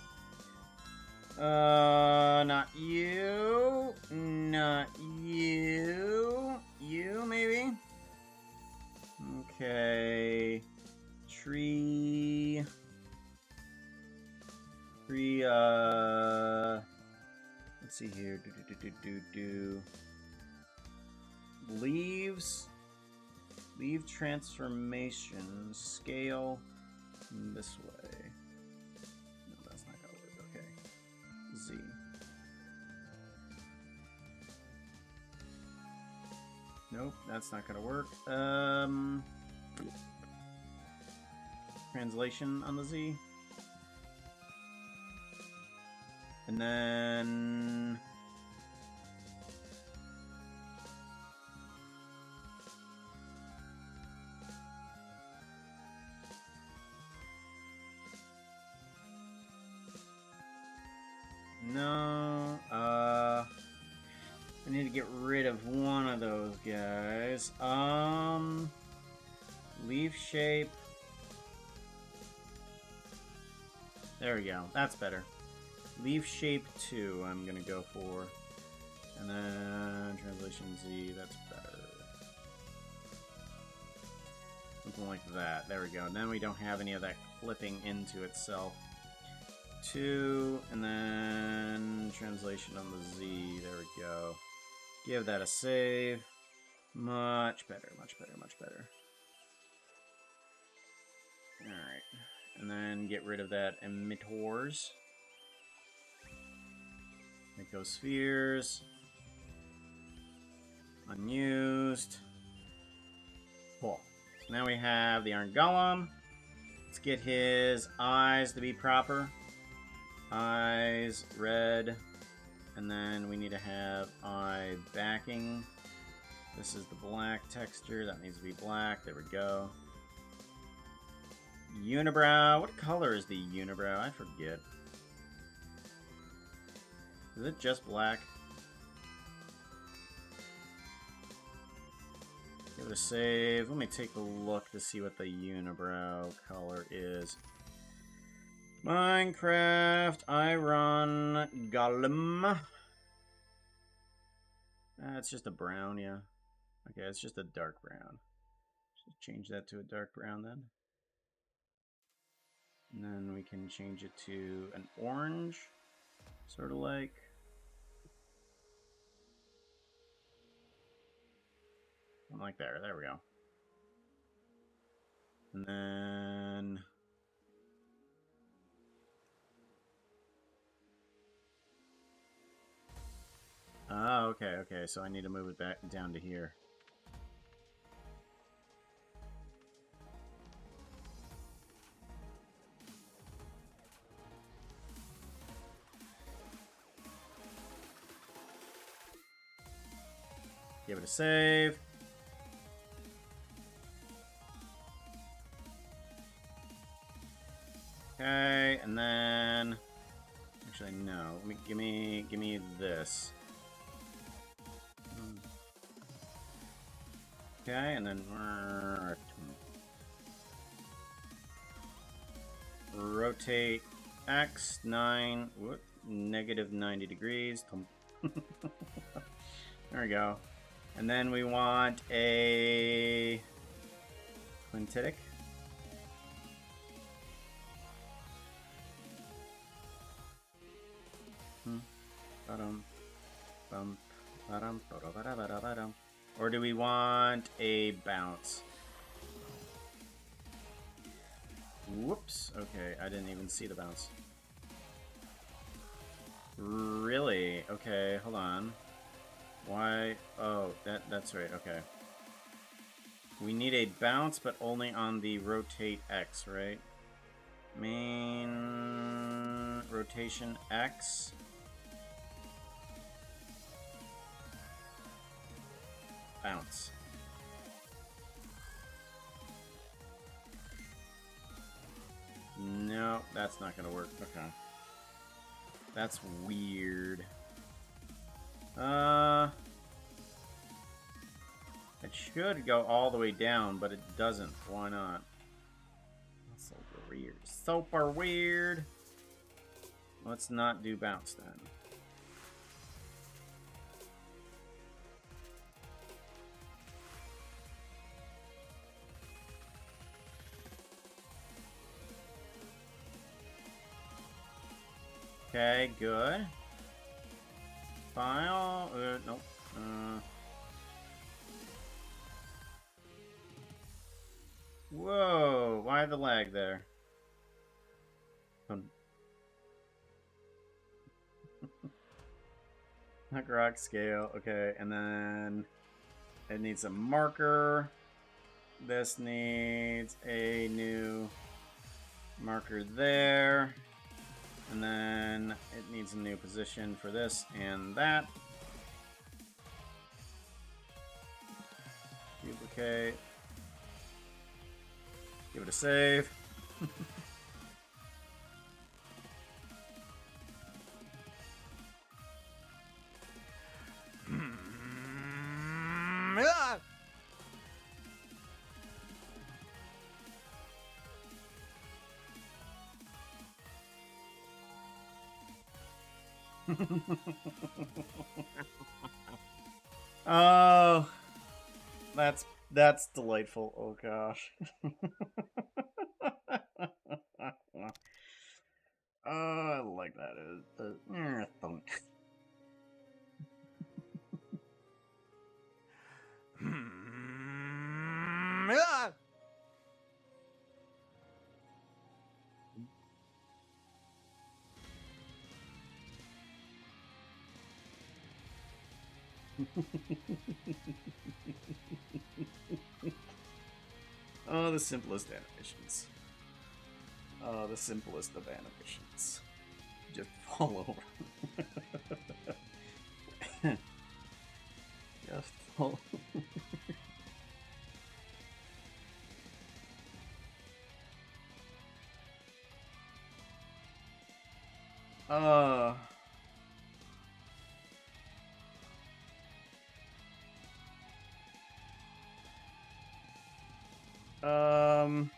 Not you. Not you. You, maybe? Okay. Tree, let's see here. Leaves. Leave transformation. Scale this way. No, that's not gonna work. Okay. Z. Nope, that's not gonna work. Translation on the Z. And then no, I need to get rid of one of those guys. Leaf shape. There we go. That's better. Leaf shape 2 I'm gonna go for. And then translation Z, that's better. Something like that. There we go. And then we don't have any of that clipping into itself. 2, and then translation on the Z. There we go. Give that a save. Much better, much better, much better. Alright. And then get rid of that emitters. Make those spheres. Unused. Cool. So now we have the Iron Golem. Let's get his eyes to be proper. Eyes, red. And then we need to have eye backing. This is the black texture. That needs to be black. There we go. Unibrow. What color is the unibrow? I forget. Is it just black? Give it a save. Let me take a look to see what the unibrow color is. Minecraft, I run Golem. It's just a brown, yeah. Okay, it's just a dark brown. Just change that to a dark brown then. And then we can change it to an orange, sort of like. Something like there. There we go. And then oh, okay, okay. So I need to move it back down to here. Give it a save. Okay, and then actually no. Give me this. Okay, and then rotate X 9 negative 90 degrees. There we go. And then we want a quintitic. Or do we want a bounce? Whoops. Okay, I didn't even see the bounce. Really? Okay, hold on. Why? Oh, that's right. Okay. We need a bounce, but only on the rotate X, right? Main rotation X. Bounce. No, that's not gonna work. Okay. That's weird. It should go all the way down, but it doesn't. Why not? That's super weird. Super weird. Let's not do bounce then. Okay, good. File. Nope. Whoa! Why the lag there? Rock scale. Okay, and then it needs a marker. This needs a new marker there. And then it needs a new position for this and that. Duplicate. Give it a save. Oh, that's delightful. Oh gosh. I like that. Thunk. Oh, the simplest animations. Oh, the simplest of animations. Just fall over. Just fall. uh. Um.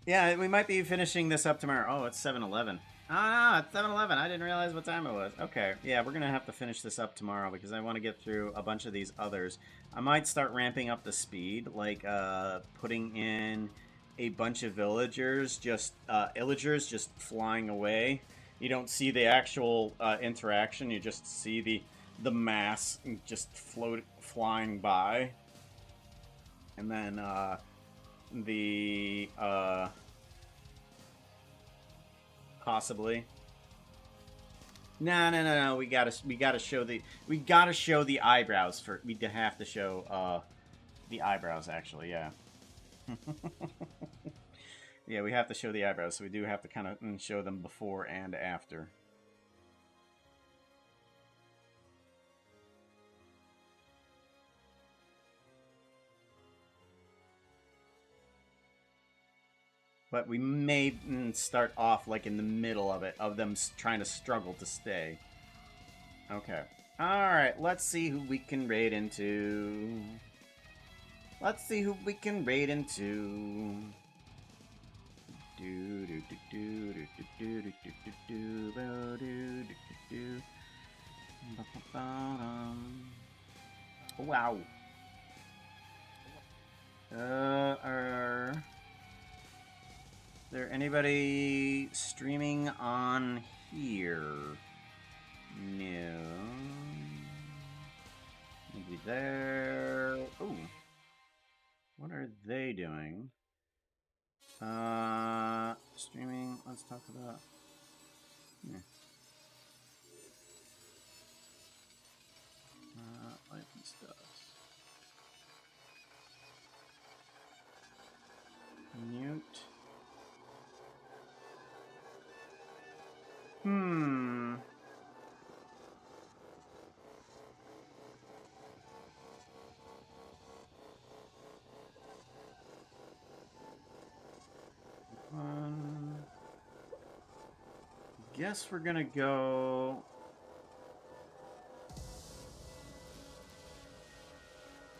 Yeah, we might be finishing this up tomorrow. Oh, it's 7:11. Oh no, it's 7:11. I didn't realize what time it was. Okay, yeah, we're gonna have to finish this up tomorrow because I want to get through a bunch of these others. I might start ramping up the speed, like putting in a bunch of illagers just flying away. You don't see the actual interaction. You just see the mass just flying by, and then the possibly. No. We gotta show the eyebrows for. We have to show the eyebrows actually. Yeah. Yeah, we have to show the eyebrows, so we do have to kind of show them before and after. But we may start off like in the middle of it, of them trying to struggle to stay. Okay. Alright, let's see who we can raid into. Let's see who we can raid into. Wow. Is there anybody streaming on here? No. Maybe there. Oh. What are they doing? Streaming. Let's talk about. Yeah. Life and stuff. Mute. Guess we're gonna go.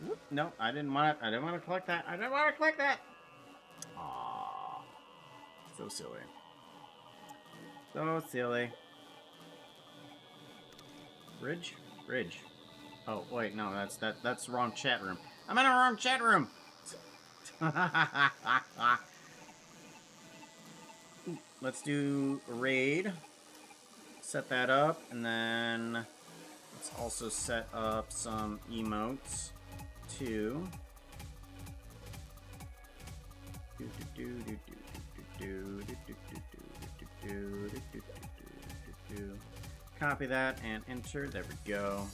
Whoop, no, I didn't want to. I didn't want to collect that. I didn't want to collect that. Aww, so silly. So silly. Bridge? Bridge. Oh, wait, no, that's the wrong chat room. I'm in a wrong chat room! Let's do raid. Set that up, and then let's also set up some emotes too. Copy that and enter. There we go.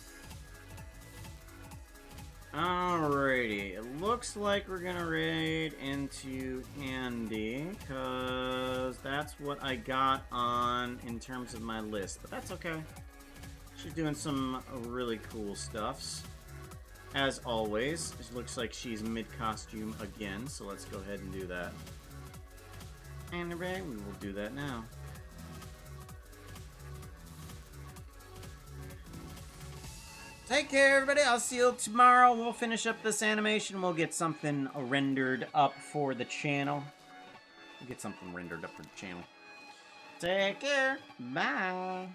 Alrighty, it looks like we're gonna raid into Andy, because that's what I got on in terms of my list, but that's okay. She's doing some really cool stuffs. As always, it looks like she's mid-costume again, so let's go ahead and do that. Anyway, we will do that now. Take care, everybody. I'll see you tomorrow. We'll finish up this animation. We'll get something rendered up for the channel. We'll get something rendered up for the channel. Take care. Bye.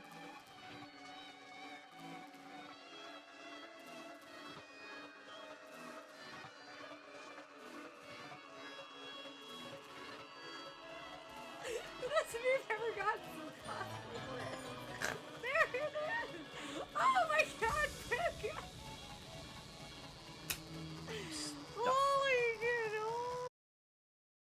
That's we've ever gotten so close.